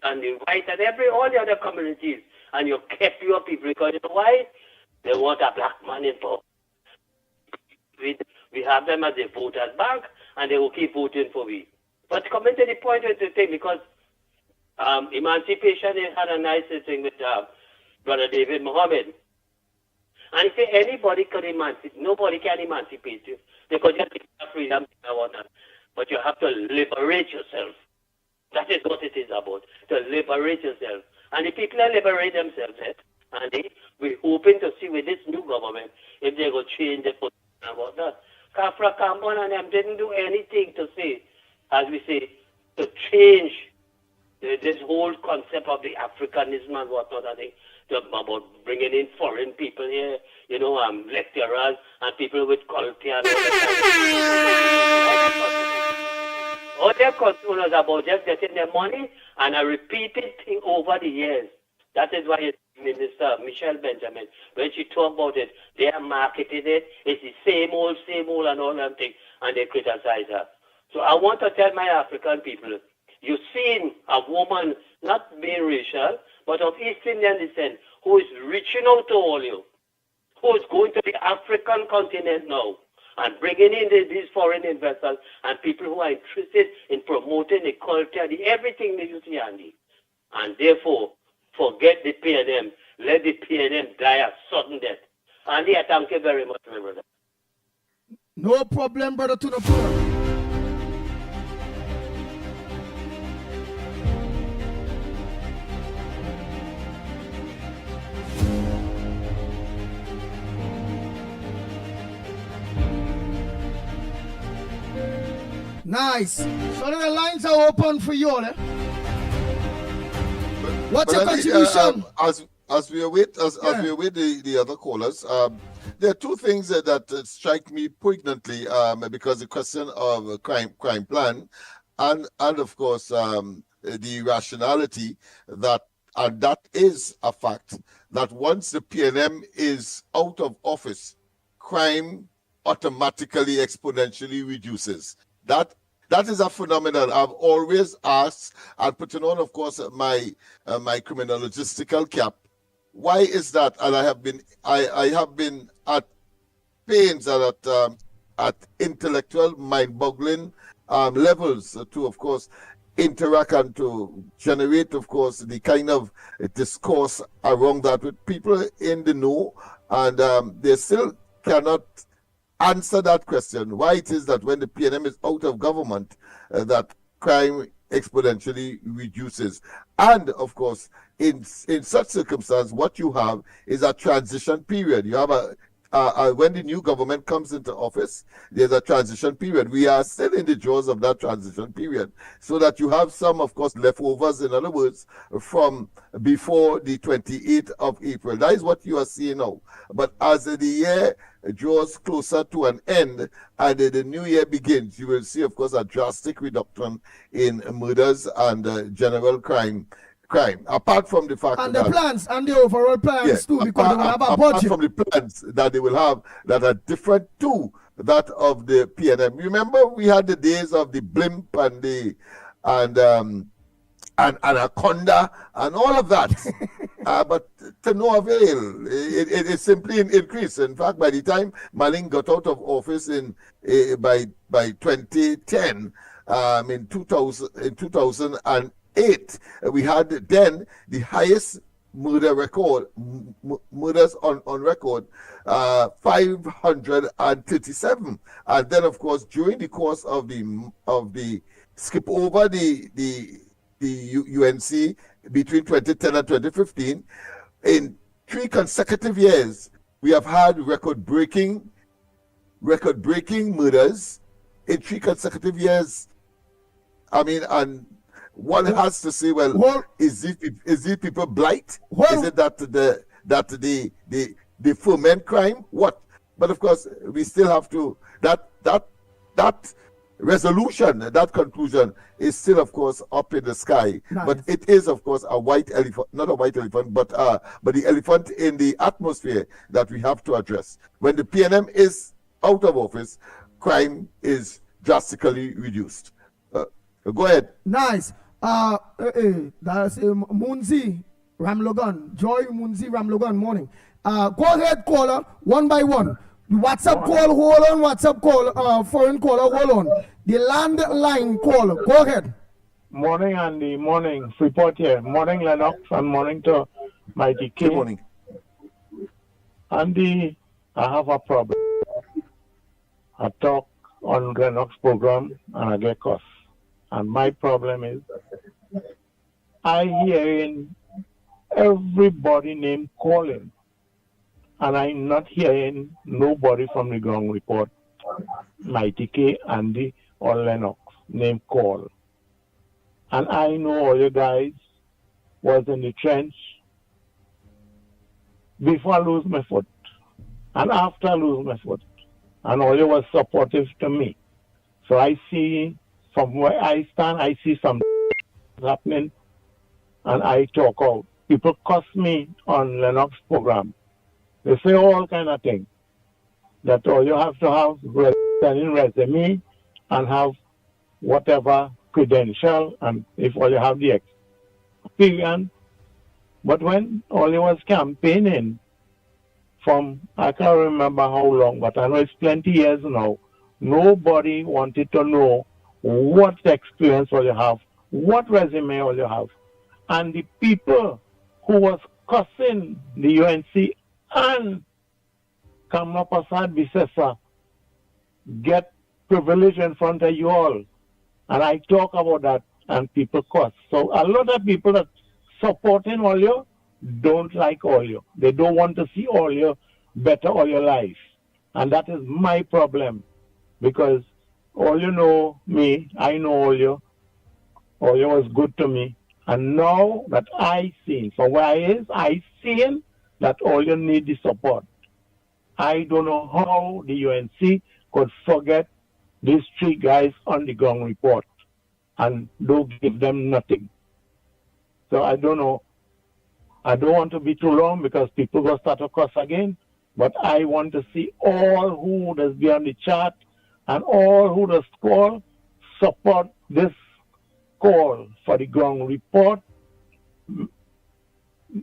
and the white, and all the other communities. And you kept your people, because you know why? They want a black man in power. We have them as a voters bank, and they will keep voting for we. But coming to the point of the thing, because emancipation, they had a nice thing with Brother David Mohammed. And he said anybody could emancipate. Nobody can emancipate you. Because you have freedom and whatnot. But you have to liberate yourself. That is what it is about. To liberate yourself. And the people that liberate themselves, and we're hoping to see with this new government if they go change the position and whatnot. Kafra Kambon and them didn't do anything to say, as we say, to change this whole concept of the Africanism and whatnot, I think, about bringing in foreign people here, lecturers and people with culture and all that. All their concern is about just getting their money, and a repeated thing over the years. That is why Minister Michelle Benjamin, when she talked about it, they are marketing it. It's the same old, and all that thing, and they criticize her. So I want to tell my African people, you've seen a woman, not being racial, but of East Indian descent, who is reaching out to all you, who is going to the African continent now, and bringing in these foreign investors and people who are interested in promoting the culture, everything that you see, Andy. And therefore, forget the PNM. Let the PNM die a sudden death. Andy, I thank you very much, my brother. No problem, brother, to the poor. Nice. So the lines are open for you all, eh? What's your contribution? As we await the other callers, there are two things that strike me poignantly, because the question of a crime plan, and of course the rationality that is a fact that once the PNM is out of office, crime automatically exponentially reduces. That that is a phenomenon. I've always asked, and putting on, of course, my criminologistical cap. Why is that? And I have been at pains and at intellectual mind-boggling levels to, of course, interact and to generate, of course, the kind of discourse around that with people in the know, and they still cannot answer that question. Why it is that when the PNM is out of government, that crime exponentially reduces. And of course, in such circumstance, what you have is a transition period. You have when the new government comes into office, there's a transition period. We are still in the jaws of that transition period, so that you have some, of course, leftovers, in other words, from before the 28th of April. That is what you are seeing now. But as the year draws closer to an end and the new year begins, you will see, of course, a drastic reduction in murders and general crime. Apart from the fact and that the plans and the overall plans too, because they will have a budget. apart from the plans that they will have that are different to that of the PNM. Remember, we had the days of the blimp and anaconda and all of that, but to no avail. It simply increased. In fact, by the time Manning got out of office by 2010, in 2008, we had then the highest murders on record, 537. And then, of course, during the course of the skip over the UNC between 2010 and 2015, in 3 consecutive years, we have had record-breaking murders in 3 consecutive years. I mean, and one has to say, well, is these people blight? Is it that the foment crime? What? But of course, we still have to that resolution, that conclusion is still, of course, up in the sky. Nice. But it is, of course, a white elephant, not a white elephant, but the elephant in the atmosphere that we have to address. When the PNM is out of office, crime is drastically reduced. Go ahead. Nice. That's Munzi Ramlogan. Joy Munzi Ramlogan, morning. Go ahead, caller, one by one. WhatsApp call, hold on. WhatsApp call, foreign caller, hold on. The landline caller, go ahead. Morning, Andy. Morning, Freeport here. Morning, Lennox, and morning to Mickie. Good morning. Andy, I have a problem. I talk on Lennox program and I get cussed. And my problem is, I hearing everybody name calling, and I'm not hearing nobody from the ground report, Mickie K, Andy, or Lennox name call. And I know all you guys was in the trench before I lose my foot, and after I lose my foot, and all you was supportive to me. So I see, from where I stand, I see some happening, and I talk out. People cuss me on Lennox program. They say all kind of things. That all you have to have sending resume and have whatever credential, and if all you have the experience. But when all you was campaigning from, I can't remember how long, but I know it's 20 years now, nobody wanted to know what experience all you have, what resume all you have. And the people who was cussing the UNC and Kamla Prasad Bisesa get privilege in front of you all. And I talk about that and people cuss. So a lot of people that supporting all you don't like all you. They don't want to see all you better all your life. And that is my problem, because all you know me, I know all you was good to me. And now that I seen, from where I seen that all you need is support. I don't know how the UNC could forget these 3 guys on the ground report and don't give them nothing. So I don't know. I don't want to be too long because people will start to cuss again, but I want to see all who does be on the chat and all who does call support this call for the ground report,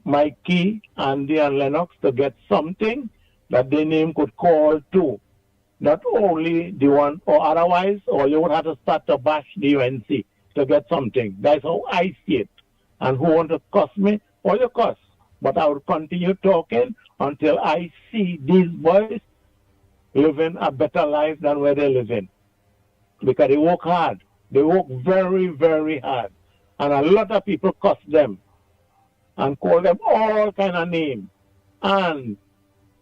Mickie, Andy, and Lennox to get something that their name could call to. Not only the one, or otherwise, or you would have to start to bash the UNC to get something. That's how I see it. And who want to cuss me, or you cuss. But I will continue talking until I see these boys living a better life than where they live in. Because they work hard. They work very, very hard. And a lot of people cuss them and call them all kind of names. And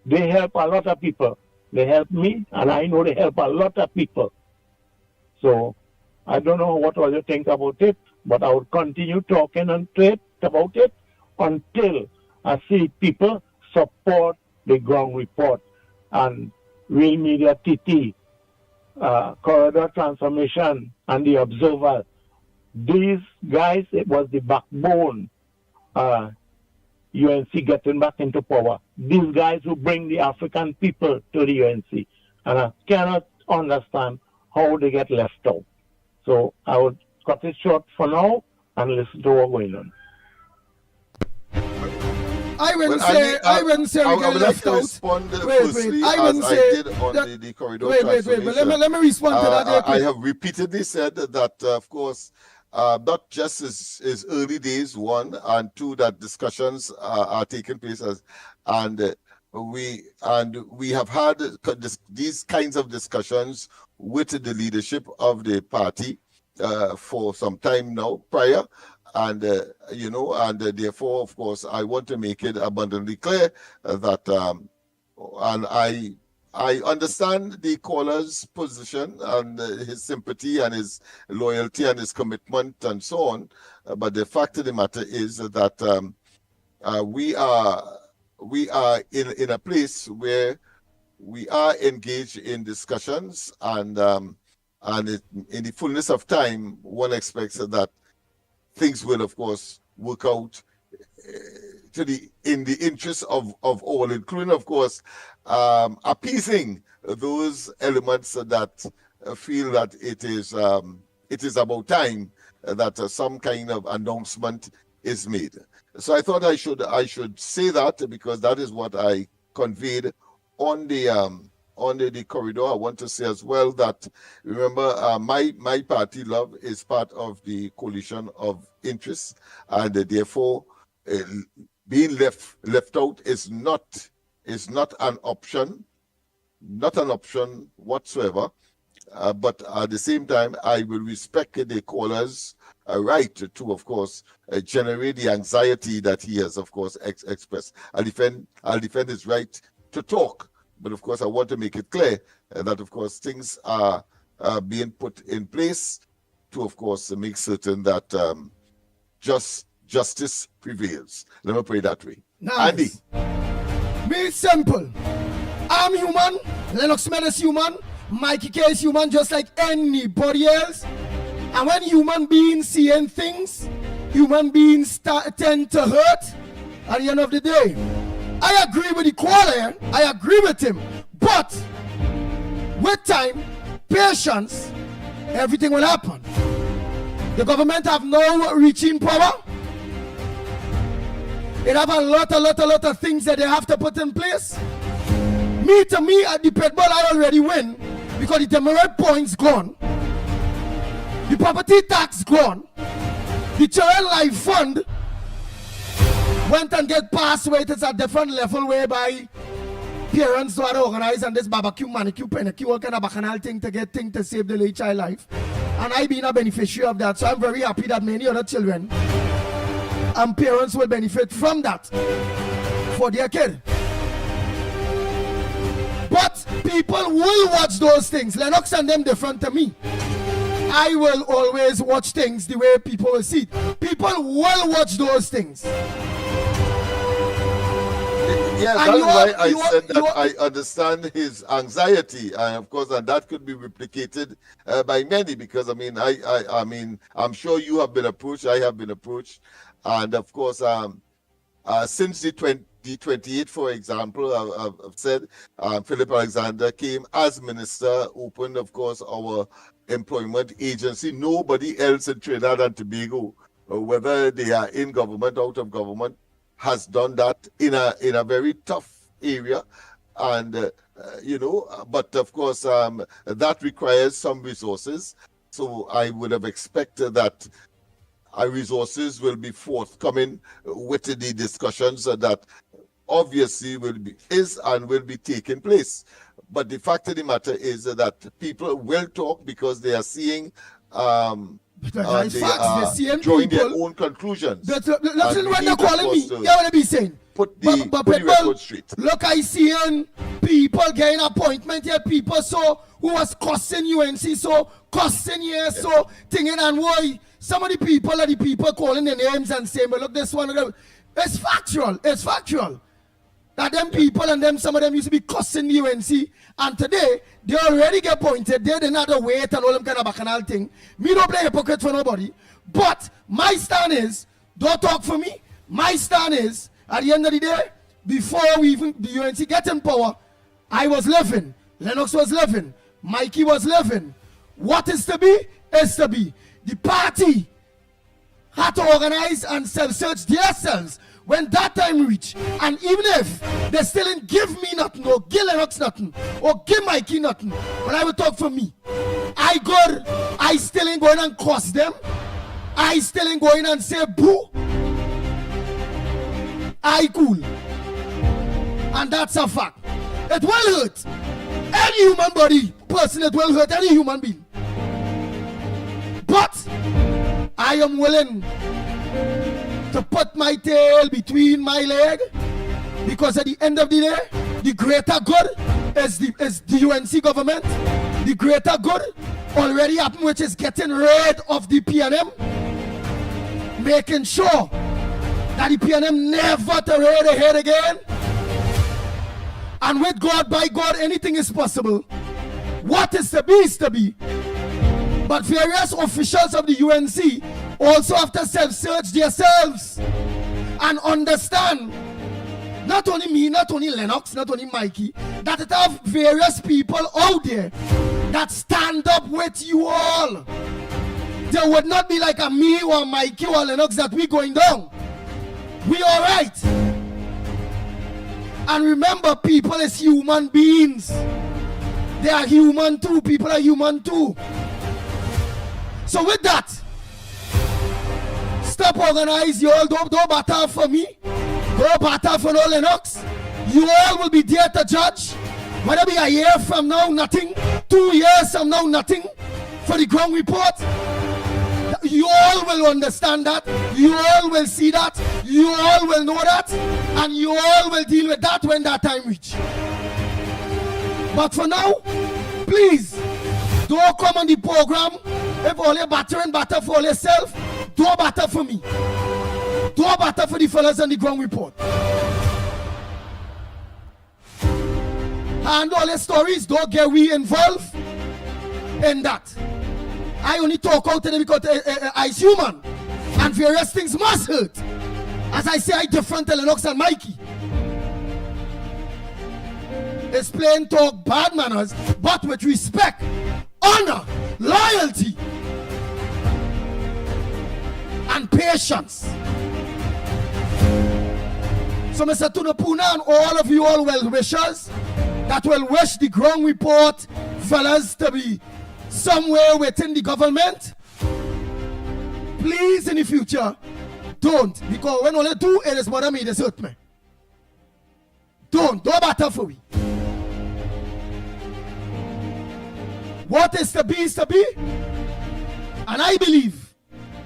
they help a lot of people. They help me, and I know they help a lot of people. So I don't know what all you think about it, but I will continue talking about it until I see people support the ground report and Real Media TT, Corridor Transformation, and the Observer. These guys, it was the backbone. UNC getting back into power. These guys who bring the African people to the UNC. And I cannot understand how they get left out. So I would cut it short for now and listen to what's going on. I wouldn't say we get left out. Respond wait, firstly, I wouldn't as say I did on the corridor wait, transformation. let me respond to that. I have repeatedly said that, of course, not just is early days, one, and two, that discussions are taking place, and we have had these kinds of discussions with the leadership of the party for some time now prior, and therefore, of course, I want to make it abundantly clear that, and I understand the caller's position and his sympathy and his loyalty and his commitment and so on. But the fact of the matter is that we are in a place where we are engaged in discussions, and in the fullness of time, one expects that things will, of course, work out in the interest of all, including, of course, appeasing those elements that feel that it is about time that some kind of announcement is made. So I thought I should say that, because that is what I conveyed on the corridor. I want to say as well that, remember, my party, Love, is part of the coalition of interests, and therefore being left out is not an option, whatsoever. But at the same time, I will respect the caller's right to, of course, generate the anxiety that he has, of course, expressed. I'll defend his right to talk, but of course, I want to make it clear that, of course, things are being put in place to, of course, make certain that justice prevails. Let me pray that way. Nice. Andy. Me simple. I'm human. Lennox Smith is human. Mickie K is human, just like anybody else. And when human beings seeing things, human beings tend to hurt at the end of the day. I agree with the caller. I agree with him. But with time, patience, everything will happen. The government have no reaching power. It have a lot of things that they have to put in place. To me, at the Pitbull, I already win, because the demerit points gone, the property tax gone, the Children Life Fund went and get passed where it is a different level, whereby parents are organized, and this barbecue, manicure, pedicure, all kind of bacchanal thing to get things to save the late child life. And I been a beneficiary of that, so I'm very happy that many other children and parents will benefit from that for their kid. But people will watch those things. Lennox and them different to me. I will always watch things the way people will see it. People will watch those things. Yes, that's why I said that I understand his anxiety, and of course, and that could be replicated by many, because I mean, I'm sure you have been approached, I have been approached, and of course, since the 28th, for example, I've said Philip Alexander came as minister, opened, of course, our employment agency. Nobody else in Trinidad and Tobago, whether they are in government, out of government, has done that in a very tough area. And, but of course, that requires some resources. So I would have expected that our resources will be forthcoming with the discussions that obviously will be taking place. But the fact of the matter is that people will talk because they are seeing they are drawing their own conclusions. Listen when they're calling me. You know what I be saying? Put the record straight. Look, I see people getting appointment here, people who was cussing UNC, cussing here, thinking and why. Some of the people are the people calling their names and saying, but look, this one, it's factual. It's factual. That them people and some of them used to be cussing the UNC, and today they already get appointed. They didn't have to wait and all them kind of bacchanal thing. Me don't play hypocrite for nobody. But my stand is, don't talk for me. My stand is, at the end of the day, before the UNC get in power, I was living. Lennox was living. Mickie was living. What is to be, is to be. The party had to organize and self-search themselves when that time reached. And even if they still didn't give me nothing, or give Lennox nothing, or give Mickie nothing, but I will talk for me. I still ain't going and cross them. I still ain't going and say boo. I cool. And that's a fact. It will hurt any human body, person, it will hurt any human being. But I am willing to put my tail between my leg, because at the end of the day, the greater good is the UNC government. The greater good already happened, which is getting rid of the PNM, making sure that the PNM never to rear their head again. And with God, by God, anything is possible. What is to be is to be. But various officials of the UNC also have to self-search themselves and understand, not only me, not only Lennox, not only Mickie, that it have various people out there that stand up with you all. There would not be like a me or Mickie or Lennox that we going down. We all right. And remember, people is human beings. They are human too. People are human too. So with that, stop organize. You all don't battle for me. Don't battle for no Lennox. You all will be there to judge. Whether be a year from now, nothing. 2 years from now, nothing. For the ground report. You all will understand that. You all will see that. You all will know that. And you all will deal with that when that time reach. But for now, please, don't come on the program. If all you batter for yourself, don't batter for me. Don't batter for the fellas on the ground report. And all the stories, don't get we involved in that. I only talk out today because I'm human. And various things must hurt. As I say, I different to Lennox and Mickie. It's plain talk, bad manners, but with respect, honor, loyalty, and patience. So Mr. Tunapuna and all of you all well-wishers that will wish the ground report fellas to be somewhere within the government, please in the future, don't. Because when only do it is bother me, it hurt me. Don't matter for me. What is to be is to be. And I believe,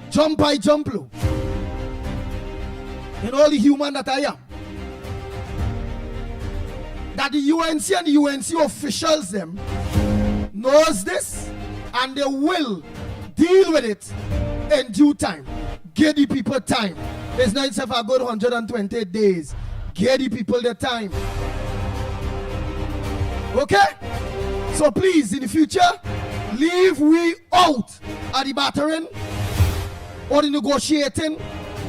jump high, jump low, in all the human that I am, that the UNC and the UNC officials them knows this, and they will deal with it in due time. Give the people time. It's not itself a good 120 days. Give the people the time. Okay? So please, in the future, leave we out of the battering, or the negotiating,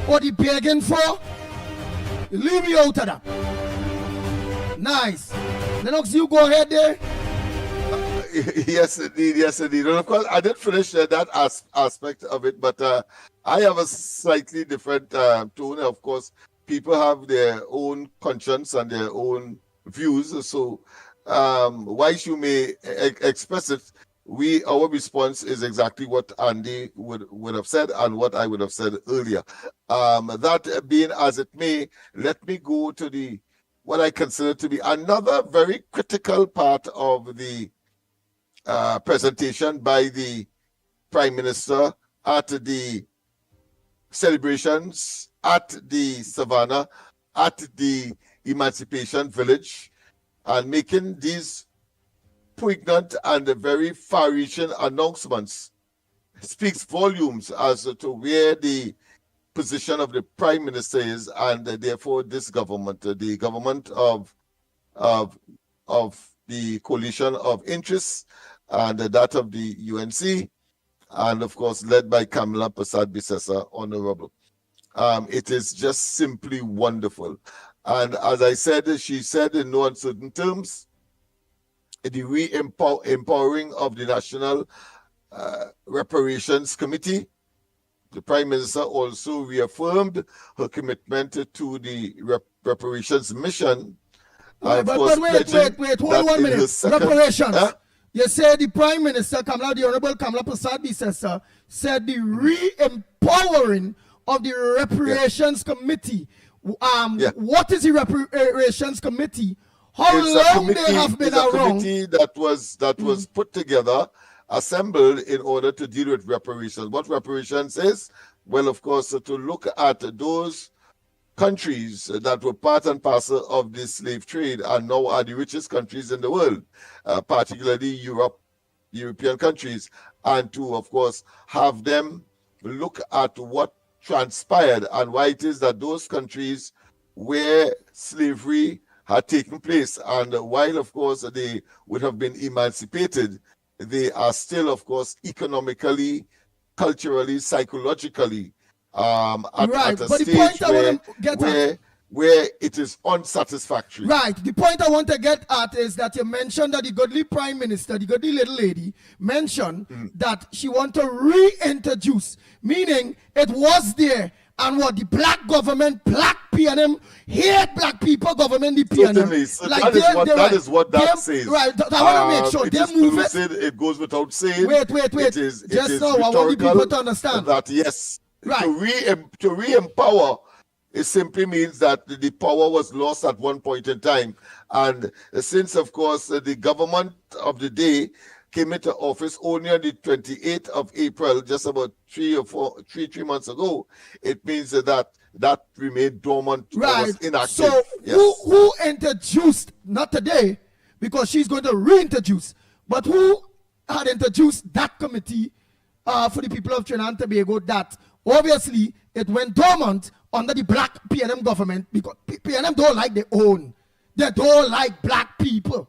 or the begging for. Leave me out of that. Nice. Lennox, you go ahead there. Yes, indeed. Yes, indeed. And of course, I did finish that aspect of it, but I have a slightly different tone. Of course, people have their own conscience and their own views. So, whilst you may express it, our response is exactly what Andy would have said and what I would have said earlier. That being as it may, let me go to what I consider to be another very critical part of the presentation by the Prime Minister at the celebrations at the Savannah, at the Emancipation Village, and making these poignant and very far-reaching announcements speaks volumes as to where the position of the Prime Minister is, and therefore this government, the government of the coalition of interests, and that of the UNC, and of course led by Kamala Persad-Bissessar, Honorable. It is just simply wonderful. And as I said, she said in no uncertain terms, the re-empowering of the National Reparations Committee. The Prime Minister also reaffirmed her commitment to the reparations mission. But wait, hold 1 minute. Reparations. You said the Prime Minister, the Honorable Kamala Persad-Bissessar, said the re-empowering of the Reparations Committee. What is the Reparations Committee? How long they have been around? It's a committee that was put together, assembled in order to deal with reparations. What reparations is? Well, of course, to look at those countries that were part and parcel of the slave trade and now are the richest countries in the world, particularly European countries, and to, of course, have them look at what transpired and why it is that those countries where slavery had taken place, and while, of course, they would have been emancipated, they are still, of course, economically, culturally, psychologically, at a stage where it is unsatisfactory. Right. The point I want to get at is that you mentioned that the godly Prime Minister, the godly little lady, mentioned that she want to reintroduce, meaning it was there. And what the black government, black PNM, hate black people government, the PNM. Certainly. Like that is what that says. Right. I want to make sure they move it. It goes without saying. Wait. It is now, I want the people to understand. That, yes, right. to re-empower, it simply means that the power was lost at one point in time. And since, of course, the government of the day came into office only on the 28th of April, just about 3 months ago, it means that remained dormant, was inactive. So who introduced, not today, because she's going to reintroduce, but who had introduced that committee for the people of Trinidad and Tobago, that obviously it went dormant under the black PNM government, because PNM don't like their own. They don't like black people.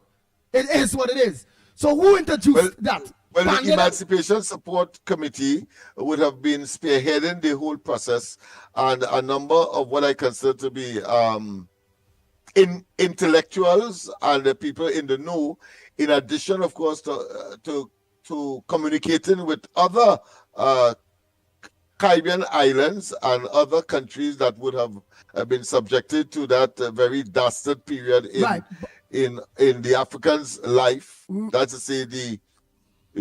It is what it is. So who introduced that? Well, the Emancipation Support Committee would have been spearheading the whole process, and a number of what I consider to be intellectuals and the people in the know, in addition, of course, to communicating with other Caribbean islands and other countries that would have been subjected to that very dastard period in the African's life. That's to say, the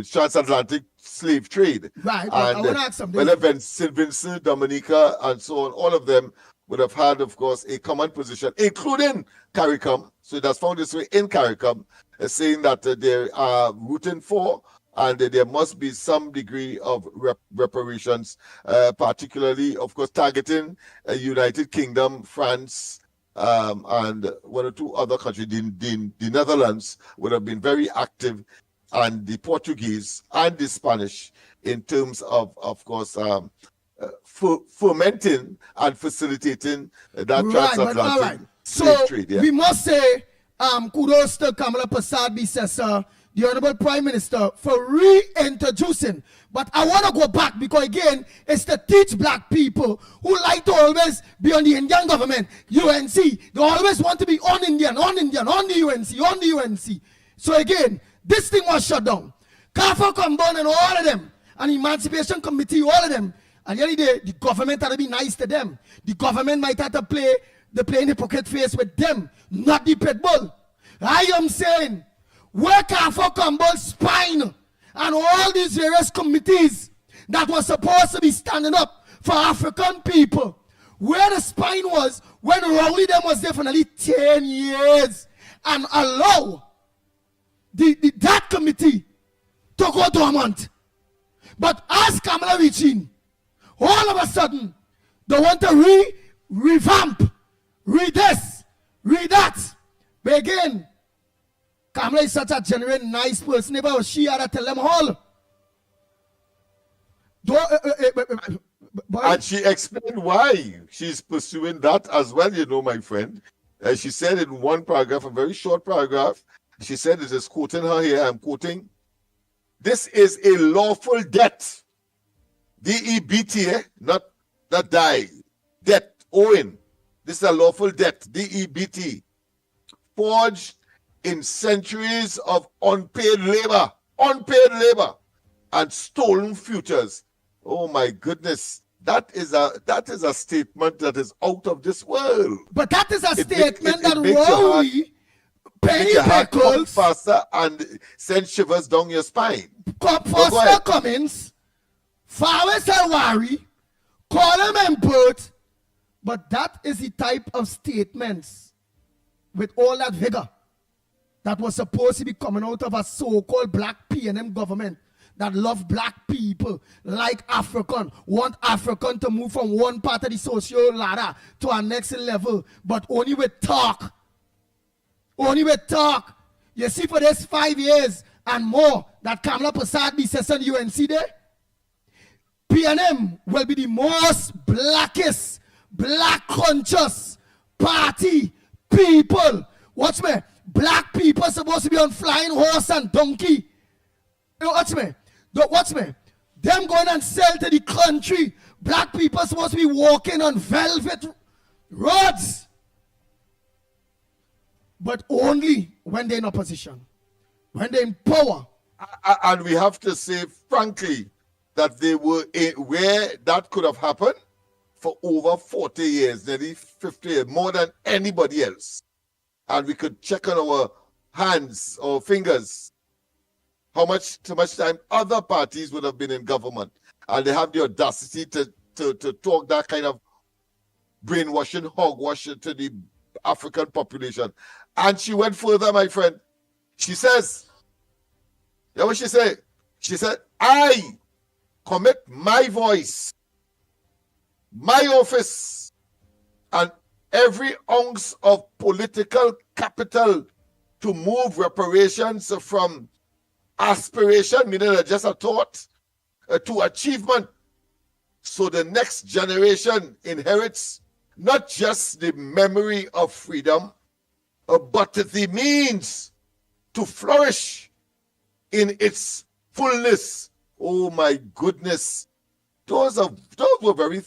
transatlantic slave trade. Right. And I want to ask something. Well, St. Vincent, Dominica, and so on, all of them would have had, of course, a common position, including CARICOM. So that's found this way in CARICOM, saying that they are rooting for, and there must be some degree of reparations, particularly, of course, targeting United Kingdom, France, and one or two other countries. The Netherlands would have been very active, and the Portuguese and the Spanish, in terms of course, fomenting and facilitating that transatlantic slave trade. We must say kudos to Kamala Persad-Bissessar, the Honorable Prime Minister, for reintroducing. But I want to go back, because again, it's to teach black people who like to always be on the Indian government, UNC. They always want to be on Indian, on the UNC, on the UNC. So again, this thing was shut down. CAFA come down and all of them, and Emancipation Committee, all of them. And the government had to be nice to them. The government might have to play the playing hypocrite face with them, not the Pitbull. I am saying, where CAFA come down spine and all these various committees that were supposed to be standing up for African people, where the spine was when Rowley them was there for nearly 10 years and allow that committee to go dormant. But as Kamala reaching, all of a sudden, they want to revamp, this, that. But again, Kamala is such a genuine, nice person. Never she had to tell them all. And she explained why she's pursuing that as well, you know, my friend. She said in one paragraph, a very short paragraph, she said, it is quoting her here, I'm quoting, this is a lawful debt. D-E-B-T, not die. Debt, owing. This is a lawful debt, D-E-B-T. Forged in centuries of unpaid labor, and stolen futures. Oh my goodness. That is a statement that is out of this world. But that is a statement that Rowley, Penny Pickles, faster and send shivers down your spine. Foster Cummins, Fawes Alwari, Colin Empert, but that is the type of statements with all that vigor that was supposed to be coming out of a so-called black PNM government that love black people, like African, want African to move from one part of the social ladder to our next level, but only with talk. Only with talk. You see, for this 5 years and more that Kamala Prasad be session UNC there, PNM will be the most blackest, black conscious party people. Watch me. Black people supposed to be on flying horse and donkey. Watch me. Watch me. Them going and sell to the country. Black people supposed to be walking on velvet roads. But only when they're in opposition. When they're in power. And we have to say, frankly, that they were where that could have happened for over 40 years, nearly 50 years, more than anybody else. And we could check on our hands or fingers how much time other parties would have been in government. And they have the audacity to talk that kind of brainwashing, hogwash to the African population. And she went further, my friend. She says, you know what she said? She said, I commit my voice, my office, and every ounce of political capital to move reparations from aspiration, meaning just a thought, to achievement, so the next generation inherits not just the memory of freedom, but the means to flourish in its fullness. Oh my goodness. Those were very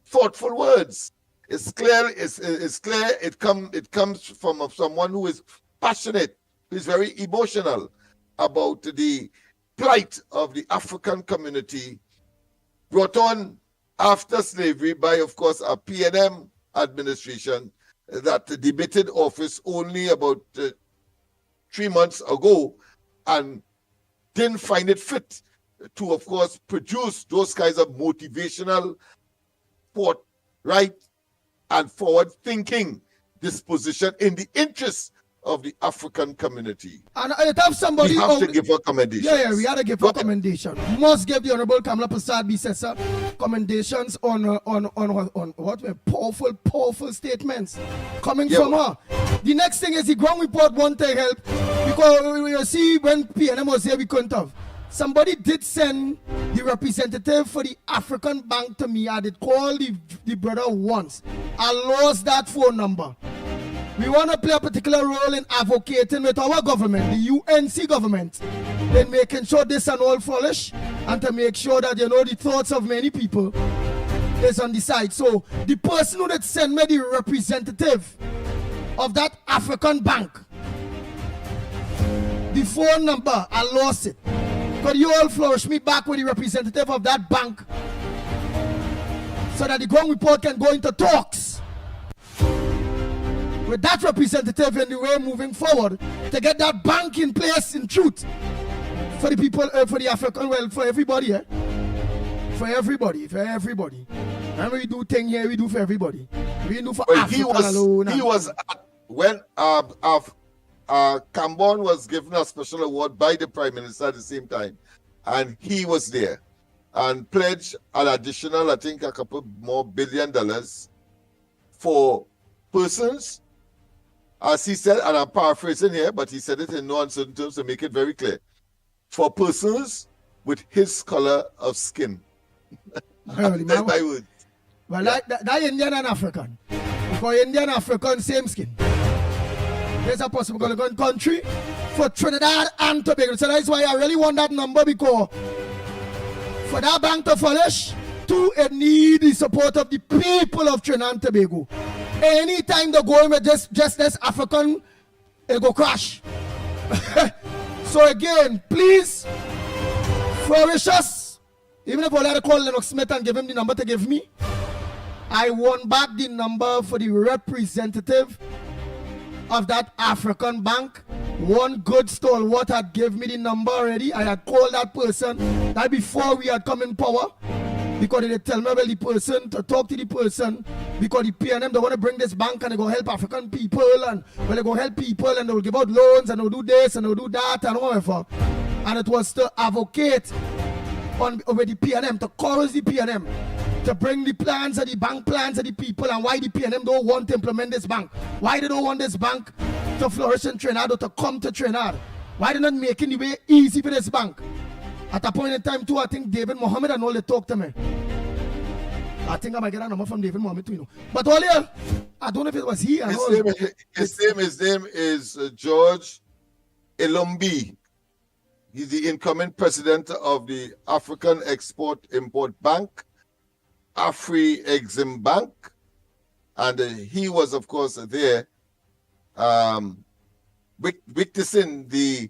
thoughtful words. It's clear, it's clear it comes from someone who is passionate, who is very emotional about the plight of the African community brought on after slavery by, of course, a PNM administration that debated office only about 3 months ago and didn't find it fit to, of course, produce those kinds of motivational, forthright, and forward-thinking disposition in the interest of the African community. And I have somebody. We have to give her commendation. Yeah, we have to give her commendation. Must give the Honorable Kamala Prasad Bisesa commendations on what were powerful statements coming from her. The next thing is the ground report won't take help because you see when PNM was here we couldn't have. Somebody did send the representative for the African Bank to me. I did call the brother once. I lost that phone number. We want to play a particular role in advocating with our government, the UNC government, in making sure this and all flourish and to make sure that, you know, the thoughts of many people is on the side. So the person who did send me the representative of that African bank, the phone number, I lost it. Could you all flourish me back with the representative of that bank so that the ground report can go into talks with that representative in the way moving forward to get that bank in place in truth for the people, for the African, well, for everybody, eh? For everybody. And we do thing here, we do for everybody. We do for Africa alone. He was when Cambon was given a special award by the Prime Minister at the same time, and he was there and pledged an additional, I think, a couple more $1 billion for persons, as he said, and I'm paraphrasing here, but he said it in no uncertain terms to make it very clear, for persons with his color of skin. That's my word. Well, that Indian and African. For Indian and African, same skin. There's a possible country for Trinidad and Tobago. So that's why I really want that number, because for that bank to flourish, it need the support of the people of Trinidad and Tobago. Anytime they go in with just this African, it go crash. So again, please flourish us. Even if I let to call Lennox Smith and give him the number to give me, I want back the number for the representative of that African bank. One good stalwart had gave me the number already. I had called that person that before we had come in power, because they tell me about the person, to talk to the person, because the PNM, they want to bring this bank and they go help African people, and well, they go help people and they will give out loans and they'll do this and they'll do that and whatever. And it was to advocate with the PNM, to chorus the PNM, to bring the plans and the bank plans of the people, and why the PNM don't want to implement this bank. Why they don't want this bank to flourish in Trinidad or to come to Trinidad. Why they're not making the way easy for this bank. At a point in time too, I think David Mohammed and all they talk to me. I think I might get a number from David Mohammed too, you know. But earlier, I don't know if it was he. His name is George Elombi. He's the incoming president of the African Export-Import Bank, Afri-Exim Bank, and he was, of course, there witnessing the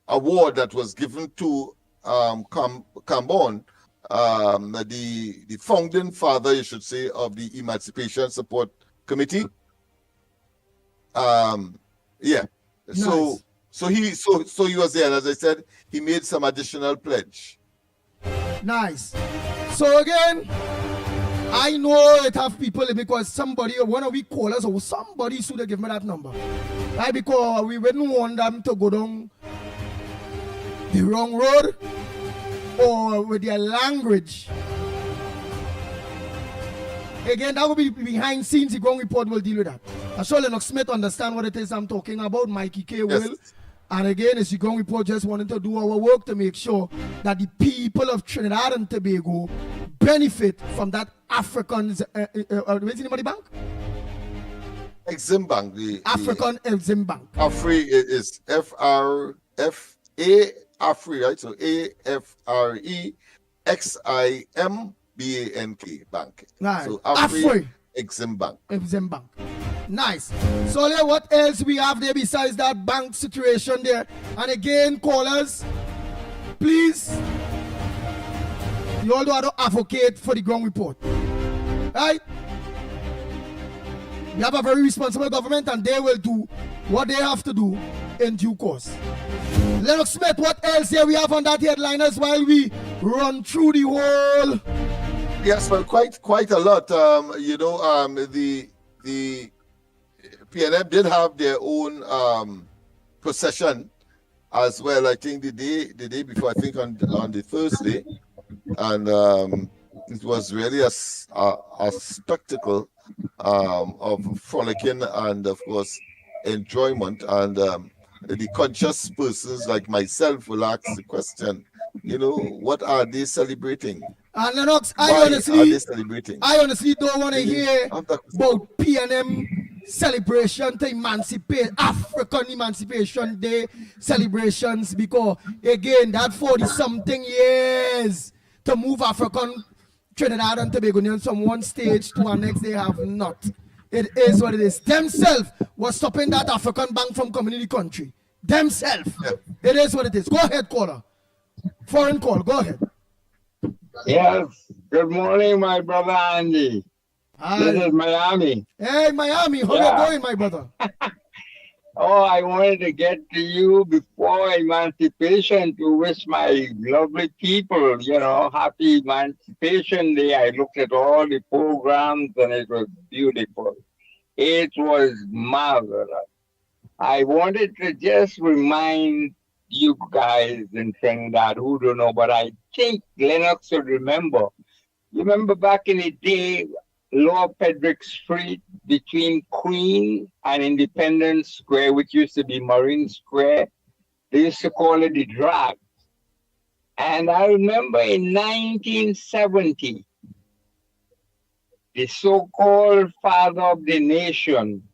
award that was given to Cambon, the founding father, you should say, of the Emancipation Support Committee. Yeah. Nice. So he was there, and as I said, he made some additional pledge. Nice. So again, I know it have people because somebody, one of we callers or somebody should have given me that number. Right? Because we wouldn't want them to go down the wrong road or with their language. Again, that will be behind scenes. The ground report will deal with that. I'm sure Lennox Smith understand what it is I'm talking about. Mickie Kerr will. And again, it's the ground report just wanting to do our work to make sure that the people of Trinidad and Tobago benefit from that African's, what's the name of the bank? Exim Bank. African Exim Bank. Afri is F-R-F-A, Afri, right? So A-F-R-E-X-I-M-B-A-N-K Bank. Right. So Afri. Exim Bank. Exim Bank. Nice. So what else we have there besides that bank situation there? And again, callers, please, you all know how to advocate for the ground report. Right? We have a very responsible government and they will do what they have to do in due course. Lennox Smith, what else here we have on that headline as while we run through the whole? Yes, well, quite a lot. The PNM did have their own procession as well. I think the day before, I think on the Thursday, and it was really a spectacle of frolicking and of course enjoyment. And the conscious persons like myself will ask the question, what are they celebrating? And Lennox, I honestly don't want to hear about PNM celebration to emancipate, African Emancipation Day celebrations, because again, that 40-something years to move African Trinidad and Tobago from one stage to the next, they have not. It is what it is. Themselves was stopping that African bank from coming in the country. themselves. It is what it is. Go ahead, caller. Foreign call. Go ahead. Yes. Good morning, my brother Andy. This is Miami. Hey, Miami. How Yeah. you going, my brother? Oh, I wanted to get to you before emancipation to wish my lovely people, happy Emancipation Day. I looked at all the programs and it was beautiful. It was marvelous. I wanted to just remind you guys in Trinidad who don't know, but I think Lennox should remember. You remember back in the day, Lower Pedrick Street between Queen and Independence Square, which used to be Marine Square, they used to call it the drag. And I remember in 1970, the so-called father of the nation,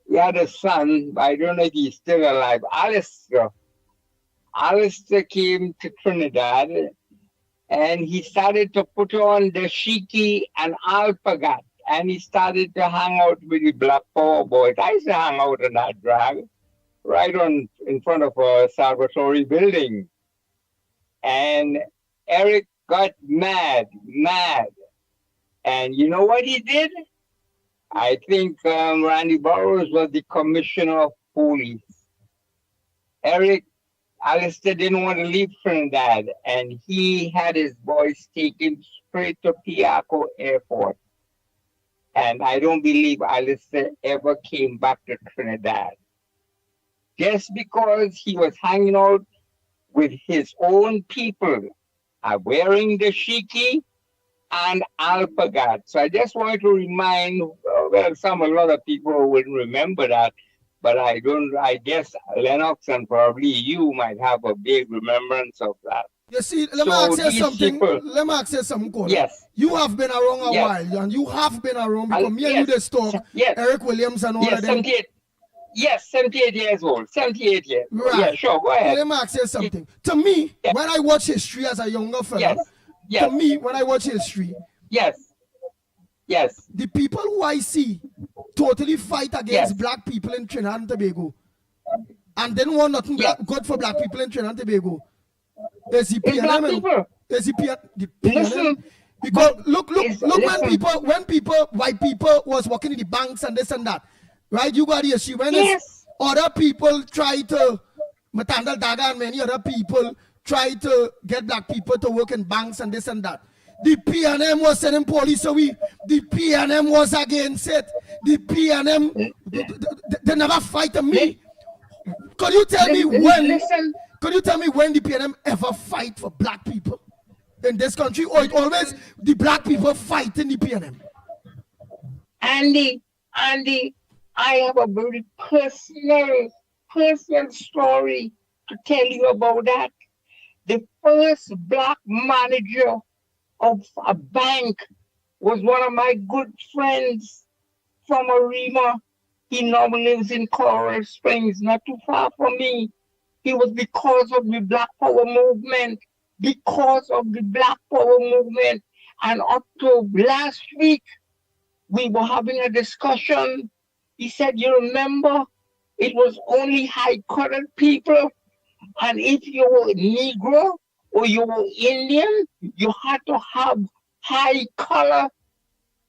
he had a son, I don't know if he's still alive, Alistair. Alistair came to Trinidad and he started to put on the shiki and alpagat, and he started to hang out with the Black Power boys. I used to hang out in that drag, right in front of a Salvatore building. And Eric got mad. And you know what he did? I think Randy Burroughs was the commissioner of police. Alistair didn't want to leave Trinidad, and he had his boys taken straight to Piaco Airport. And I don't believe Alistair ever came back to Trinidad. Just because he was hanging out with his own people, wearing the shiki and alpagat. So I just wanted to remind, a lot of people wouldn't remember that, but I guess Lennox and probably you might have a big remembrance of that. You see, let me ask you something. Let me ask you something, Cole. Yes. You have been around a while, and you have been around because me and you just talk. Eric Williams and all of them. 78 years old. 78 years old. Right. Yeah, sure, go ahead. Let me ask you something. To me, when I watch history as a younger fella, to me, when I watch history, the people who I see totally fight against black people in Trinidad and Tobago, and then want nothing good for black people in Trinidad and Tobago. Is the PNM? Is the PNM? Because look when white people was working in the banks and this and that, right? You got the issue when other people try to Matandal Daga and many other people try to get black people to work in banks and this and that. The PNM was sending police away. The PNM was against it. The PNM, they never fight me. Could you tell me when? Could you tell me when the PNM ever fight for black people in this country, or it always the black people fighting the PNM? Andy, I have a very personal story to tell you about that. The first black manager of a bank was one of my good friends from Arima. He now lives in Coral Springs, not too far from me. It was because of the Black Power movement, And up to last week, we were having a discussion. He said, you remember, it was only high-colored people. And if you were Negro or you were Indian, you had to have high color.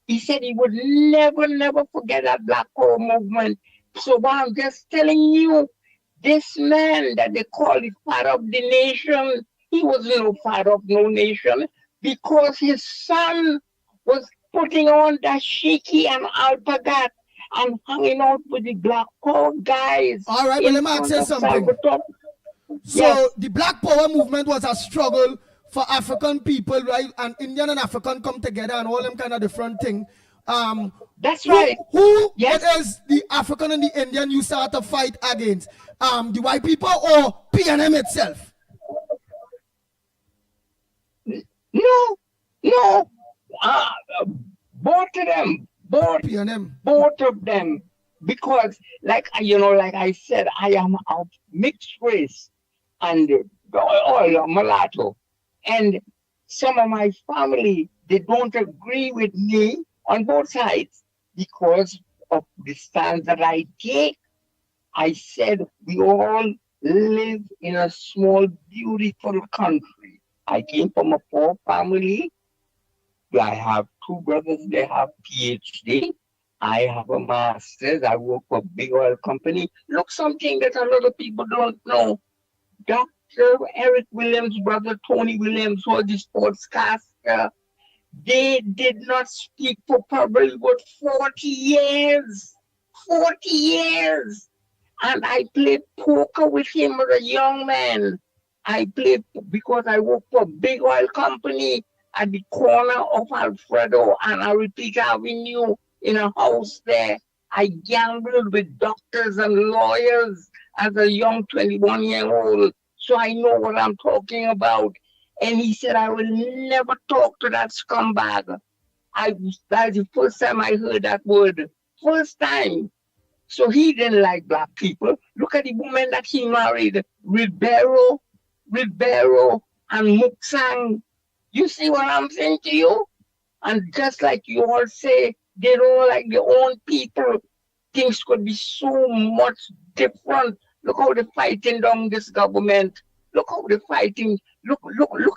He said he would never forget that Black Power movement. So I'm just telling you, this man that they call the father of the nation, he was no father of no nation because his son was putting on dashiki and alpagat and hanging out with the Black Power guys. All right, but let me ask you something. So the Black Power movement was a struggle for African people, right? And Indian and African come together and all them kind of different thing. That's right. Who it is the African and the Indian you start to fight against? The white people or PNM itself? No. Both of them. Both of them. Because, like I said, I am of mixed race and all mulatto. And some of my family, they don't agree with me on both sides because of the stance that I take. I said we all live in a small, beautiful country. I came from a poor family. I have two brothers, they have PhD. I have a master's. I work for a big oil company. Look, something that a lot of people don't know. Dr. Eric Williams' brother, Tony Williams, was the sportscaster. They did not speak for probably about 40 years. 40 years. And I played poker with him as a young man. I played because I work for a big oil company at the corner of Alfredo and Aripita Avenue in a house there. I gambled with doctors and lawyers as a young 21-year-old. So I know what I'm talking about. And he said, I will never talk to that scumbag. That's the first time I heard that word. First time. So he didn't like black people. Look at the woman that he married, Ribeiro, and Muksang. You see what I'm saying to you? And just like you all say, they don't like their own people. Things could be so much different. Look how they're fighting down this government. Look how they're fighting. Look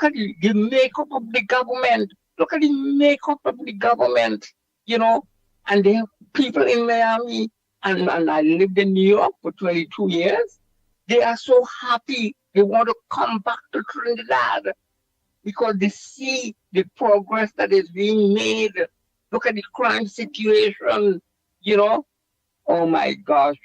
at the makeup of the government. Look at the makeup of the government, you know. And they have people in Miami, and I lived in New York for 22 years. They are so happy. They want to come back to Trinidad because they see the progress that is being made. Look at the crime situation, you know. Oh my gosh.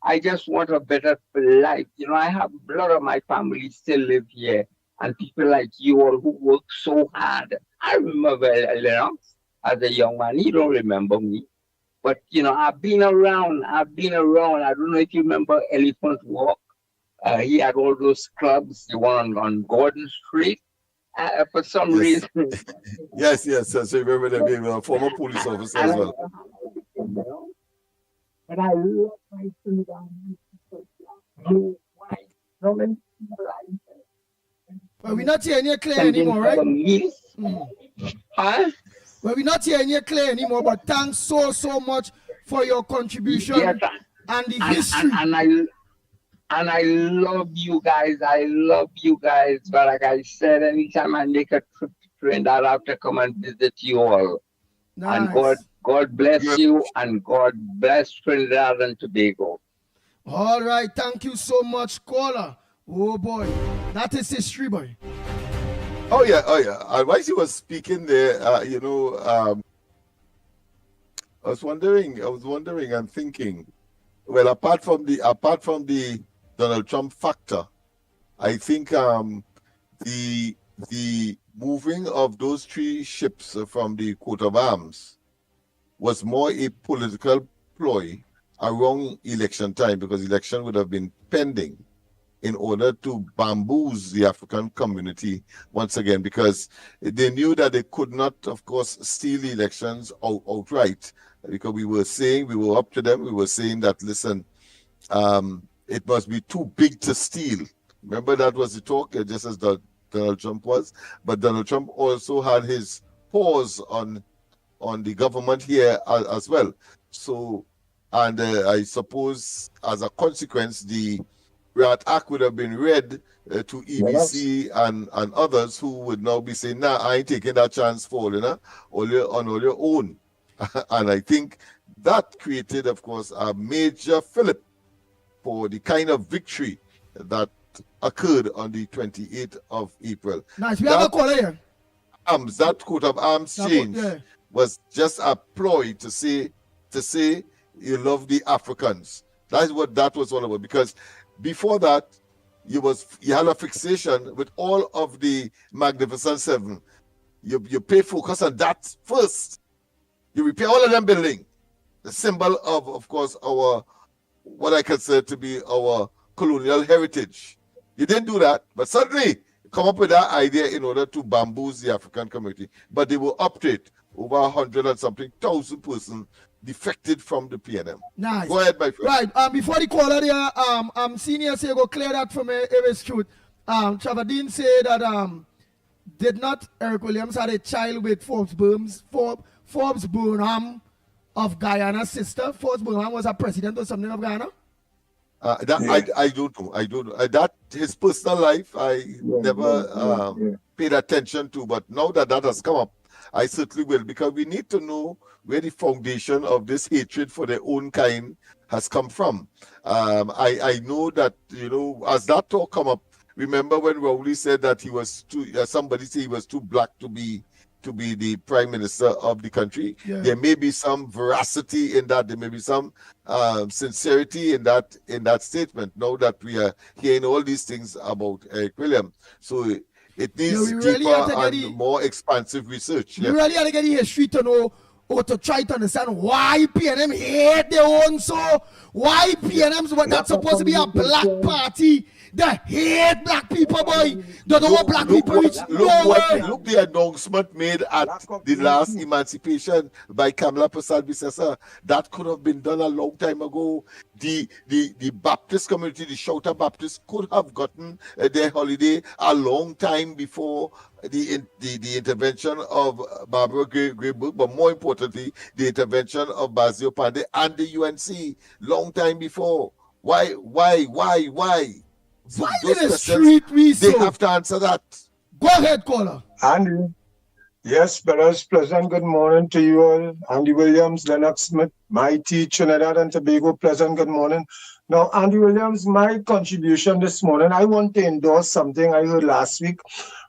I just want a better life. You know, I have a lot of my family still live here, and people like you all who work so hard. I remember Lennox as a young man. You don't remember me. But, you know, I've been around. I don't know if you remember Elephant Walk. He had all those clubs, the one on Gordon Street. For some reason. Yes. So remember them being a former police officer as well. But I love my Trinidad blue, white, so many people But we're not hearing you clear anymore, right? Huh? Well, we're not hearing you clear anymore, but thanks so much for your contribution and the history. And I love you guys. But like I said, anytime I make a trip to Trinidad, I have to come and visit you all. Nice. And God bless you, and God bless Trinidad and Tobago. All right, thank you so much, caller. Oh boy, that is history, boy. Oh yeah. And while he was speaking there, I was wondering and thinking. Well, apart from the Donald Trump factor, I think the moving of those three ships from the coat of arms was more a political ploy around election time, because election would have been pending in order to bamboozle the African community once again, because they knew that they could not, of course, steal the elections outright, because we were up to them. We were saying that, listen, it must be too big to steal. Remember, that was the talk, just as Donald Trump was. But Donald Trump also had his paws on the government here as well. So, and I suppose as a consequence, the Rat Act would have been read to EBC and others who would now be saying, nah, I ain't taking that chance for on all your own. And I think that created, of course, a major fillip for the kind of victory that occurred on the 28th of April. Nice, we have a caller here. That coat of arms change was just a ploy to say you love the Africans. That's what that was all about. Because before that, you had a fixation with all of the Magnificent Seven. You pay focus on that first. You repair all of them building. The symbol of course, our what I consider to be our colonial heritage. You didn't do that, but suddenly come up with that idea in order to bamboozle the African community. But they were up to it. Over 100 and something thousand persons defected from the PNM. Nice. Go ahead, my friend. Right. Before the caller there, senior say go clear that from Avis Truth. Travadine say that did not Eric Williams had a child with Forbes Burnham of Guyana's sister. Forbes Burnham was a president or something of Ghana. I don't know. I don't know. That his personal life, I never paid attention to. But now that has come up, I certainly will, because we need to know where the foundation of this hatred for their own kind has come from. I know that, as that talk come up, remember when Rowley said that he was too, somebody said he was too black to be the prime minister of the country. Yeah. There may be some veracity in that. There may be some sincerity in that statement. Now that we are hearing all these things about Eric Williams, so it needs deeper and more expansive research. You really have to get the history to know, or to try to understand why PNM hate their own, so why PNM's what that's supposed to be a black party. They hate black people, boy. They don't want black people reach nowhere. Look the announcement made at the last emancipation by Kamala Prasad Bisesa. That could have been done a long time ago. The Baptist community, the Shouter Baptists, could have gotten their holiday a long time before the intervention of Barbara Grayburg, but more importantly, the intervention of Basil Pandey and the UNC long time before. Why? Why did the street we They have to answer that. Go ahead, caller. Andy. Yes, brothers, pleasant good morning to you all. Andy Williams, Lennox Smith, Mighty, Trinidad and Tobago, pleasant good morning. Now, Andy Williams, my contribution this morning, I want to endorse something I heard last week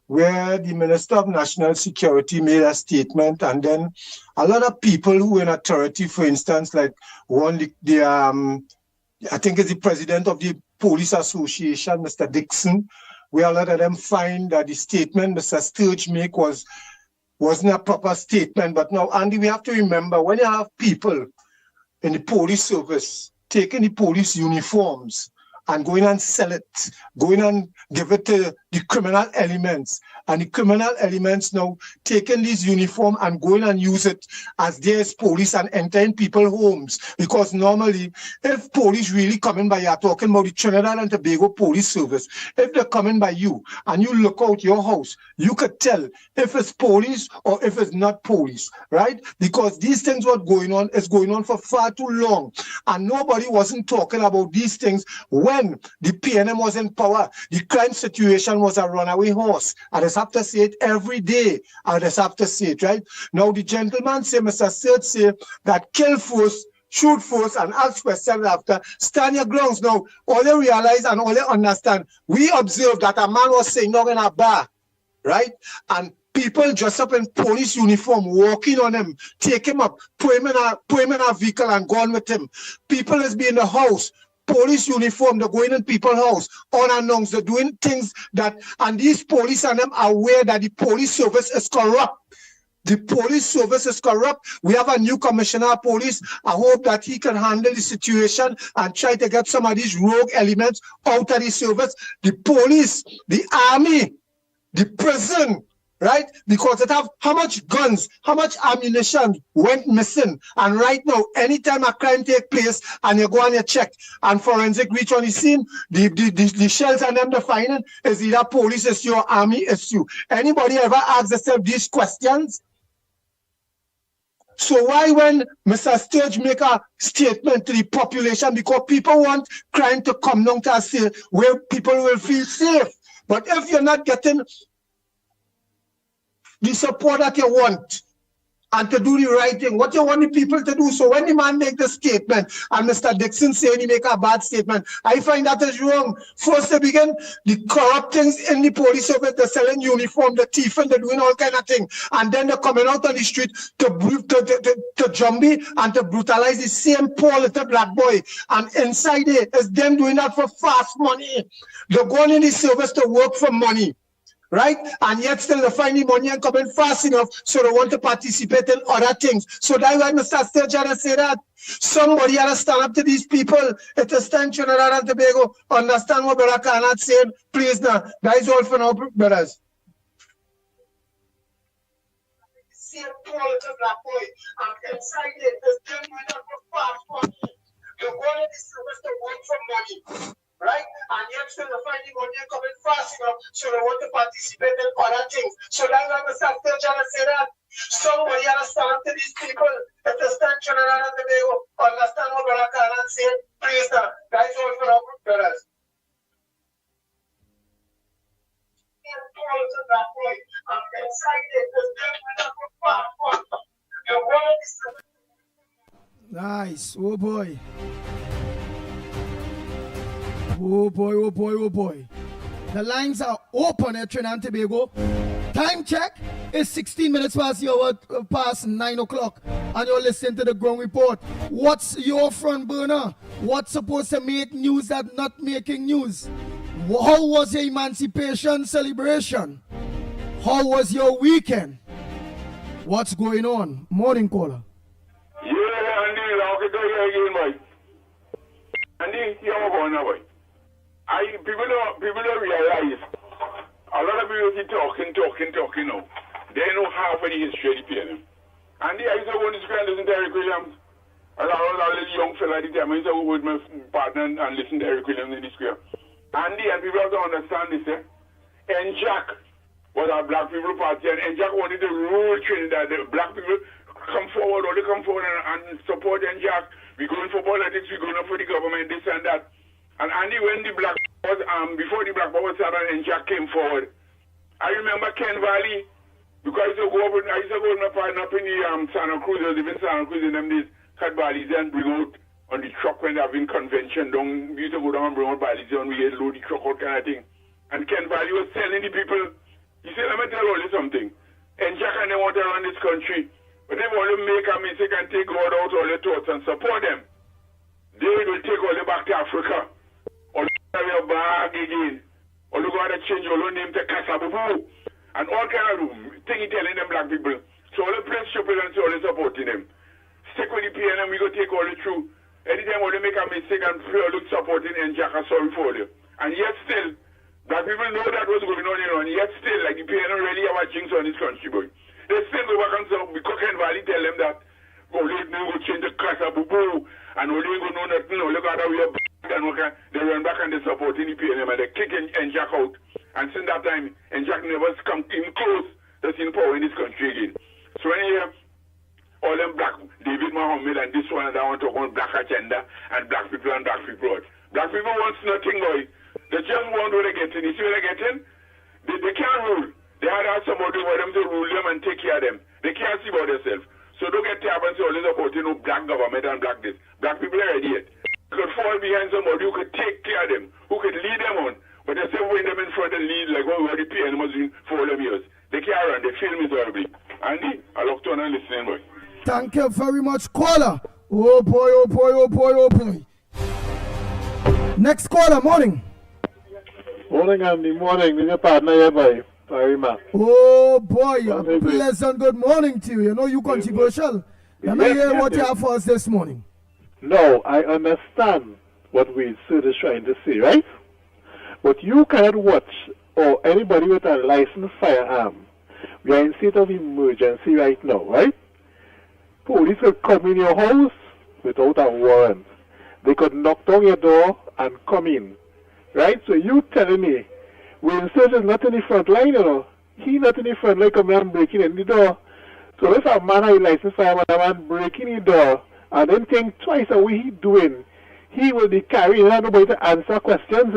where the Minister of National Security made a statement, and then a lot of people who are in authority, for instance, like I think it's the president of the Police Association, Mr. Dixon, where a lot of them find that the statement Mr. Sturge make wasn't a proper statement. But now, Andy, we have to remember, when you have people in the police service taking the police uniforms and going and sell it, going and give it to the criminal elements, and the criminal elements now taking this uniform and going and use it as theirs police and entering people's homes. Because normally, if police really coming by, you're talking about the Trinidad and Tobago Police Service, if they're coming by you and you look out your house, you could tell if it's police or if it's not police, right? Because these things what going on is going on for far too long, and nobody wasn't talking about these things when the PNM was in power. The crime situation was a runaway horse. I just have to say it every day. I just have to say it, right? Now, the gentleman say, Mr. Sturge say, that kill first, shoot first, and ask questions after. Stand your grounds. Now, all they realize and all they understand, we observed that a man was sitting down in a bar, right? And people dressed up in police uniform, walking on him, take him up, put him in a vehicle and gone with him. People is be in the house, police uniform, they're going in people's house, unannounced, they're doing things that, and these police and them are aware that the police service is corrupt. The police service is corrupt. We have a new commissioner of police. I hope that he can handle the situation and try to get some of these rogue elements out of the service. The police, the army, the prison, right? Because it have how much guns, how much ammunition went missing. And right now, anytime a crime take place and you go and you check and forensic reach on the scene, the shells and them defining is either police issue or army issue. Anybody ever ask themselves these questions? So why when Mr. Sturge make a statement to the population, because people want crime to come down to a state where people will feel safe. But if you're not getting the support that you want and to do the right thing, what you want the people to do. So when the man make the statement and Mr. Dixon saying he make a bad statement, I find that is wrong. First they begin the corrupt things in the police service, they're selling uniform, they're thieving, they're doing all kind of things. And then they're coming out on the street to jumbie and to brutalize the same poor little black boy. And inside it is them doing that for fast money. They're going in the service to work for money. Right? And yet still they find the money and coming fast enough, so they want to participate in other things. So that's why Mr. Sturge had to say that. Somebody had to stand up to these people. It is time Trinidad and Tobago understand what Brother Carnat's saying. Please now. That is all for now, brothers. Same poor little black boy. And inside it is them doing that for fast money. They're going in the service to work for money. Right? And yet still the finding money coming fast enough, so they want to participate in other things. So that's why Mr. Sturge say that. Somebody understand to these people, if they stand Trinidad and Tobago, understand what Brother Carnan said, please stand. Guys, all for our brothers. I'm excited. Nice. Oh boy. Oh boy, oh boy, oh boy. The lines are open at Trinidad and Tobago. Time check is 16 minutes past 9 o'clock. And you're listening to the Ground Report. What's your front burner? What's supposed to make news that not making news? How was your emancipation celebration? How was your weekend? What's going on? Morning caller. Yeah, Andy, I'll get you again, Mike. Andy, you're going away. People don't realize. A lot of people keep talking now. They know half of the history of the PNM. Andy, I used to go to school and listen to Eric Williams. I was a little young fella at the time. I used to go with my partner and listen to Eric Williams in the square. Andy, and people have to understand this, NJAC was a black people party, and NJAC wanted to rule Trinidad. The black people come forward, or they come forward and support NJAC. We're going for politics, we're going for the government, this and that. And Andy, when the black was, before the black power started and NJAC came forward, I remember Ken Valley, because I used to go with my partner up in the Santa Cruz, I was living in Santa Cruz in them days, cut Valleys and bring out on the truck when they have in convention. We used to go down and bring out Valleys and we had load the truck out kind of thing. And Ken Valley was telling the people, he said, let me tell you something. NJAC and they want to run this country, but they want to make a mistake and take God out all their thoughts and support them. They will take all the back to Africa. Or have your bag again. Or look how they change your name to Kasabubu. And all kind of thing telling them black people. So all the press stupid and so all the supporting them. Stick with the PNM, we go take all the truth. Anytime when they make a mistake and pray look supporting NJAC are sorry for you. And yet still, black people know that was going on, and yet still, like the PNM really have a jinx on this country, boy. They still go back and say, because Ken Valley tell them that, oh, they go change the Kasabubu, and all they go know nothing, no, look at how we are. And they run back and they support the PNM and they kick NJAC out. And since that time, NJAC never come in close to seeing power in this country again. So when you hear all them black, David Mohammed and this one and that one talk about black agenda and black people and black people. Black people want nothing, boy. They just want what they get in. You see what they get in? They can't rule. They had to have somebody for them to rule them and take care of them. They can't see about themselves. So don't get tired and say all this about, black government and black this. Black people are idiot. You could fall behind somebody who could take care of them, who could lead them on. But they say when them in front and lead like what the PN was doing for all them years. They can't run, they feel miserably. Andy, I look to and listening, boy. Thank you very much, caller. Oh boy, oh boy, oh boy, oh boy. Next caller, morning. Morning, Andy. Morning. This is your partner here, boy. Sorry, man. Oh boy, a pleasant good morning to you. You know you controversial. Let me hear what you have for us this morning. No, I understand what we is trying to say, right? But you cannot watch, or anybody with a licensed firearm. We are in state of emergency right now, right? Police could come in your house without a warrant. They could knock down your door and come in, right? So you telling me, when Serge is not in the front line, he not in the front line coming and breaking in the door. So if a man has a licensed fireman, a man breaking the door, and then think twice of what he doing, he will be carrying nobody to answer questions,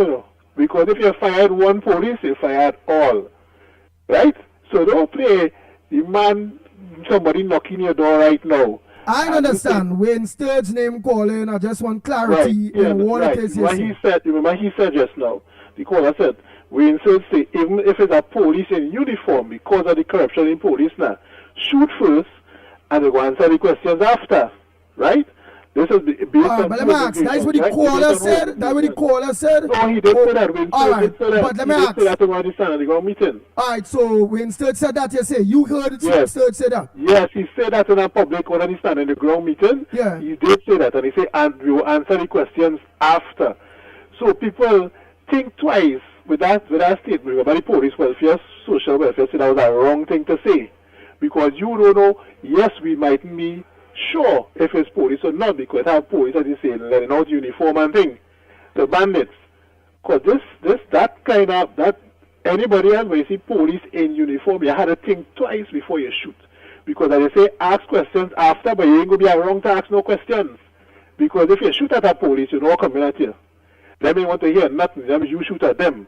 Because if you fired one police, you fired all. Right? So don't play the man, somebody knocking your door right now. I understand. When Sturge's name calling, I just want clarity in what it is what he said. Remember he said just now, the caller said, Wayne Sturge say, even if it's a police in uniform, because of the corruption in police now, shoot first, and they will answer the questions after. Right? This is based on... But let me ask, that's what the caller said? That's what the caller said? No, he didn't say that. All right, but let me ask. He didn't say that meeting. All right, so when Sturge said that, you say, you heard Sturge say that? Yes, he said that in a public when he stand in the ground meeting. Yeah. He did say that, and he said, and we will answer the questions after. So people think twice with that statement. Remember the police welfare, social welfare said that was a wrong thing to say. Because you don't know, yes, we mightn't be sure if it's police or not, because have police, as you say, letting out uniform and thing, the bandits. Because that anybody else when you see police in uniform, you had to think twice before you shoot. Because as they say, ask questions after, but you ain't going to be wrong to ask no questions. Because if you shoot at a police, you know, coming at you. They may want to hear nothing. That means you shoot at them.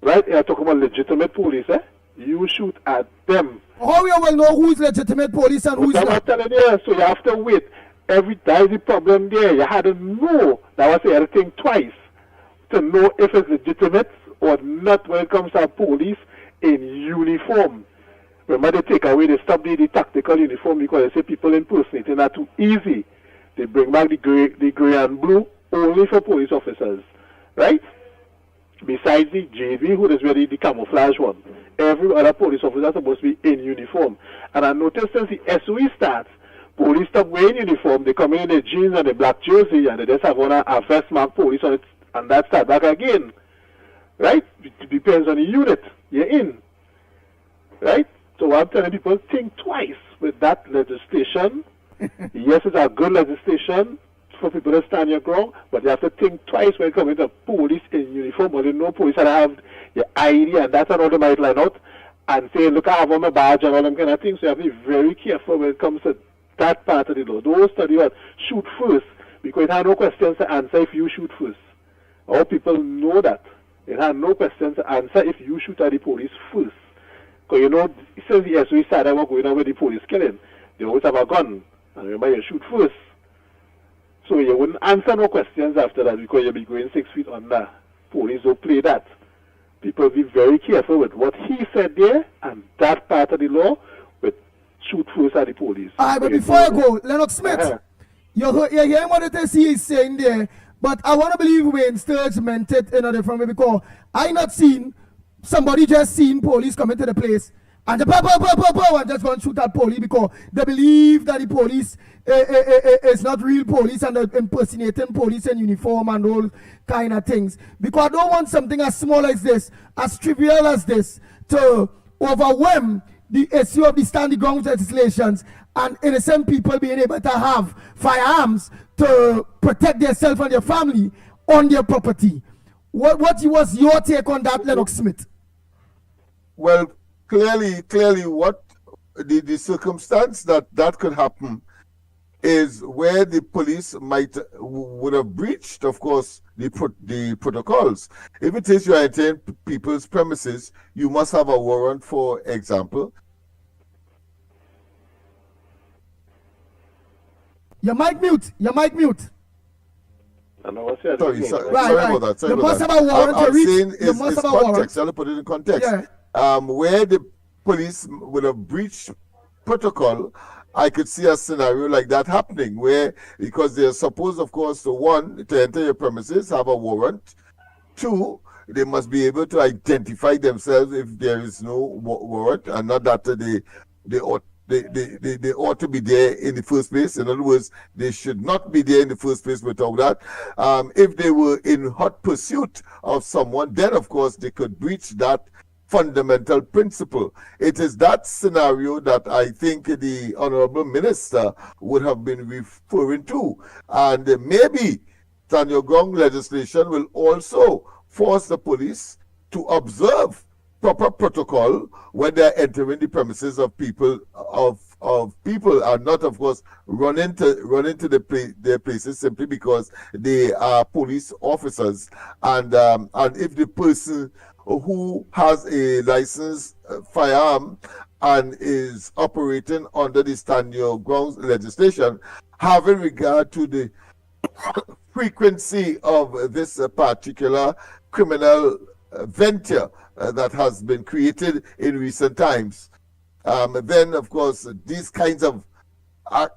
Right? You're talking about legitimate police, eh? You shoot at them. How you will know who's legitimate police and who's That's not? what I'm telling you. So you have to wait. That is the problem there. You had to know. That was the other thing twice. To know if it's legitimate or not when it comes to police in uniform. Remember they take away, they stop the tactical uniform because they say people impersonating are too easy. They bring back the gray and blue only for police officers. Right? Besides the JV, who is really the camouflage one. Every other police officer is supposed to be in uniform. And I noticed since the SOE starts, police stop wearing uniform, they come in their jeans and the black jersey and they just have on a vest mark police on it, and that start back again. Right? It depends on the unit you're in. Right? So I'm telling people, think twice with that legislation. Yes, it's a good legislation for people to stand your ground, but you have to think twice when it comes to police in uniform. Or no police that have your ID and that's another might line out and say, look, I have on my badge and all them kind of things. So you have to be very careful when it comes to that part of the law. Those study what shoot first, because it has no questions to answer if you shoot first. All people know that. It has no questions to answer if you shoot at the police first. Because you know, since the SOE started going on with the police killing, they always have a gun. And remember, you shoot first. So you wouldn't answer no questions after that because you'll be going 6 feet under. Police will play that. People be very careful with what he said there and that part of the law with shoot first at the police. Alright, but before I go, Lennox Smith, you're hearing what it is he is saying there, but I want to believe Wayne Sturge meant it in a different way because I not seen somebody just seen police coming to the place and the and just go and shoot at police because they believe that the police is not real police and they're impersonating police in uniform and all kind of things. Because I don't want something as small as this, as trivial as this, to overwhelm the issue of the standing ground legislations and innocent people being able to have firearms to protect themselves and their family on their property. What was your take on that, Lennox Smith? Well, clearly what the circumstance that could happen is where the police would have breached, of course, the protocols. If it is you are entering people's premises, you must have a warrant, for example. Your mic mute. Sorry right. about that. Sorry You about must that. have a warrant to I'm reach. saying You is must have a warrant. context. I'll put it in context. Yeah. Where the police would have breached protocol, I could see a scenario like that happening where, because they're supposed, of course, to one, to enter your premises, have a warrant. Two, they must be able to identify themselves if there is no warrant, and not that they ought to be there in the first place. In other words, they should not be there in the first place without that. If they were in hot pursuit of someone, then of course they could breach that fundamental principle. It is that scenario that I think the Honorable Minister would have been referring to. And maybe Tanyogong legislation will also force the police to observe proper protocol when they're entering the premises of people and not, of course, run into their places simply because they are police officers. And if the person who has a licensed firearm and is operating under the stand your grounds legislation, having regard to the frequency of this particular criminal venture that has been created in recent times, then of course these kinds of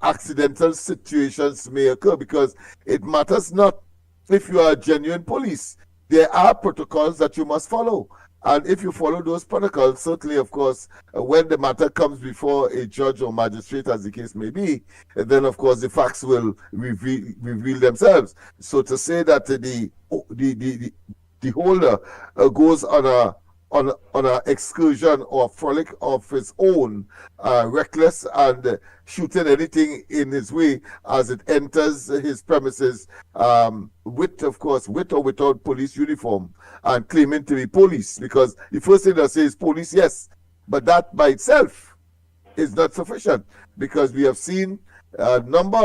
accidental situations may occur, because it matters not if you are genuine police. There are protocols that you must follow. And if you follow those protocols, certainly, of course, when the matter comes before a judge or magistrate, as the case may be, then, of course, the facts will reveal themselves. So to say that the holder goes on an excursion or frolic of his own, reckless and shooting anything in his way as it enters his premises, with or without police uniform, and claiming to be police, because the first thing they say is police, yes, but that by itself is not sufficient, because we have seen a number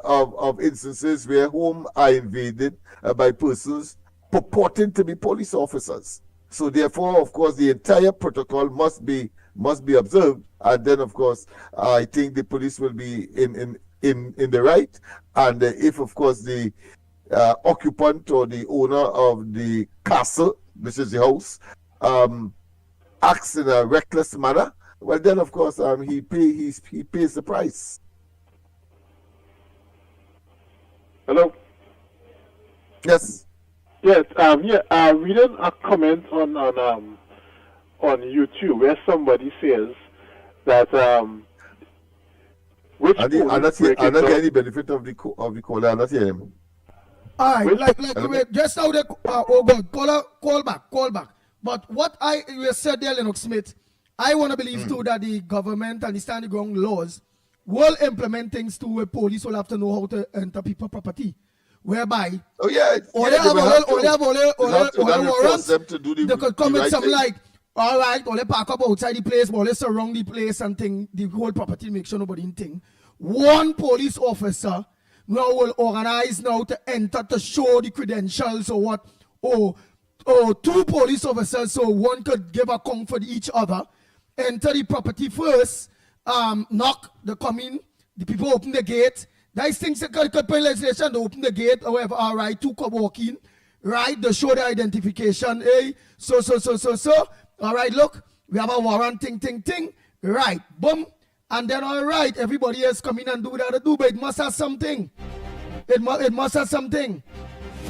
of instances where homes are invaded by persons purporting to be police officers. So therefore, of course, the entire protocol must be observed, and then of course, I think the police will be in the right. And if of course the occupant or the owner of the castle, which is the house, acts in a reckless manner, well then of course he pays the price. Hello. Yes. Yes. Reading a comment on YouTube where somebody says that which I'm not getting any benefit of the caller. I'm not hearing him. All right, wait, just now the oh God, call back. But what you said there, Lennox Smith, I want to believe too that the government and the standing ground laws will implement things too where police will have to know how to enter people's property. Whereby they could come with something like, all right, or they park up outside the place, or they surround the place and thing, the whole property, make sure nobody in thing. One police officer now will organize now to enter to show the credentials or what, or two police officers, so one could give a count for each other, enter the property first, knock, they come in, the people open the gate. These things that could put legislation to open the gate, however, all right, two come walk in, right, they show the identification, so, all right, look, we have a warrant, ting, right, boom, and then all right, everybody else come in and do what they do, but it must have something. It must have something.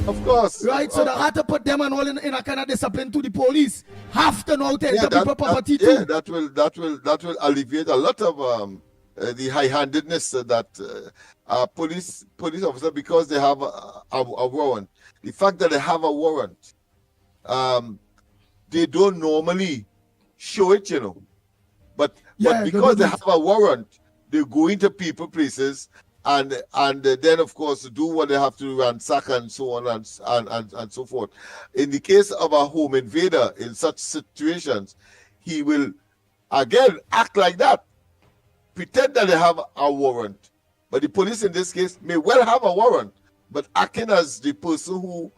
Of course. Right, so they had to put them and all in a kind of discipline to the police. Have to know to enter people's property too. Yeah, that will alleviate a lot of the high-handedness that police officers, because they have a warrant. The fact that they have a warrant, they don't normally show it, you know. But because they have a warrant, they go into people places and then of course do what they have to do, ransack and so on and so forth. In the case of a home invader, in such situations, he will again act like that, pretend that they have a warrant. But the police in this case may well have a warrant, but acting as the person who,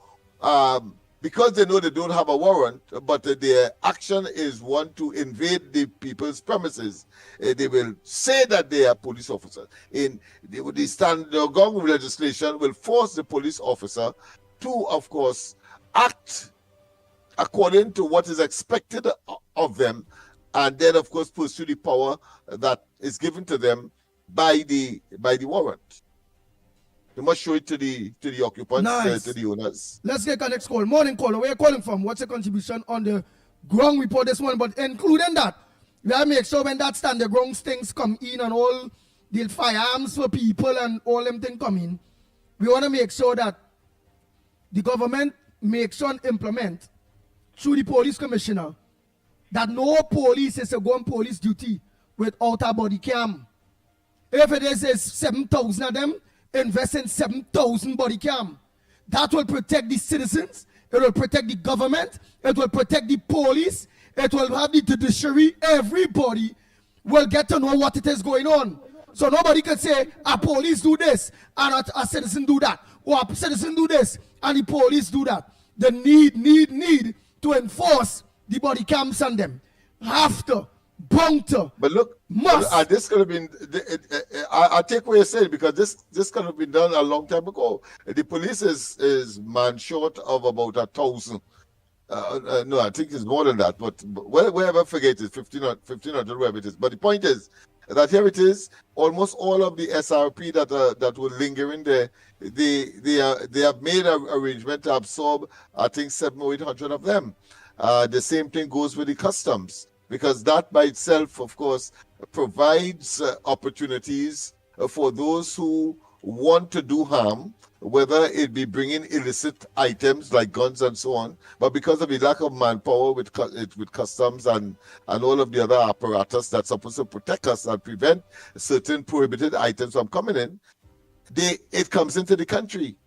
because they know they don't have a warrant, but their action is one to invade the people's premises, they will say that they are police officers. The government legislation will force the police officer to, of course, act according to what is expected of them, and then, of course, pursue the power that is given to them by the warrant. You must show it to the occupants, nice. To the owners. Let's get our next call. Morning caller. Where are you calling from? What's your contribution on the ground report this morning? But including that, we have to make sure when that stand the ground things come in and all the firearms for people and all them things come in, we want to make sure that the government makes sure and implement through the police commissioner that no police is go on police duty without a body cam. If it is 7,000 of them, invest in 7,000 body cam. That will protect the citizens, it will protect the government, it will protect the police, it will have the judiciary. Everybody will get to know what it is going on. So nobody can say a police do this and a citizen do that, or a citizen do this and the police do that. The need to enforce the body cams on them. Have to. But look, this could have been. I take what you're saying, because this could have been done a long time ago. The police is man short of about 1,000. No, I think it's more than that. But wherever forget it, 1,500, wherever it is. But the point is that here it is. Almost all of the SRP that were lingering there, they have made an arrangement to absorb, I think, 700 or 800 of them. The same thing goes with the customs, because that by itself, of course, provides opportunities for those who want to do harm, whether it be bringing illicit items like guns and so on, but because of the lack of manpower with customs and all of the other apparatus that's supposed to protect us and prevent certain prohibited items from coming in, it comes into the country.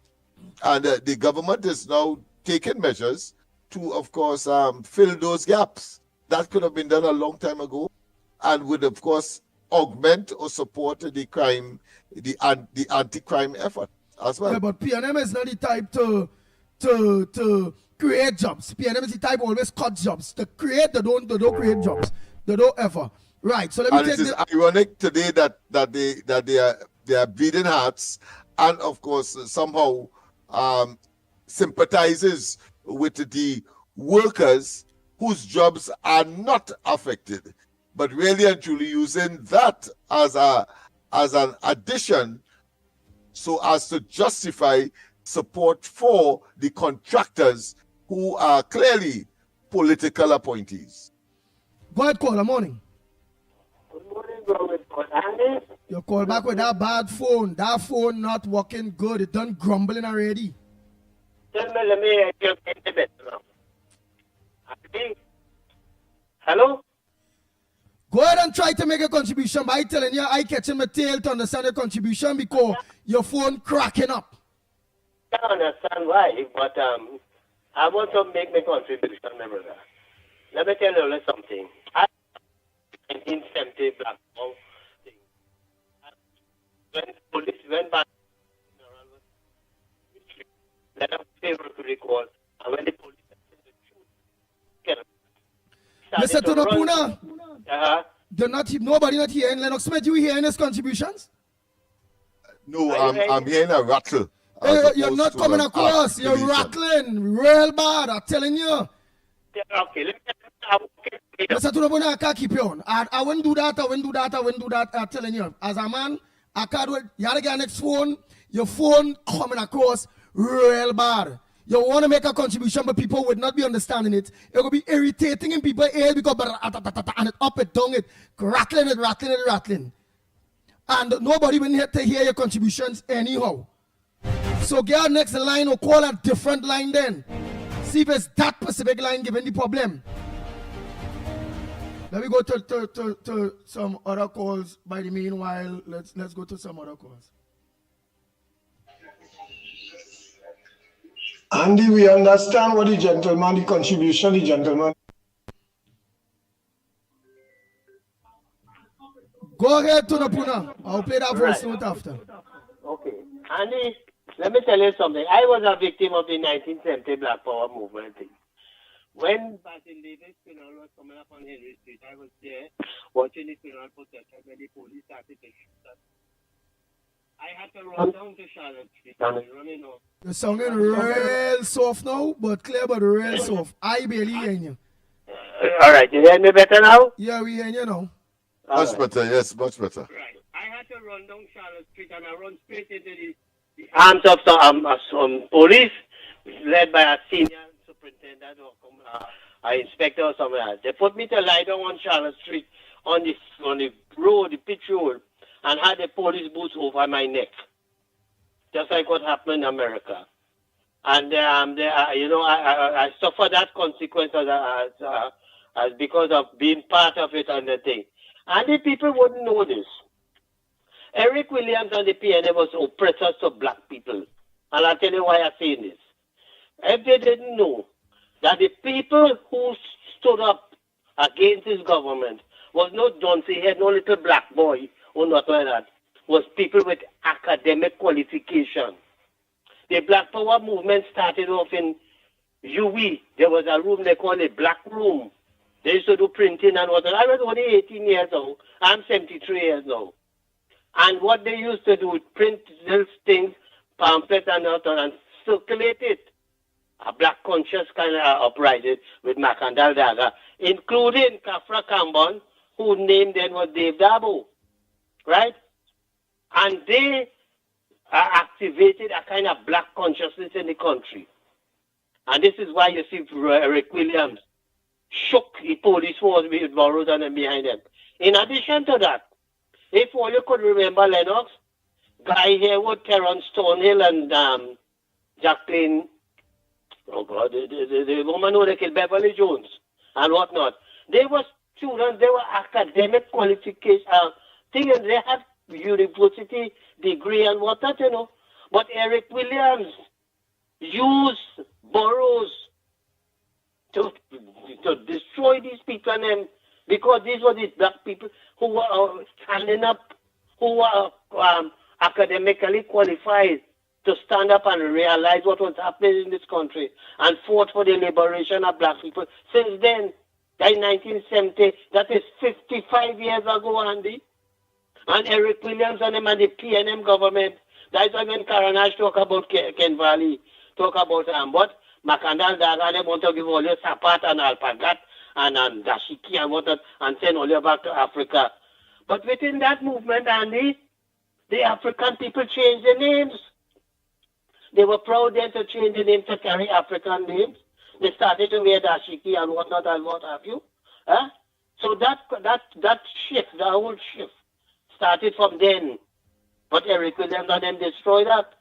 And the government is now taking measures to, of course, fill those gaps. That could have been done a long time ago and would, of course, augment or support the crime, the anti-crime effort as well. Yeah, but PNM is not the type to create jobs. PNM is the type always cut jobs. To create, they don't create jobs. They don't ever. Right. So let me And take it is ironic today that they are bleeding hearts, and of course somehow sympathizes with the workers whose jobs are not affected, but really and truly using that as an addition so as to justify support for the contractors who are clearly political appointees. Go ahead, call. Good morning. Andy? You call back with that bad phone. That phone not working good. It done grumbling already. Let me just get a bit now. Andy? Hello? Go ahead and try to make a contribution by telling you I catching my tail to understand your contribution because your phone cracking up. I don't understand why, but I want to make my contribution, my brother. Let me tell you a little something. I 1970 black ball thing. When police went back, let them favor to recall, and when the police Mr. Tunapuna, nobody not hearing Lennox Smith. You hearing his contributions? No, I'm hearing a rattle. You're not coming across. You're rattling real bad. I'm telling you. Okay, let me Mr. Tunapuna, I can't keep you on. I wouldn't do that. I'm telling you. As a man, I can't do it. You have to get next phone. Your phone coming across real bad. You want to make a contribution, but people would not be understanding it. It will be irritating in people's ears because and it up, it down, it rattling. And nobody will need to hear your contributions anyhow. So get next line or call a different line then. See if it's that specific line giving the problem. Let me go to some other calls by the meanwhile. Let's go to some other calls. Andy, we understand what the contribution the gentleman. Go ahead, Tunapuna. I'll play that voice note after. Okay. Andy, let me tell you something. I was a victim of the 1970 Black Power movement thing. When Basil Davis' funeral was coming up on Henry Street, I was there watching the funeral procession when the police started to shoot us. I had to run down to Charlotte Street and running off. You're sounding real soft now, but clear, but real soft. I barely hear you. All right, you hear me better now? Yeah, we hear you now. Much better, yes, much better. Right. I had to run down Charlotte Street and I run straight into the arms of some police led by a senior superintendent or an inspector or something else. They put me to lie down on Charlotte Street on the road, the pitch road, and had the police boots over my neck, just like what happened in America. And I suffered that consequence as because of being part of it and the thing. And the people wouldn't know this. Eric Williams and the PNA was oppressors to black people. And I'll tell you why I'm saying this. If they didn't know that the people who stood up against his government was no Johnson, he had no little black boy or not like that, was people with academic qualification. The Black Power movement started off in UE. There was a room they called a black room. They used to do printing and whatnot. I was only 18 years old. I'm 73 years now. And what they used to do, print these things, pamphlets and circulate it. A black conscious kind of uprising with Macandal Daga, including Kafra Kambon, whose name then was Dave Dabo. Right? And they activated a kind of black consciousness in the country. And this is why you see Rick Williams shook the police force with borrowed and behind them. In addition to that, if all you could remember Lennox, Guy Harewood, Terrence Stonehill, and Jacqueline, oh God, the woman who they killed, Beverly Jones, and whatnot. They were students, they were academic qualification, things, they had university degree and whatnot, you know. But Eric Williams used boroughs to destroy these people and them because these were the black people who were standing up, who were academically qualified to stand up and realize what was happening in this country and fought for the liberation of black people. Since then, in 1970, that is 55 years ago, Andy. And Eric Williams and them and the PNM government, that's why when Caranash talk about Ken Valley, talk about what Macandal Daga, they want to give all your Sapat and Alpagat and Dashiki and what and send all you back to Africa. But within that movement, Andy, the African people changed their names. They were proud then to change the name to carry African names. They started to wear dashiki and whatnot and what have you. So that shift, the whole shift, started from then. But Eric Williams and them destroyed that.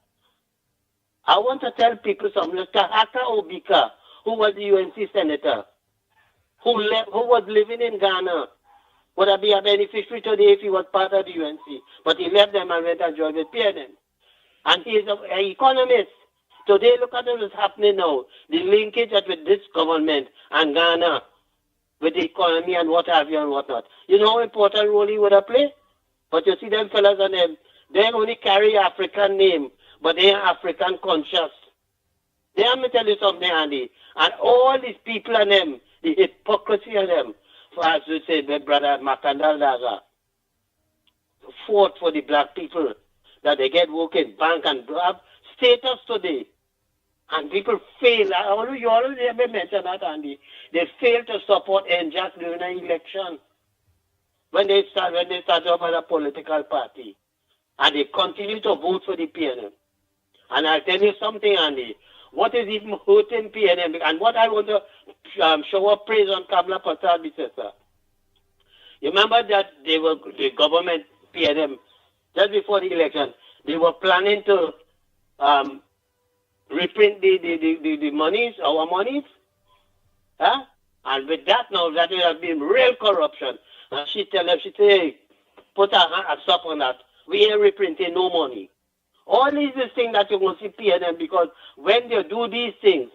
I want to tell people something. Kahaka Obika, who was the UNC senator, who was living in Ghana, would have been a beneficiary today if he was part of the UNC. But he left them and went and joined with PNM. And he is an economist. Today, look at what is happening now. The linkage with this government and Ghana, with the economy and what have you and whatnot. You know how important role he would have played? But you see them fellas and them, they only carry African name, but they are African conscious. Let me tell you something, Andy. And all these people and them, the hypocrisy of them, for as you say, my brother Makandal Daga, fought for the black people, that they get work in bank and have status today. And people fail. You always hear me mention that, Andy. They fail to support NJAC during an election. When they start up as a political party. And they continue to vote for the PNM. And I'll tell you something, Andy. What is even hurting PNM? And what I want to show up praise on Kamala Prasad, sister. You remember that they were the government, PNM, just before the election, they were planning to reprint the monies, our monies. And with that now, that will have been real corruption. And she tell them, she say, hey, put a stop on that. We ain't reprinting no money. All these things that you will see PNM, because when they do these things,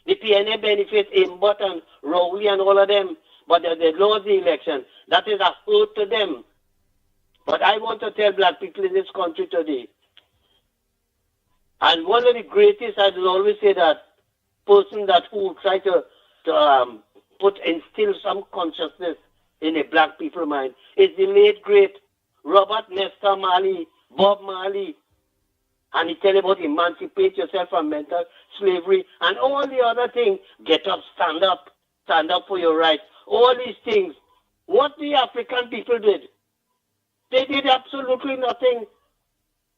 the PNM benefits Imbot and Rowley and all of them, but they lose the election. That is a hurt to them. But I want to tell black people in this country today, and one of the greatest, I will always say that, person that who try to instill some consciousness in a black people mind is the late great Robert Nesta Marley, Bob Marley. And he tell about emancipate yourself from mental slavery and all the other things. Get up, stand up for your rights. All these things. What the African people did, they did absolutely nothing.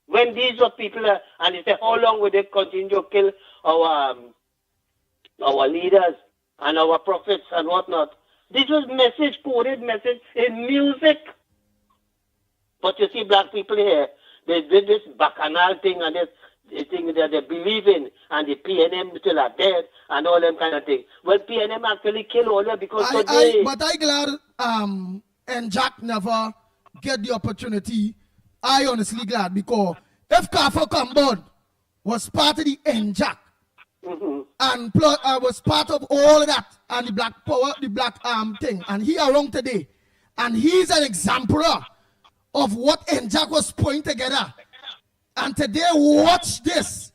When these were people, and they say, how long will they continue to kill our leaders and our prophets and whatnot? This was coded message in music. But you see black people here, they did this bacchanal thing and this thing that they believe in, and the PNM still are dead and all them kind of things. Well, PNM actually killed all them because today... But I glad and Jack never get the opportunity. I honestly glad, because if Kafa Kambon was part of the NJAC and was part of all of that and the black power, the black thing, and he around today, and he's an exemplar of what NJAC was putting together. And today, watch this.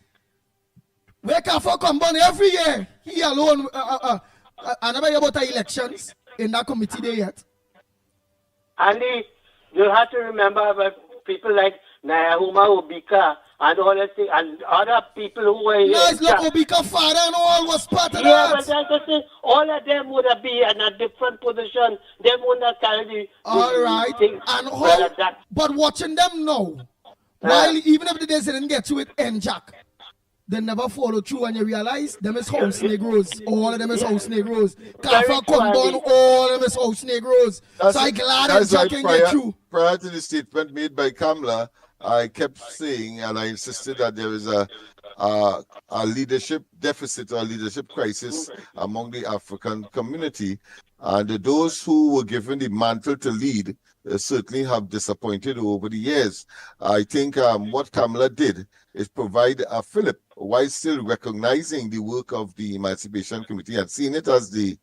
Where Kafa Kambon every year, he alone, I never hear about the elections in that committee there yet. Andy, you have to remember that people like Nayahuma Obika and all that thing, and other people who were here. Nice, look, Obika father and all was part of yeah, that. but that's the thing. All of them would have been in a different position. Them would not carry the all right. things. And how, but watching them now, while even if they didn't get to it, NJAC, they never follow through, and you realize them is house Negroes. All of them is house Negroes. Kafa Kambon, all of them is house Negroes. So I'm glad NJAC can get through. Prior to the statement made by Kamala, I kept saying, and I insisted that there is a leadership deficit or leadership crisis among the African community. And those who were given the mantle to lead certainly have disappointed over the years. I think what Kamala did is provide a fillip while still recognizing the work of the Emancipation Committee and seeing it as the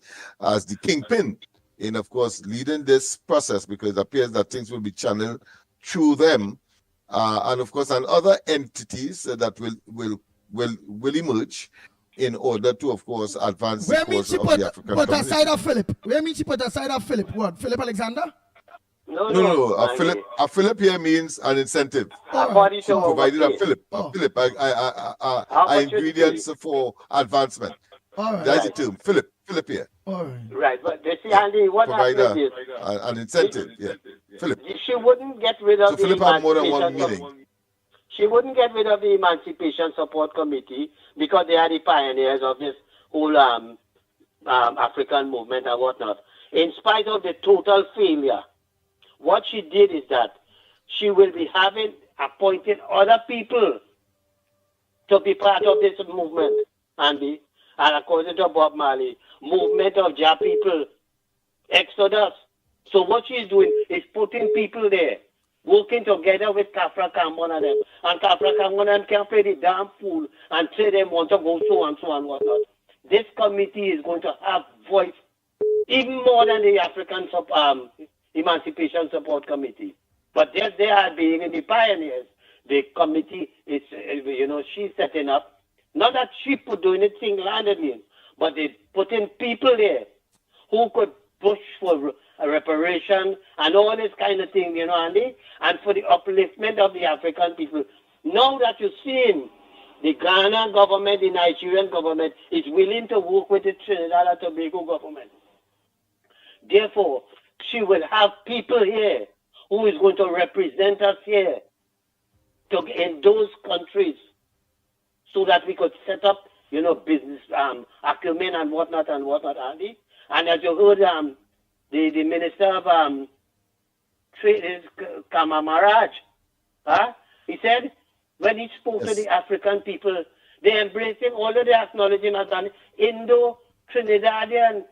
kingpin in, of course, leading this process, because it appears that things will be channeled through them, and of course, and other entities that will emerge in order to, of course, advance the Where means cause she of put, the African put community. aside of Philip? Where means she put aside of Philip? What? Philip Alexander? No. A Philip here means an incentive. Body She provided a overpay. Philip. Oh. A Philip. How Are much you ingredients for advancement. All right. That's the term. Philip here. All right. Right, but you see, Andy, what Provide happened is an incentive. Yeah. Philip. she wouldn't get rid of So the Philip had more than one emancipation. meaning. She wouldn't get rid of the Emancipation Support Committee because they are the pioneers of this whole African movement and whatnot. In spite of the total failure, what she did is that she will be having appointed other people to be part of this movement, Andy. And according to Bob Marley, movement of Jah people, Exodus. So what she's doing is putting people there, working together with Kafra Kamon and them. And Kafra Kamon and can play the damn fool and say they want to go so and whatnot. This committee is going to have voice even more than the African Emancipation Support Committee. But they are being the pioneers. The committee is, she's setting up. Not that she doing it single-handedly, but they put in people there who could push for a reparation and all this kind of thing, Andy, and for the upliftment of the African people. Now that you're seeing the Ghana government, the Nigerian government is willing to work with the Trinidad and Tobago government. Therefore, she will have people here who is going to represent us here in those countries so that we could set up, business acumen and whatnot, Andy. And as you heard, the Minister of Trade is Kamamaraj. He said when he spoke to the African people, they embraced him, although they acknowledged him as an Indo-Trinidadian.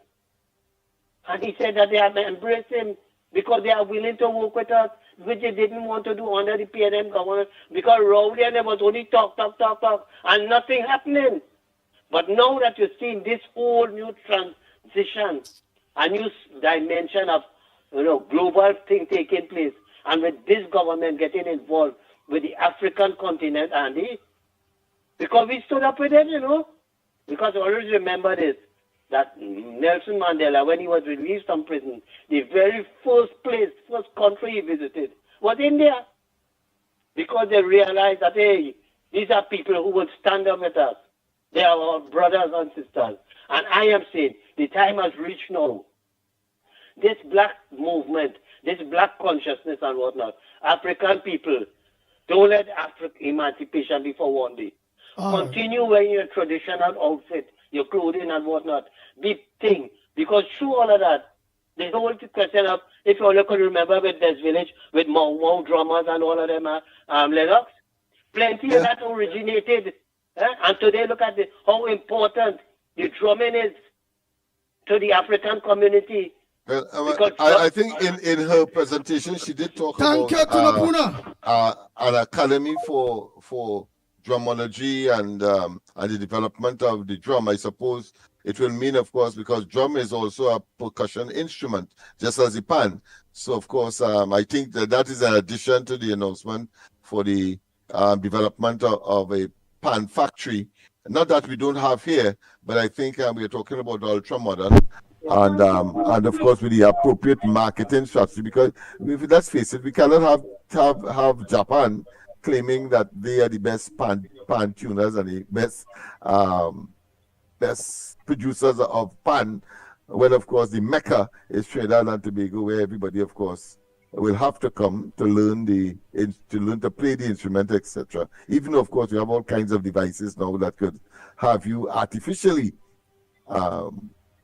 And he said that they have embraced him because they are willing to work with us, which they didn't want to do under the PNM government, because Rowley and them was only talk, and nothing happening. But now that you're seeing this whole new transition, a new dimension of global thing taking place, and with this government getting involved with the African continent, Andy, because we stood up with them, because always remember this, that Nelson Mandela, when he was released from prison, the very first country he visited was India, because they realized that, hey, these are people who will stand up with us. They are our brothers and sisters. And I am saying the time has reached now. This black movement, this black consciousness and whatnot, African people, don't let emancipation be for one day. Continue wearing your traditional outfit, your clothing and whatnot. Big thing. Because through all of that, the whole question of, if you all could remember with this village, with Mau drummers and all of them, Lennox, plenty of that originated. And today look at how important the drumming is to the African community. Well, I think in her presentation she did talk about an academy for drumology and the development of the drum. I suppose it will mean, of course, because drum is also a percussion instrument, just as the pan. So, of course, I think that is an addition to the announcement for the development of a pan factory. Not that we don't have here, but I think we are talking about ultra modern. And of course with the appropriate marketing strategy, because let's face it, we cannot have Japan claiming that they are the best pan tuners and the best producers of pan, when of course the Mecca is Trinidad and Tobago, where everybody of course will have to come to learn to play the instrument, etc. Even though of course we have all kinds of devices now that could have you artificially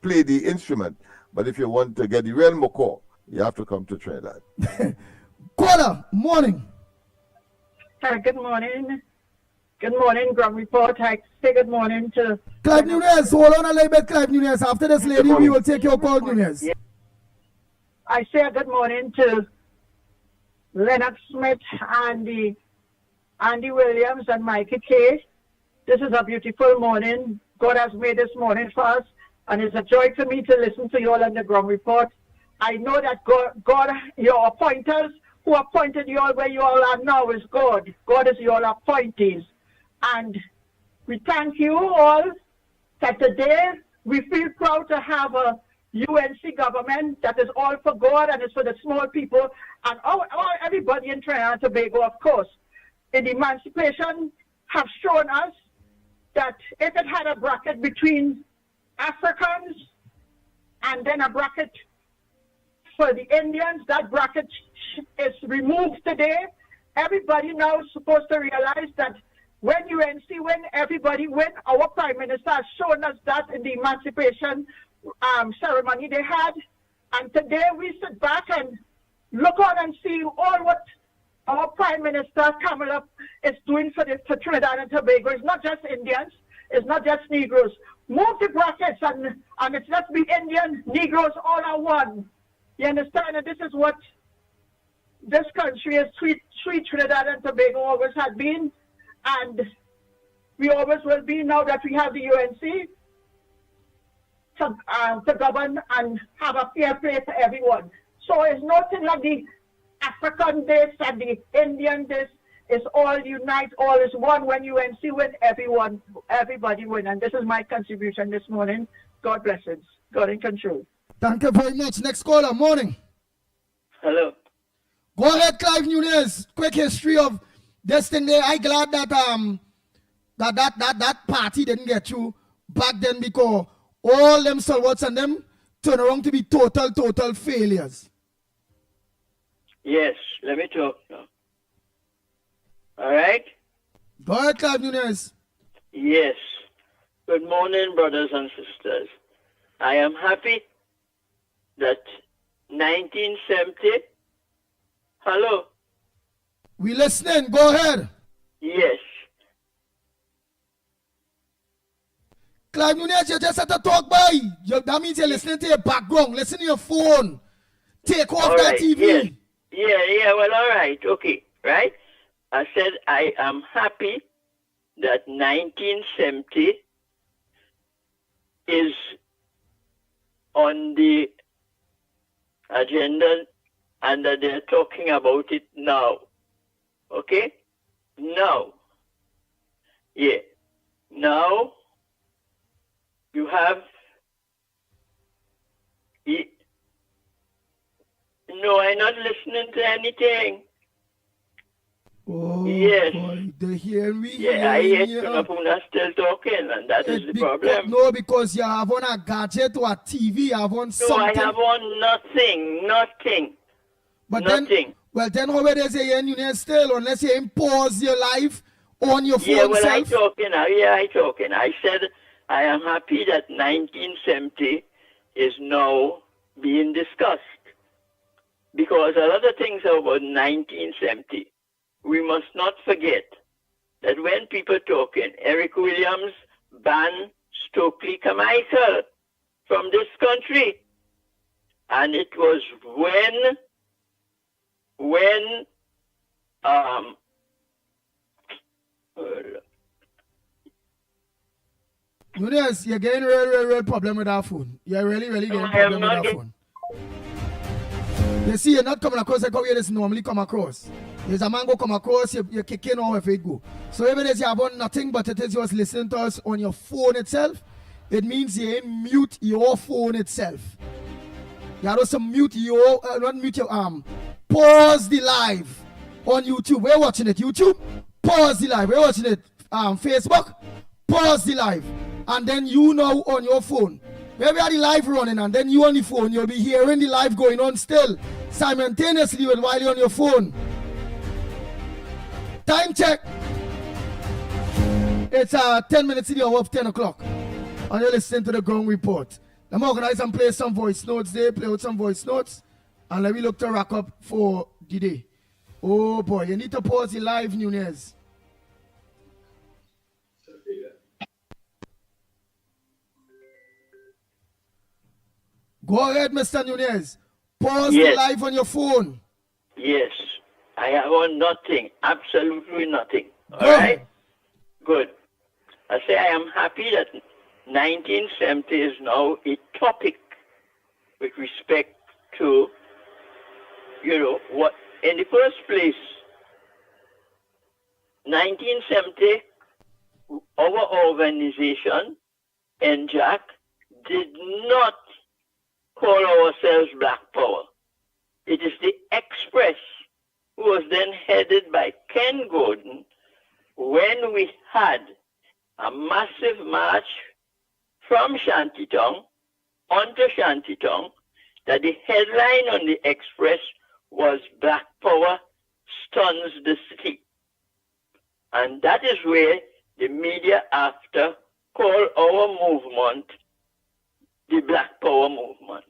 play the instrument, but if you want to get the real moko, you have to come to Trinidad. Quarter morning. Hi, good morning. Good morning, Ground Report. I say good morning to Clive Nunez. Hold on a little bit, Clive Nunez. After this lady, we will take your call, Nunez. Yeah. I say a good morning to Lennox Smith, Andy Williams, and Mickie K. This is a beautiful morning. God has made this morning for us. And it's a joy for me to listen to you all on the Ground Report. I know that God, your appointers who appointed you all where you all are now is God. God is your appointees. And we thank you all that today we feel proud to have a UNC government that is all for God and is for the small people and everybody in Trinidad and Tobago, of course. In emancipation have shown us that if it had a bracket between Africans and then a bracket for the Indians, that bracket is removed today. Everybody now is supposed to realize that when UNC win, everybody win. Our Prime Minister has shown us that in the emancipation ceremony they had. And today we sit back and look on and see all what our Prime Minister Kamala is doing for Trinidad and Tobago. It's not just Indians, it's not just Negroes. Move the brackets and it's just be Indian, Negroes, all are one. You understand? And this is what this country is, sweet Trinidad and Tobago always had been. And we always will be now that we have the UNC to govern and have a fair play for everyone. So it's nothing like the African this and the Indian this. It's all unite, all is one. When UNC win, everybody win. And this is my contribution this morning. God blessings. God in control. Thank you very much. Next caller, morning. Hello. Go ahead, Clive Nunez. Quick history of this thing there. I'm glad that that party didn't get you back then because all them stalwarts and them turn around to be total failures. Yes, let me talk now. All right? Go ahead, Clive Nunez. Yes. Good morning, brothers and sisters. I am happy that 1970. Hello? We listening. Go ahead. Yes. Clive Nunez, you just have to talk by. That means you're listening to your background. Listen to your phone. Take off that TV. Yes. Yeah, well, all right. Okay, right? I said I am happy that 1970 is on the agenda and that they're talking about it now. Okay? Now. Yeah. Now you have no, I'm not listening to anything. Oh, yes. Boy, they hear me. Yeah, I hear Tunapuna still talking, and that is the problem. No, because you have on a gadget or a TV, you have on something. No, I have on nothing. But nothing. Then how is it you still, unless you impose your life on your phone? Yeah, well, self? I talking. I said I am happy that 1970 is now being discussed. Because a lot of things are about 1970. We must not forget that when people talking, Eric Williams banned Stokely Carmichael from this country. And it was when Nunez, you're getting real problem with our phone. You're really getting problem with our phone. You see, you're not coming across like how you just normally come across. There's a man go come across, you're kicking off if it go. So even if you have on nothing but it is just listening to us on your phone itself, it means you mute your phone itself. You have to mute your, not mute your pause the live on YouTube. We're watching it, YouTube. Pause the live. We're watching it, Facebook. Pause the live. And then you know on your phone. Maybe the live running and then you on the phone, you'll be hearing the live going on still simultaneously while you're on your phone. Time check. It's 10 minutes to the hour of 10 o'clock. And you're listening to the ground report. Let me organize and play some voice notes there, play with some voice notes. And let me look to wrap up for the day. Oh boy, you need to pause the live, Nunez. Go ahead, Mr. Nunez. Pause the live on your phone. Yes. I have on nothing. Absolutely nothing. All right? Good. I say I am happy that 1970 is now a topic with respect to, what in the first place, 1970, our organization, NJAC, did not call ourselves Black Power. It is the Express, who was then headed by Ken Gordon, when we had a massive march from Shantytown onto Shantytown, that the headline on the Express was Black Power Stuns the City. And that is where the media after called our movement the Black Power Movement.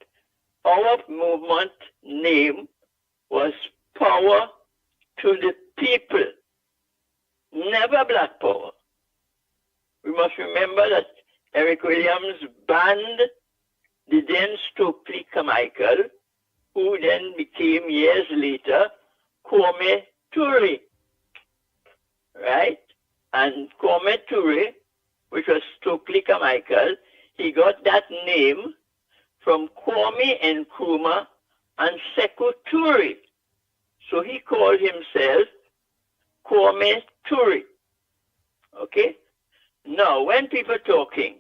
Our movement name was Power to the People, never Black Power. We must remember that Eric Williams banned the then Stokely Carmichael, who then became years later Kwame Ture, right? And Kwame Ture, which was Stokely Carmichael, he got that name from Kwame Nkrumah and Sekou Toure. So he called himself Kwame Ture. Okay? Now, when people talking,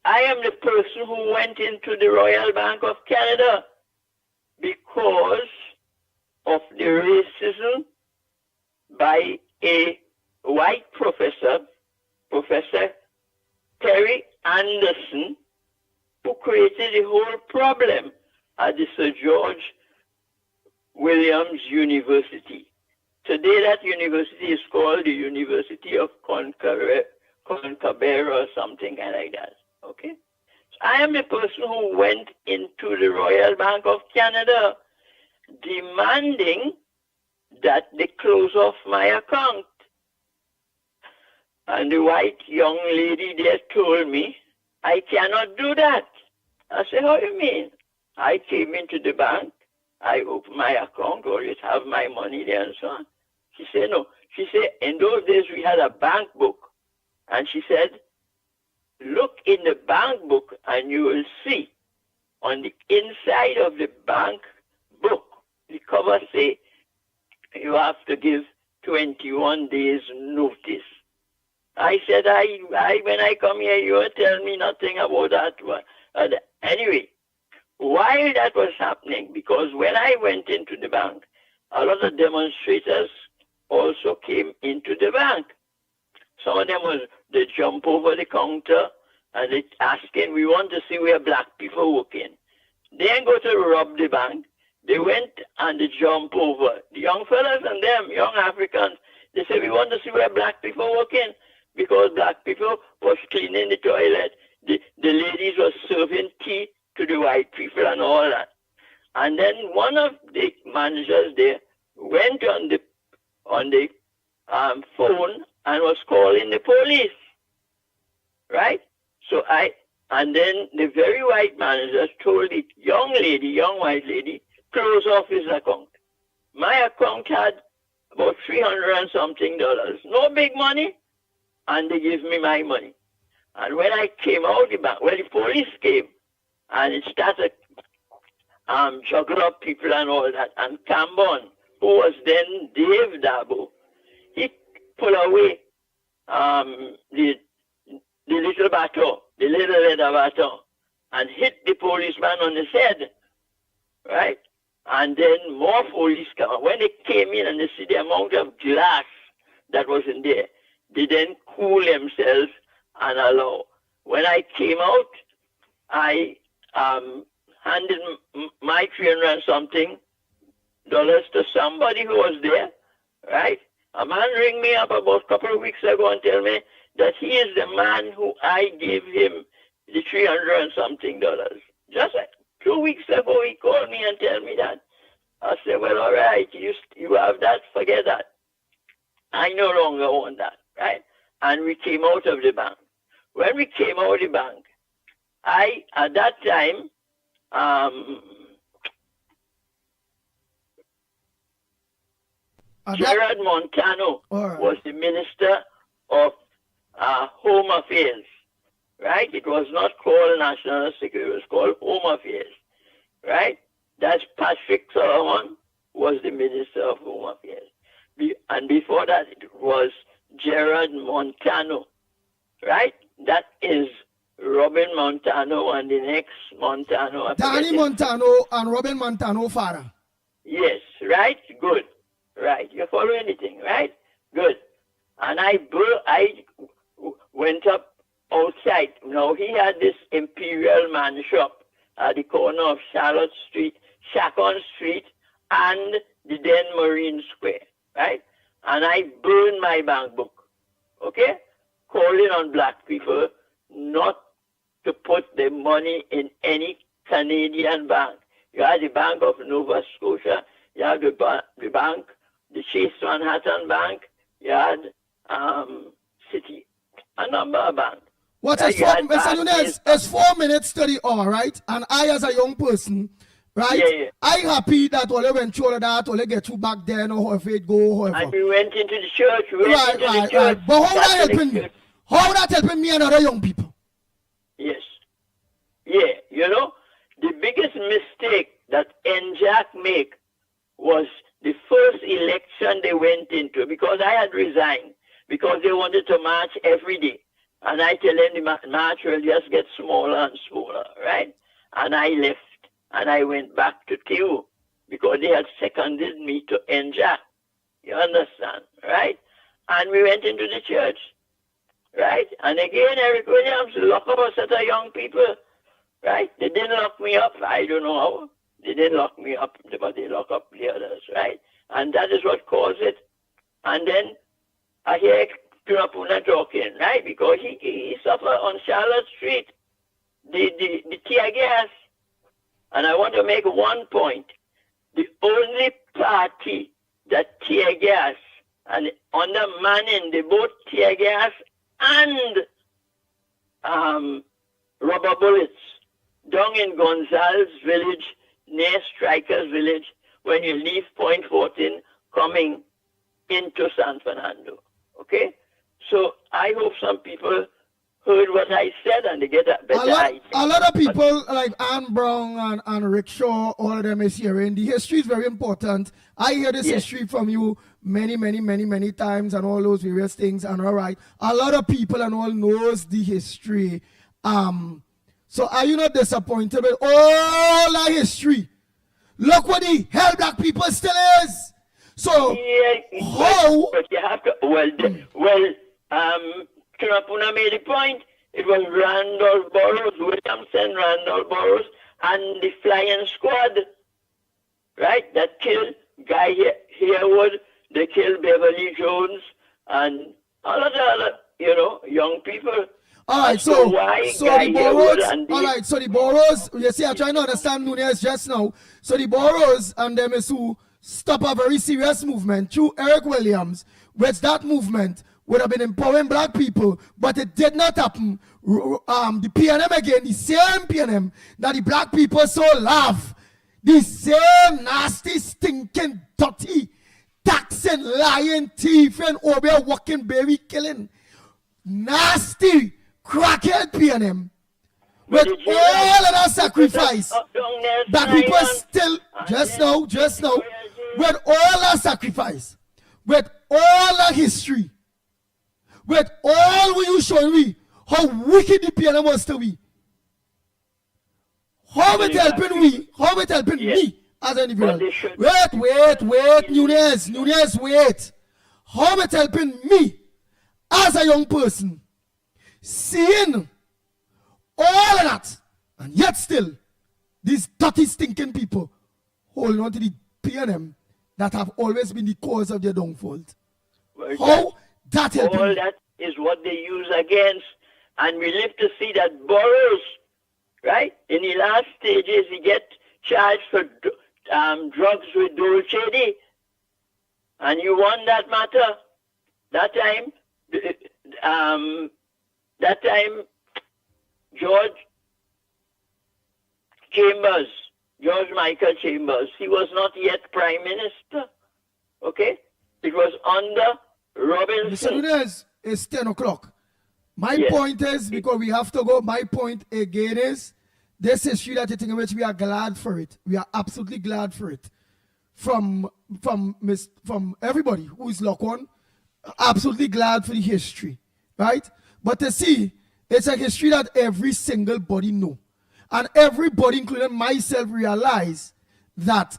I am the person who went into the Royal Bank of Canada because of the racism by a white professor, Professor Terry Anderson, who created the whole problem at the Sir George Williams University. Today that university is called the University of Concabera or something like that. Okay? So I am the person who went into the Royal Bank of Canada demanding that they close off my account. And the white young lady there told me, I cannot do that. I said, how do you mean? I came into the bank, I opened my account, always have my money there and so on. She said, no. She said, in those days we had a bank book. And she said, look in the bank book and you will see on the inside of the bank book, the cover say, you have to give 21 days notice. I said, when I come here, you will tell me nothing about that. Anyway, while that was happening, because when I went into the bank, a lot of demonstrators also came into the bank. Some of them they jump over the counter and they asking, we want to see where black people working. They ain't go to rob the bank. They went and they jump over. The young fellas and them, young Africans, they say, we want to see where black people working, because black people was cleaning the toilet. The ladies were serving tea to the white people and all that. And then one of the managers there went on the phone and was calling the police, right? So and then the very white manager told the young white lady, close off his account. My account had about $300 and something, no big money, and they gave me my money. And when I came out of the bank, the police came, and it started juggle up people and all that. And Cambon, who was then Dave Dabo, he pulled away the little baton, the little leather baton, and hit the policeman on his head, right? And then more police come. When they came in and they see the amount of glass that was in there, they then cool themselves and allow. When I came out, I handed my $300 and something to somebody who was there, right? A man rang me up about a couple of weeks ago and tell me that he is the man who I gave him the $300 and something. Just 2 weeks ago, he called me and tell me that. I said, well, all right, you have that, forget that. I no longer own that, right? And we came out of the bank. When we came out of the bank, at that time, Gerard Montano was the Minister of Home Affairs, right? It was not called National Security, it was called Home Affairs, right? That's Patrick Solomon was the Minister of Home Affairs. And before that, it was Gerard Montano, right? That is Robin Montano and the next Montano. Danny Montano and Robin Montano father. Yes, right? Good. Right. You're following anything, right? Good. And I went up outside. Now, he had this Imperial Man shop at the corner of Charlotte Street, Chacon Street, and the then Marine Square, right? And I burned my bank book, okay? Calling on black people not to put the money in any Canadian bank. You had the Bank of Nova Scotia, you had the bank, the Chase Manhattan Bank, you had City, a number of banks. What is Mr. Nunez? It's 4 minutes to the hour, right? And I, as a young person, right? I happy that all went through all of that, all get you back then, or if it go, however. And we went into the church. Right. But how that helping me? How that helping me and other young people? Yes. Yeah, you know, the biggest mistake that NJAC make was the first election they went into, because I had resigned, because they wanted to march every day. And I tell them the march will just get smaller and smaller, right? And I left, and I went back to TU, because they had seconded me to NJAC. You understand, right? And we went into the church, right? And again, Eric Williams locked up a set of young people, right? They didn't lock me up. I don't know how. They didn't lock me up, but they lock up the others, right? And that is what caused it. And then I hear Tunapuna talking, right? Because he suffered on Charlotte Street, the tear gas. And I want to make one point. The only party that tear gas and undermining the both tear gas and rubber bullets down in Gonzales Village, near Strikers Village, when you leave Point 14 coming into San Fernando. Okay? So I hope some people heard what I said and they get a better idea. A lot of people like Ann Brown and Rick Shaw, all of them is hearing. The history is very important. I hear this history from you many times and all those various things. And all right, a lot of people and all knows the history. So are you not disappointed with all that history? Look what the hell black people still is. So how? But you have to. Tunapuna made the point. It was Randolph Burroughs, Williamson, Randolph Burroughs, and the flying squad, right? That killed Guy Harewood. They killed Beverly Jones and all of the other, young people. All right, so the Boroughs, you see, I'm trying to understand Nunez just now. So the Boroughs and them is who stop a very serious movement through Eric Williams, which that movement would have been empowering black people, but it did not happen. The PNM again, the same PNM that the black people so love, the same nasty, stinking, dirty, taxing, lying, thief, and over walking, baby killing, nasty, crackhead PNM, with all of that sacrifice, that people still, just now, with all that sacrifice, with all that history, with all what you showing me, how wicked the PNM was to be. How it helping we? How it helping me as an individual? Wait, Nunez, wait. How it helping me as a young person? Seeing all of that, and yet still, these dirty, stinking people holding on to the PNM that have always been the cause of their downfall. How that helping? All that is what they use against, and we live to see that Burroughs, right? In the last stages, he get charged for drugs with Dolce, and you won that matter. That time, George Michael Chambers, he was not yet Prime Minister. Okay? It was under Robinson. Mr. Nunez, it's 10 o'clock. My Yes. point is, because we have to go, my point again is, this history that you think in which we are glad for it. We are absolutely glad for it. From everybody who is locked on, absolutely glad for the history, right? But to see, it's a history that every single body know. And everybody, including myself, realize that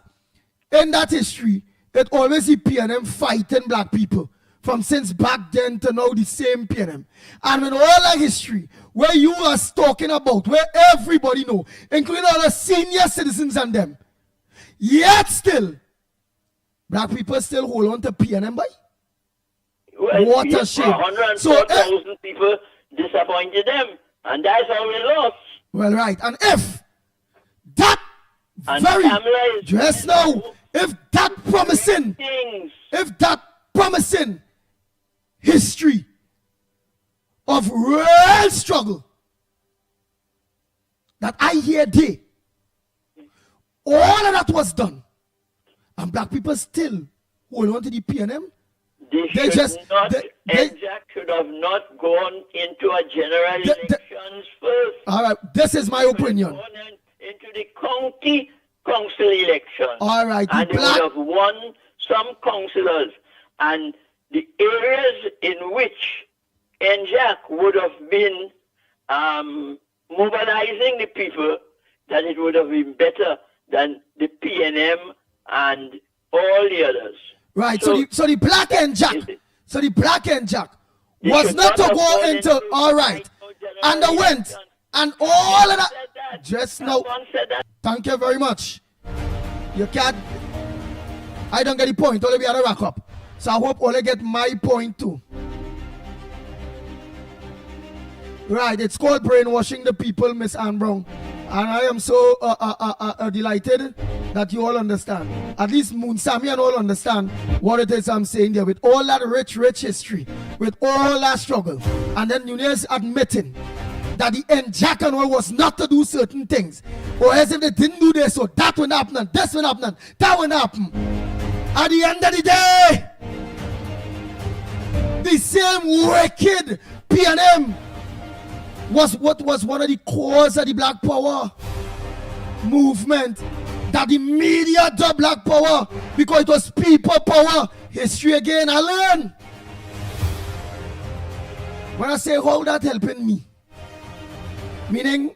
in that history, it always the PNM fighting black people. From since back then to now, the same PNM. And when all that history, where you are talking about, where everybody know, including all the senior citizens and them, yet still, black people still hold on to PNM, boy. Well, What a yes, shame. 104,000 people disappointed them, and that's how we lost. Well, right. And if that And very, Kamala is just now, if that promising, things. if that promising history of real struggle that I hear day, all of that was done, and black people still hold on to the PNM. NJAC should have not gone into a general elections first. All right, this is my opinion. Into the county council election. All right, and they would have won some councillors. And the areas in which NJAC would have been mobilizing the people, that it would have been better than the PNM and all the others. Right, so the black and Jack, They was should not to not have go gone into, all right, and they went, and all of that, just now, thank you very much. You can't, I don't get the point, only we had a wrap up. So I hope only get my point too. Right, it's called brainwashing the people, Miss Ann Brown. And I am so delighted that you all understand. At least Moon Sammy and all understand what it is I'm saying there. With all that rich history, with all that struggle, and then Nunez admitting that the NJAC and all was not to do certain things. Or as if they didn't do this, so that wouldn't happen, and this wouldn't happen, and that wouldn't happen. At the end of the day, the same wicked PNM was what was one of the cause of the Black Power movement, that the media did Black Power because it was people power. History again, I learn. When I say how that helping me, meaning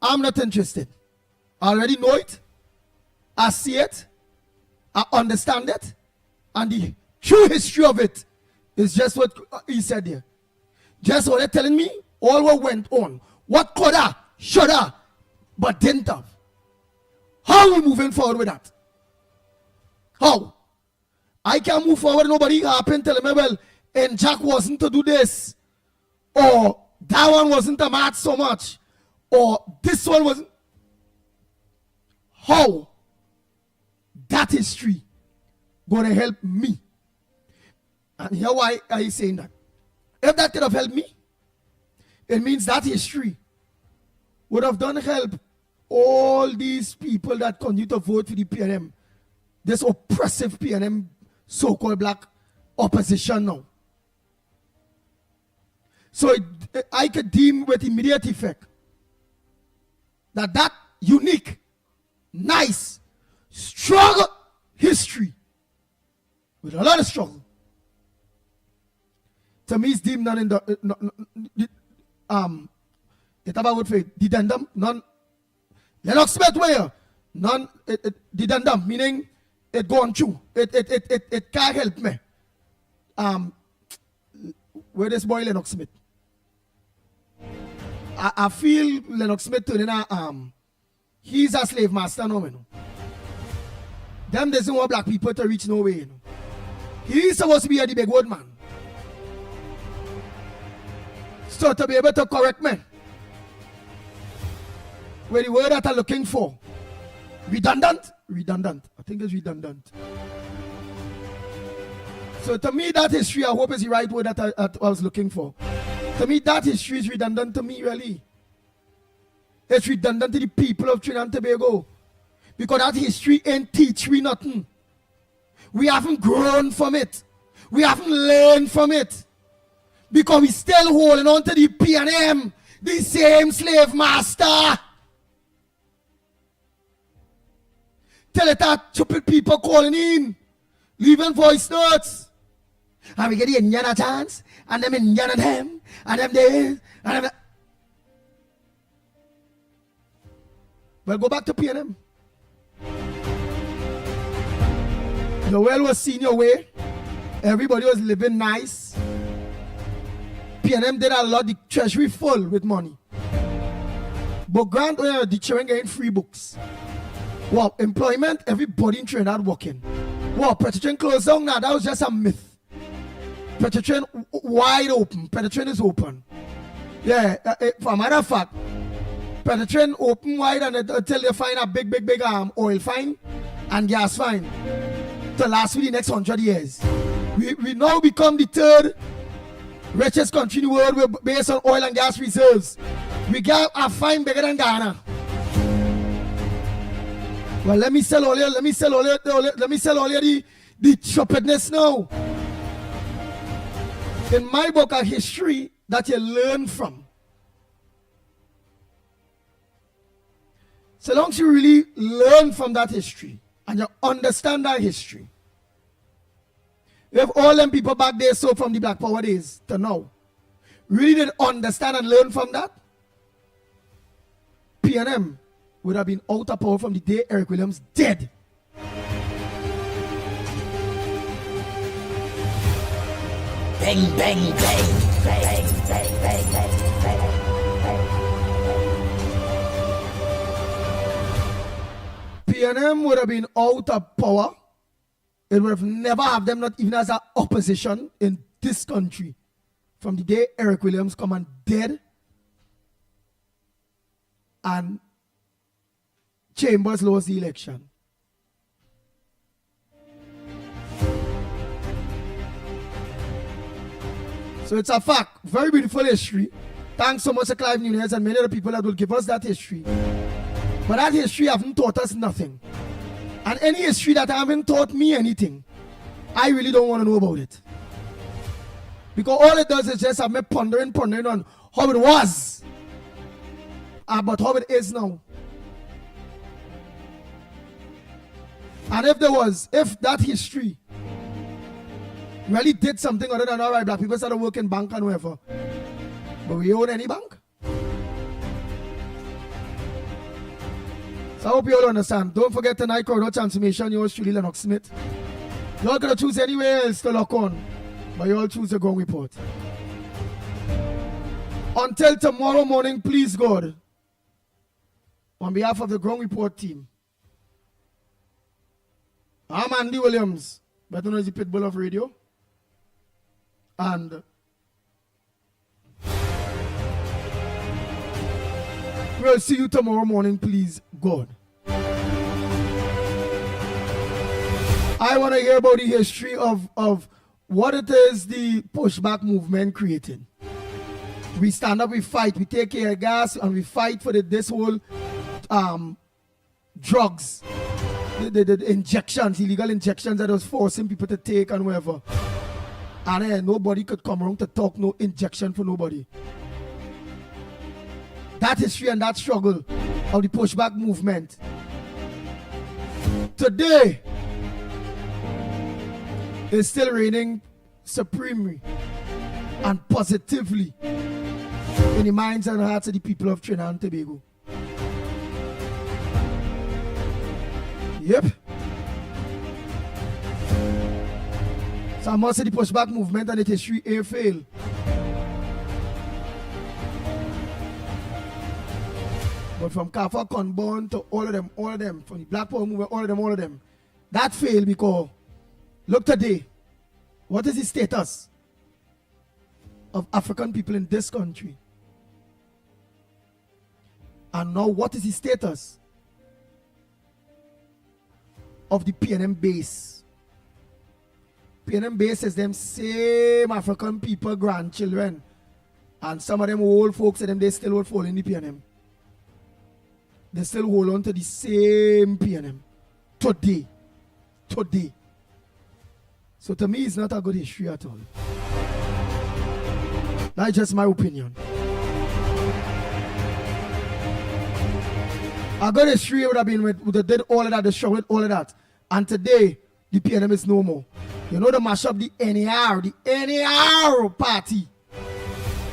I'm not interested. I already know it, I see it, I understand it, and the true history of it is just what he said there. Just what they're telling me, all what went on, what coulda, shoulda, but didn't have. How are we moving forward with that? How? I can't move forward, nobody happen telling me, well, and Jack wasn't to do this, or that one wasn't a match so much, or this one wasn't. How that history gonna help me? And here why are you saying that? If that could have helped me, it means that history would have done help all these people that continue to vote for the PNM, this oppressive PNM so-called black opposition now. So I could deem with immediate effect that unique, nice, strong history with a lot of struggle, to me is deemed none in the it about what faith dedendum none Lennox Smith way none dedendum, meaning it gone through it can't help me. Where this boy Lennox Smith, I feel Lennox Smith turning he's a slave master now, you know. Them doesn't want black people to reach nowhere, you know. He's supposed to be the big old man. So to be able to correct me with the word that I'm looking for, redundant. I think it's redundant. So to me, that history, I hope is the right word that I was looking for. To me, that history is redundant to me, really. It's redundant to the people of Trinidad and Tobago. Because that history ain't teach me nothing. We haven't grown from it. We haven't learned from it. Because we still holding on to the P&M, the same slave master. Tell it that stupid people calling in, leaving voice notes. And we get the Indian a chance, and them Indian and them, and them this, and them. Well, go back to P&M. The world was seen your way. Everybody was living nice. P&M did a lot, the treasury full with money. But grant the children getting free books. Wow, employment, everybody in Trinidad working. Wow, Petrotrin closed down now, that was just a myth. Petrotrin wide open, Petrotrin is open. Yeah, for a matter of fact, Petrotrin open wide until they find a big oil find and gas find to last for the next 100 years. We now become the third richest country in the world based on oil and gas reserves. We got a fine bigger than Ghana. Well, let me sell all you the stupidness now. In my book, a history that you learn from. So long as you really learn from that history and you understand that history. You have all them people back there, so from the Black Power days to now, really did understand and learn from that. P&M would have been out of power from the day Eric Williams dead. Bang, bang, bang, bang, bang, bang, bang, P&M would have been out of power. It would have never have them, not even as an opposition in this country. From the day Eric Williams come and dead, and Chambers lost the election. So it's a fact. Very beautiful history. Thanks so much to Clive Nunez and many other people that will give us that history. But that history haven't taught us nothing. And any history that haven't taught me anything, I really don't want to know about it. Because all it does is just have me pondering on how it was. But how it is now. And if that history really did something other than, all right, black people started working bank and whatever. But we own any bank? So I hope you all understand. Don't forget tonight, Corridor Transformation, yours truly, Lennox Smith. You all gonna choose anywhere else to lock on, but you all choose the Ground Report. Until tomorrow morning, please God, on behalf of the Ground Report team, I'm Andy Williams, better known as the Pitbull of radio. And we'll see you tomorrow morning, please, God. I want to hear about the history of what it is the pushback movement created. We stand up, we fight, we take care of gas, and we fight for this whole drugs, the injections, illegal injections that was forcing people to take and whatever. And nobody could come around to talk no injection for nobody. That history and that struggle of the pushback movement. Today is still reigning supremely and positively in the minds and hearts of the people of Trinidad and Tobago. Yep. So I must say the pushback movement and its history ain't fail. But from Kafa Conborn to all of them, from the Black Power movement, all of them, that failed because look today, what is the status of African people in this country? And now what is the status of the P&M base? P&M base is them same African people, grandchildren. And some of them old folks, they still would fall in the P&M. They still hold on to the same P&M. Today. So to me, it's not a good history at all. That's just my opinion. I got a street would have been with the did all of that, the show with all of that. And today, the PNM is no more. You know the mashup, the NAR party.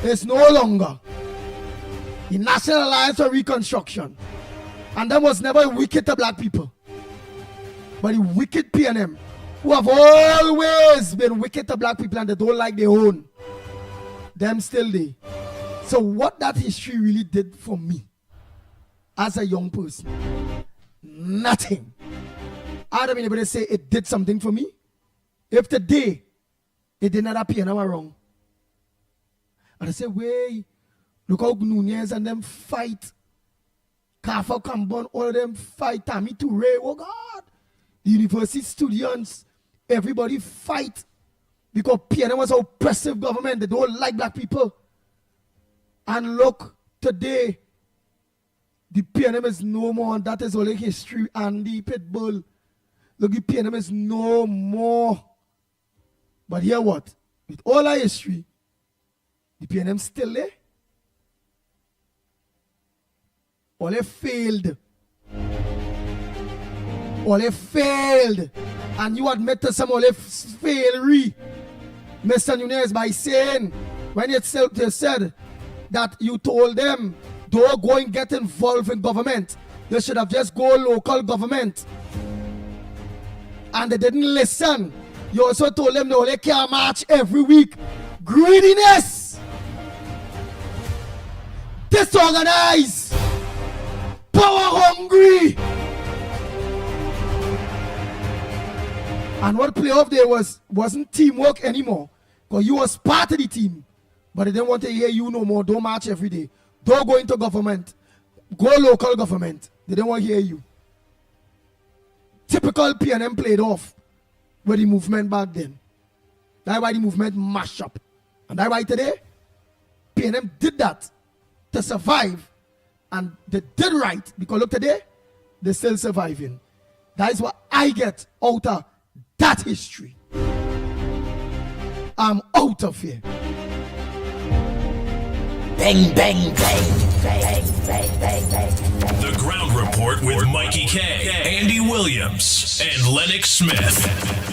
It's no longer. The National Alliance for Reconstruction. And that was never wicked to black people. But the wicked PNM, who have always been wicked to black people and they don't like their own, them still there. So what that history really did for me as a young person, nothing. I don't mean able to say it did something for me. If today it did not appear, now I'm wrong. And I say, wait, look how Nunez and them fight. Kafa Kambon, all of them fight. Tammy Toure, oh God. The university students, everybody fight. Because PNM was an oppressive government. They don't like black people. And look, today, the PNM is no more. And that is only history. Andy, Pitbull. Look, the PNM is no more. But hear what? With all our history, the PNM still there. All they failed. All they failed. And you admit to some all they failure, Mr. Nunez, by saying, when you said that you told them, don't go and get involved in government. They should have just go local government. And they didn't listen. You also told them they only can't march every week. Greediness. Disorganized. Power hungry. And what playoff day wasn't teamwork anymore. Because you was part of the team. But they didn't want to hear you no more. Don't march every day. Don't go into government. Go local government. They didn't want to hear you. Typical PNM played off with the movement back then. That's why the movement mashed up. And that's why today, PNM did that to survive. And they did right. Because look today, they're still surviving. That is what I get out of that history. I'm out of here. Bang, bang, bang, bang, bang, bang, bang. The Ground Report with Mikey K, Andy Williams, and Lennox Smith.